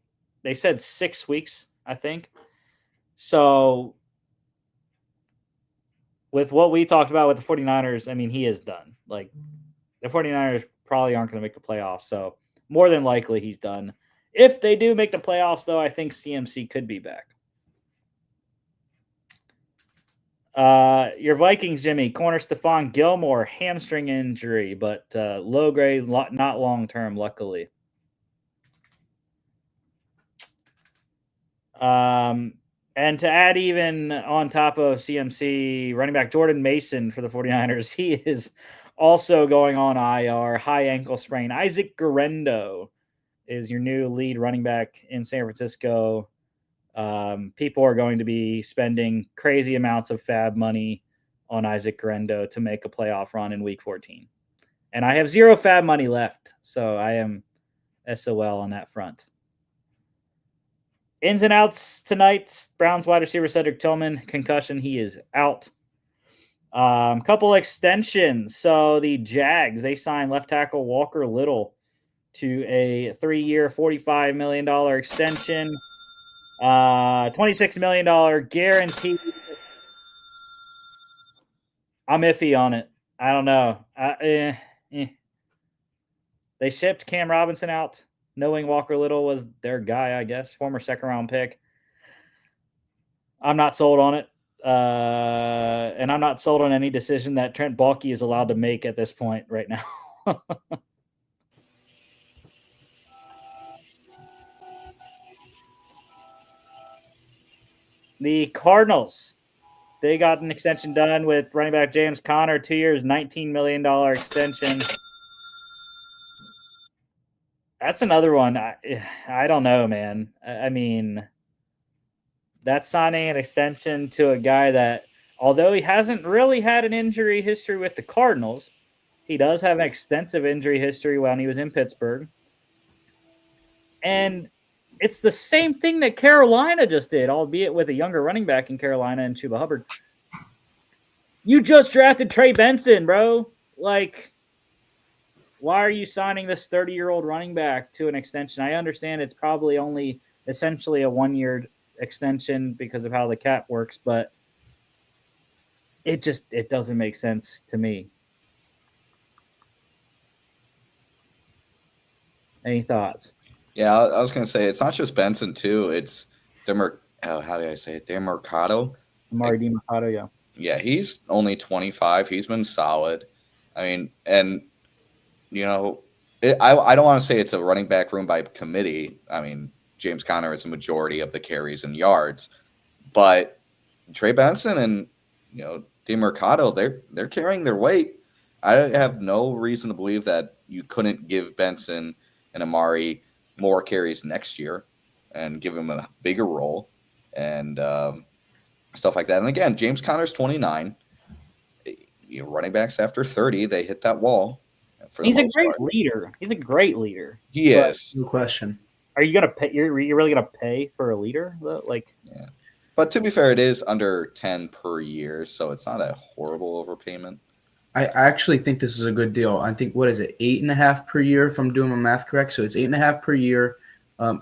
they said 6 weeks, I think. So with what we talked about with the 49ers, I mean, he is done. Like, the 49ers probably aren't going to make the playoffs, so more than likely he's done. If they do make the playoffs, though, I think CMC could be back. Your Vikings, Jimmy, corner Stephon Gilmore, hamstring injury, but low grade, not long term, luckily. And to add even on top of CMC, running back Jordan Mason for the 49ers, he is also going on IR, high ankle sprain. Isaac Guerrero is your new lead running back in San Francisco. People are going to be spending crazy amounts of fab money on Isaac Guerrero to make a playoff run in week 14. And I have 0 fab money left, so I am SOL on that front. Ins and outs tonight. Browns wide receiver Cedric Tillman, concussion. He is out. Couple extensions. So the Jags, they signed left tackle Walker Little to a 3-year, $45 million extension. $26 million guarantee. I'm iffy on it. I don't know. They shipped Cam Robinson out, knowing Walker Little was their guy, I guess, former second-round pick. I'm not sold on it. And I'm not sold on any decision that Trent Baalke is allowed to make at this point right now. The Cardinals, they got an extension done with running back James Conner, 2 years, $19 million extension. That's another one. I don't know, man. I mean, that's signing an extension to a guy that, although he hasn't really had an injury history with the Cardinals, he does have an extensive injury history when he was in Pittsburgh. And it's the same thing that Carolina just did, albeit with a younger running back in Carolina and Chuba Hubbard. You just drafted Trey Benson, bro. Like, why are you signing this 30-year-old running back to an extension? I understand it's probably only essentially a 1-year extension because of how the cap works, but it doesn't make sense to me. Any thoughts? Yeah, I was going to say, it's not just Benson, too. It's how do I say it? Demercado. Amari Demercado, yeah. Yeah, he's only 25. He's been solid. I mean, and, you know, I don't want to say it's a running back room by committee. I mean, James Conner is a majority of the carries and yards. But Trey Benson and, you know, Demercado, they're carrying their weight. I have no reason to believe that you couldn't give Benson and Amari more carries next year and give him a bigger role and stuff like that. And again, James Conner's 29. You know, running backs after 30, they hit that wall. He's a great leader. He's a great leader. He is. No question. Are you gonna pay? You're really gonna pay for a leader? Like, yeah. But to be fair, it is under 10 per year, so it's not a horrible overpayment. I actually think this is a good deal. I think, what is it, 8.5 per year if I'm doing my math correct? So it's 8.5 per year.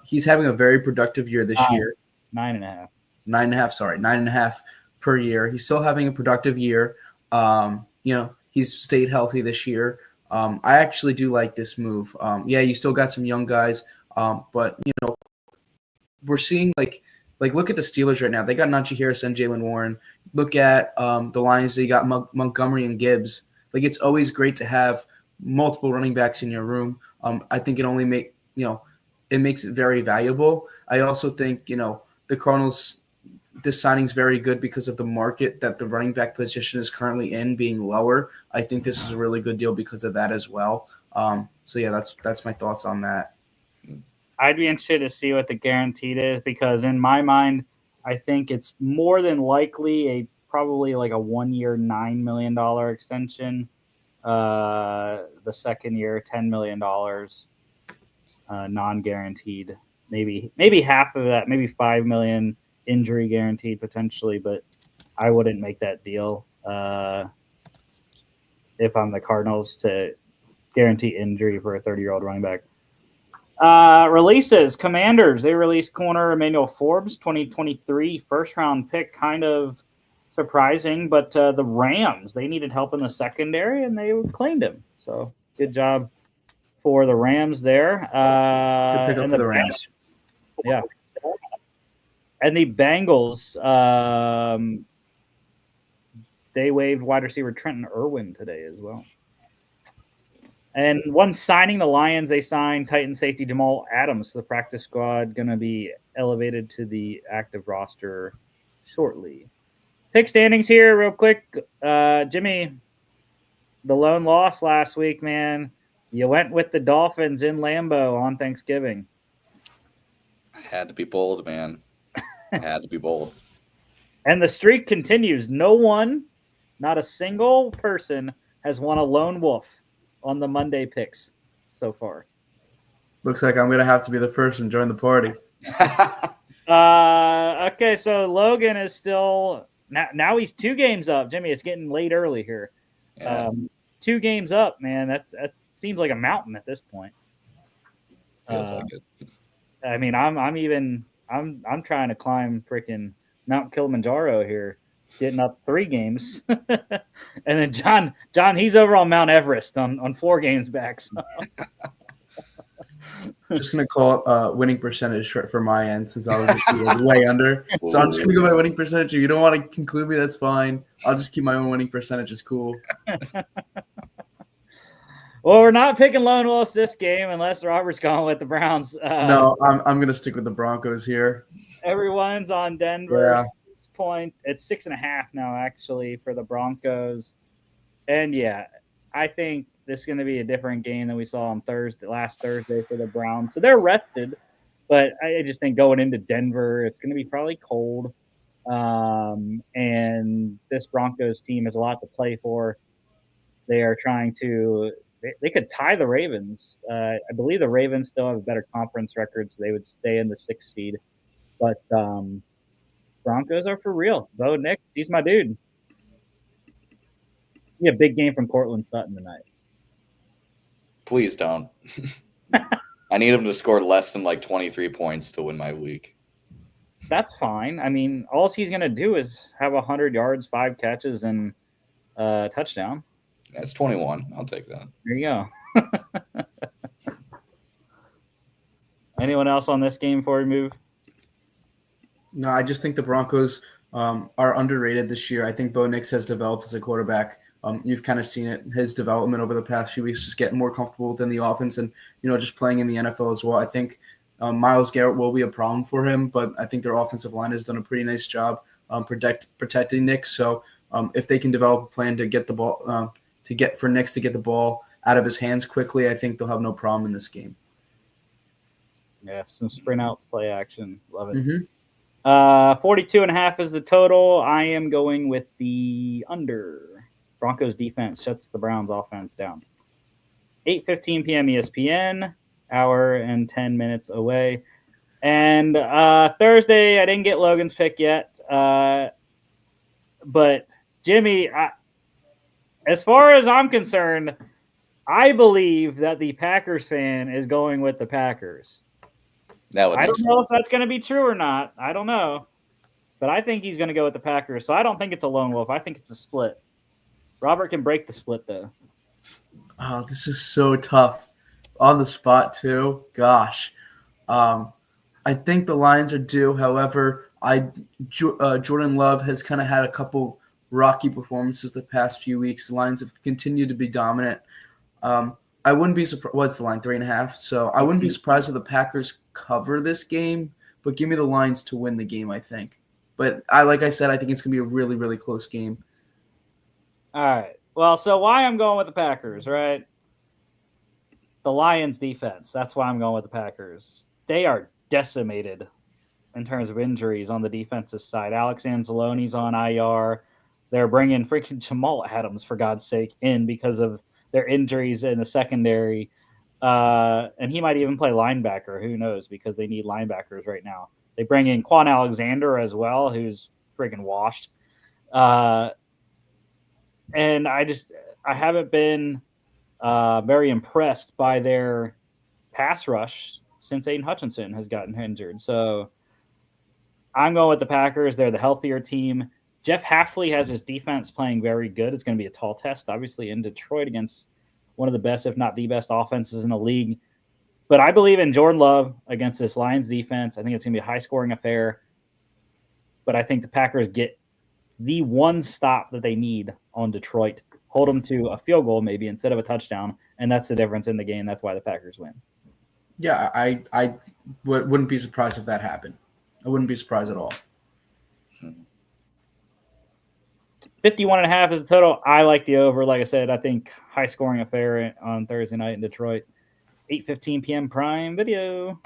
He's having a very productive year this year. 9.5. 9.5, sorry, 9.5 per year. He's still having a productive year. You know, he's stayed healthy this year. I actually do like this move. Yeah, you still got some young guys, but you know, we're seeing like look at the Steelers right now. They got Najee Harris and Jalen Warren. Look at the Lions. They got Montgomery and Gibbs. Like, it's always great to have multiple running backs in your room. I think it only makes it very valuable. I also think, you know, the Cardinals, this signing's very good because of the market that the running back position is currently in being lower. I think this is a really good deal because of that as well. So yeah, that's my thoughts on that. I'd be interested to see what the guaranteed is, because in my mind, I think it's more than likely probably like a 1-year, $9 million extension. The second year, $10 million, non-guaranteed. Maybe half of that, maybe $5 million injury guaranteed potentially, but I wouldn't make that deal if I'm the Cardinals to guarantee injury for a 30-year-old running back. Releases. Commanders, they released corner Emmanuel Forbes, 2023 first-round pick. Kind of surprising, but the Rams, they needed help in the secondary, and they claimed him. So good job for the Rams there. Good pickup for the Rams. Yeah. And the Bengals, they waived wide receiver Trenton Irwin today as well. And one signing, the Lions, they signed Titan safety Jamal Adams to the practice squad, going to be elevated to the active roster shortly. Pick standings here real quick. Jimmy, the lone loss last week, man. You went with the Dolphins in Lambeau on Thanksgiving. I had to be bold, man. I had to be bold. And the streak continues. No one, not a single person, has won a lone wolf on the Monday picks so far. Looks like I'm going to have to be the first and join the party. Okay, so Logan is still now he's 2 games up. Jimmy, it's getting late early here. Yeah. 2 games up, man. That seems like a mountain at this point. Feels like it. I mean, I'm trying to climb freaking Mount Kilimanjaro here, getting up 3 games. And then John, he's over on Mount Everest on 4 games back. So. Just going to call it winning percentage for my end, since I was just way under. So I'm just going to go by winning percentage. If you don't want to conclude me, that's fine. I'll just keep my own winning percentage. It's cool. Well, we're not picking lone wolves this game unless Robert's going with the Browns. No, I'm going to stick with the Broncos here. Everyone's on Denver. point. It's 6.5 now, actually, for the Broncos. And yeah, I think this is going to be a different game than we saw on last Thursday for the Browns. So they're rested, but I just think going into Denver, it's going to be probably cold. And this Broncos team has a lot to play for. They are trying to. They could tie the Ravens. I believe the Ravens still have a better conference record, so they would stay in the 6th seed. But Broncos are for real. Bo Nix, he's my dude. Be a big game from Cortland Sutton tonight. Please don't. I need him to score less than like 23 points to win my week. That's fine. I mean, all he's going to do is have 100 yards, 5 catches, and a touchdown. That's 21. I'll take that. There you go. Anyone else on this game before we move? No, I just think the Broncos are underrated this year. I think Bo Nix has developed as a quarterback. You've kind of seen it, his development over the past few weeks, just getting more comfortable within the offense and, just playing in the NFL as well. I think Myles Garrett will be a problem for him, but I think their offensive line has done a pretty nice job protecting Nix. So if they can develop a plan to get the ball for Nix to get the ball out of his hands quickly, I think they'll have no problem in this game. Yeah, some sprint outs, play action. Love it. Mm-hmm. 42.5 is the total. I am going with the under. Broncos defense shuts the Browns offense down. 8:15 p.m. ESPN, hour and 10 minutes away. And Thursday, I didn't get Logan's pick yet. But Jimmy, as far as I'm concerned, I believe that the Packers fan is going with the Packers. I don't know if that's going to be true or not. I don't know. But I think he's going to go with the Packers. So I don't think it's a lone wolf. I think it's a split. Robert can break the split, though. Oh, this is so tough. On the spot, too. Gosh. I think the Lions are due. However, Jordan Love has kind of had a couple rocky performances the past few weeks. The Lions have continued to be dominant. I wouldn't be surprised. What's the line? 3.5. So I wouldn't be surprised if the Packers cover this game, but give me the Lions to win the game, I think. But like I said, I think it's going to be a really, really close game. All right. Well, so why I'm going with the Packers, right? The Lions defense. That's why I'm going with the Packers. They are decimated in terms of injuries on the defensive side. Alex Anzalone's on IR. They're bringing freaking Jamal Adams, for God's sake, in because of their injuries in the secondary. And he might even play linebacker. Who knows? Because they need linebackers right now. They bring in Quan Alexander as well, who's freaking washed. And I haven't been very impressed by their pass rush since Aiden Hutchinson has gotten injured. So I'm going with the Packers. They're the healthier team. Jeff Hafley has his defense playing very good. It's going to be a tall test, obviously, in Detroit against one of the best, if not the best, offenses in the league. But I believe in Jordan Love against this Lions defense. I think it's going to be a high-scoring affair. But I think the Packers get the one stop that they need on Detroit, hold them to a field goal maybe instead of a touchdown, and that's the difference in the game. That's why the Packers win. Yeah, I wouldn't be surprised if that happened. I wouldn't be surprised at all. 51.5 is the total. I like the over. Like I said, I think high-scoring affair on Thursday night in Detroit. 8:15 p.m. Prime Video.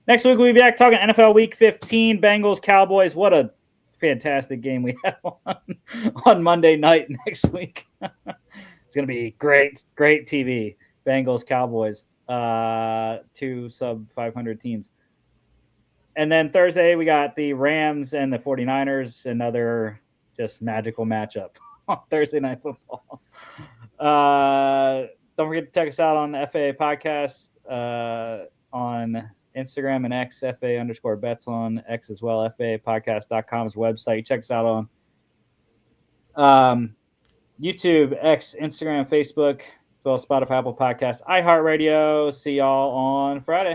Next week, we'll be back talking NFL Week 15, Bengals, Cowboys. What a fantastic game we have on Monday night next week. It's going to be great TV. Bengals, Cowboys, 2 sub-500 teams. And then Thursday, we got the Rams and the 49ers, another just magical matchup on Thursday Night Football. Don't forget to check us out on the FAA podcast on Instagram and X, FA_bets on X as well. FAApodcast.com's website. Check us out on YouTube, X, Instagram, Facebook, as well as Spotify, Apple Podcasts, iHeartRadio. See y'all on Friday.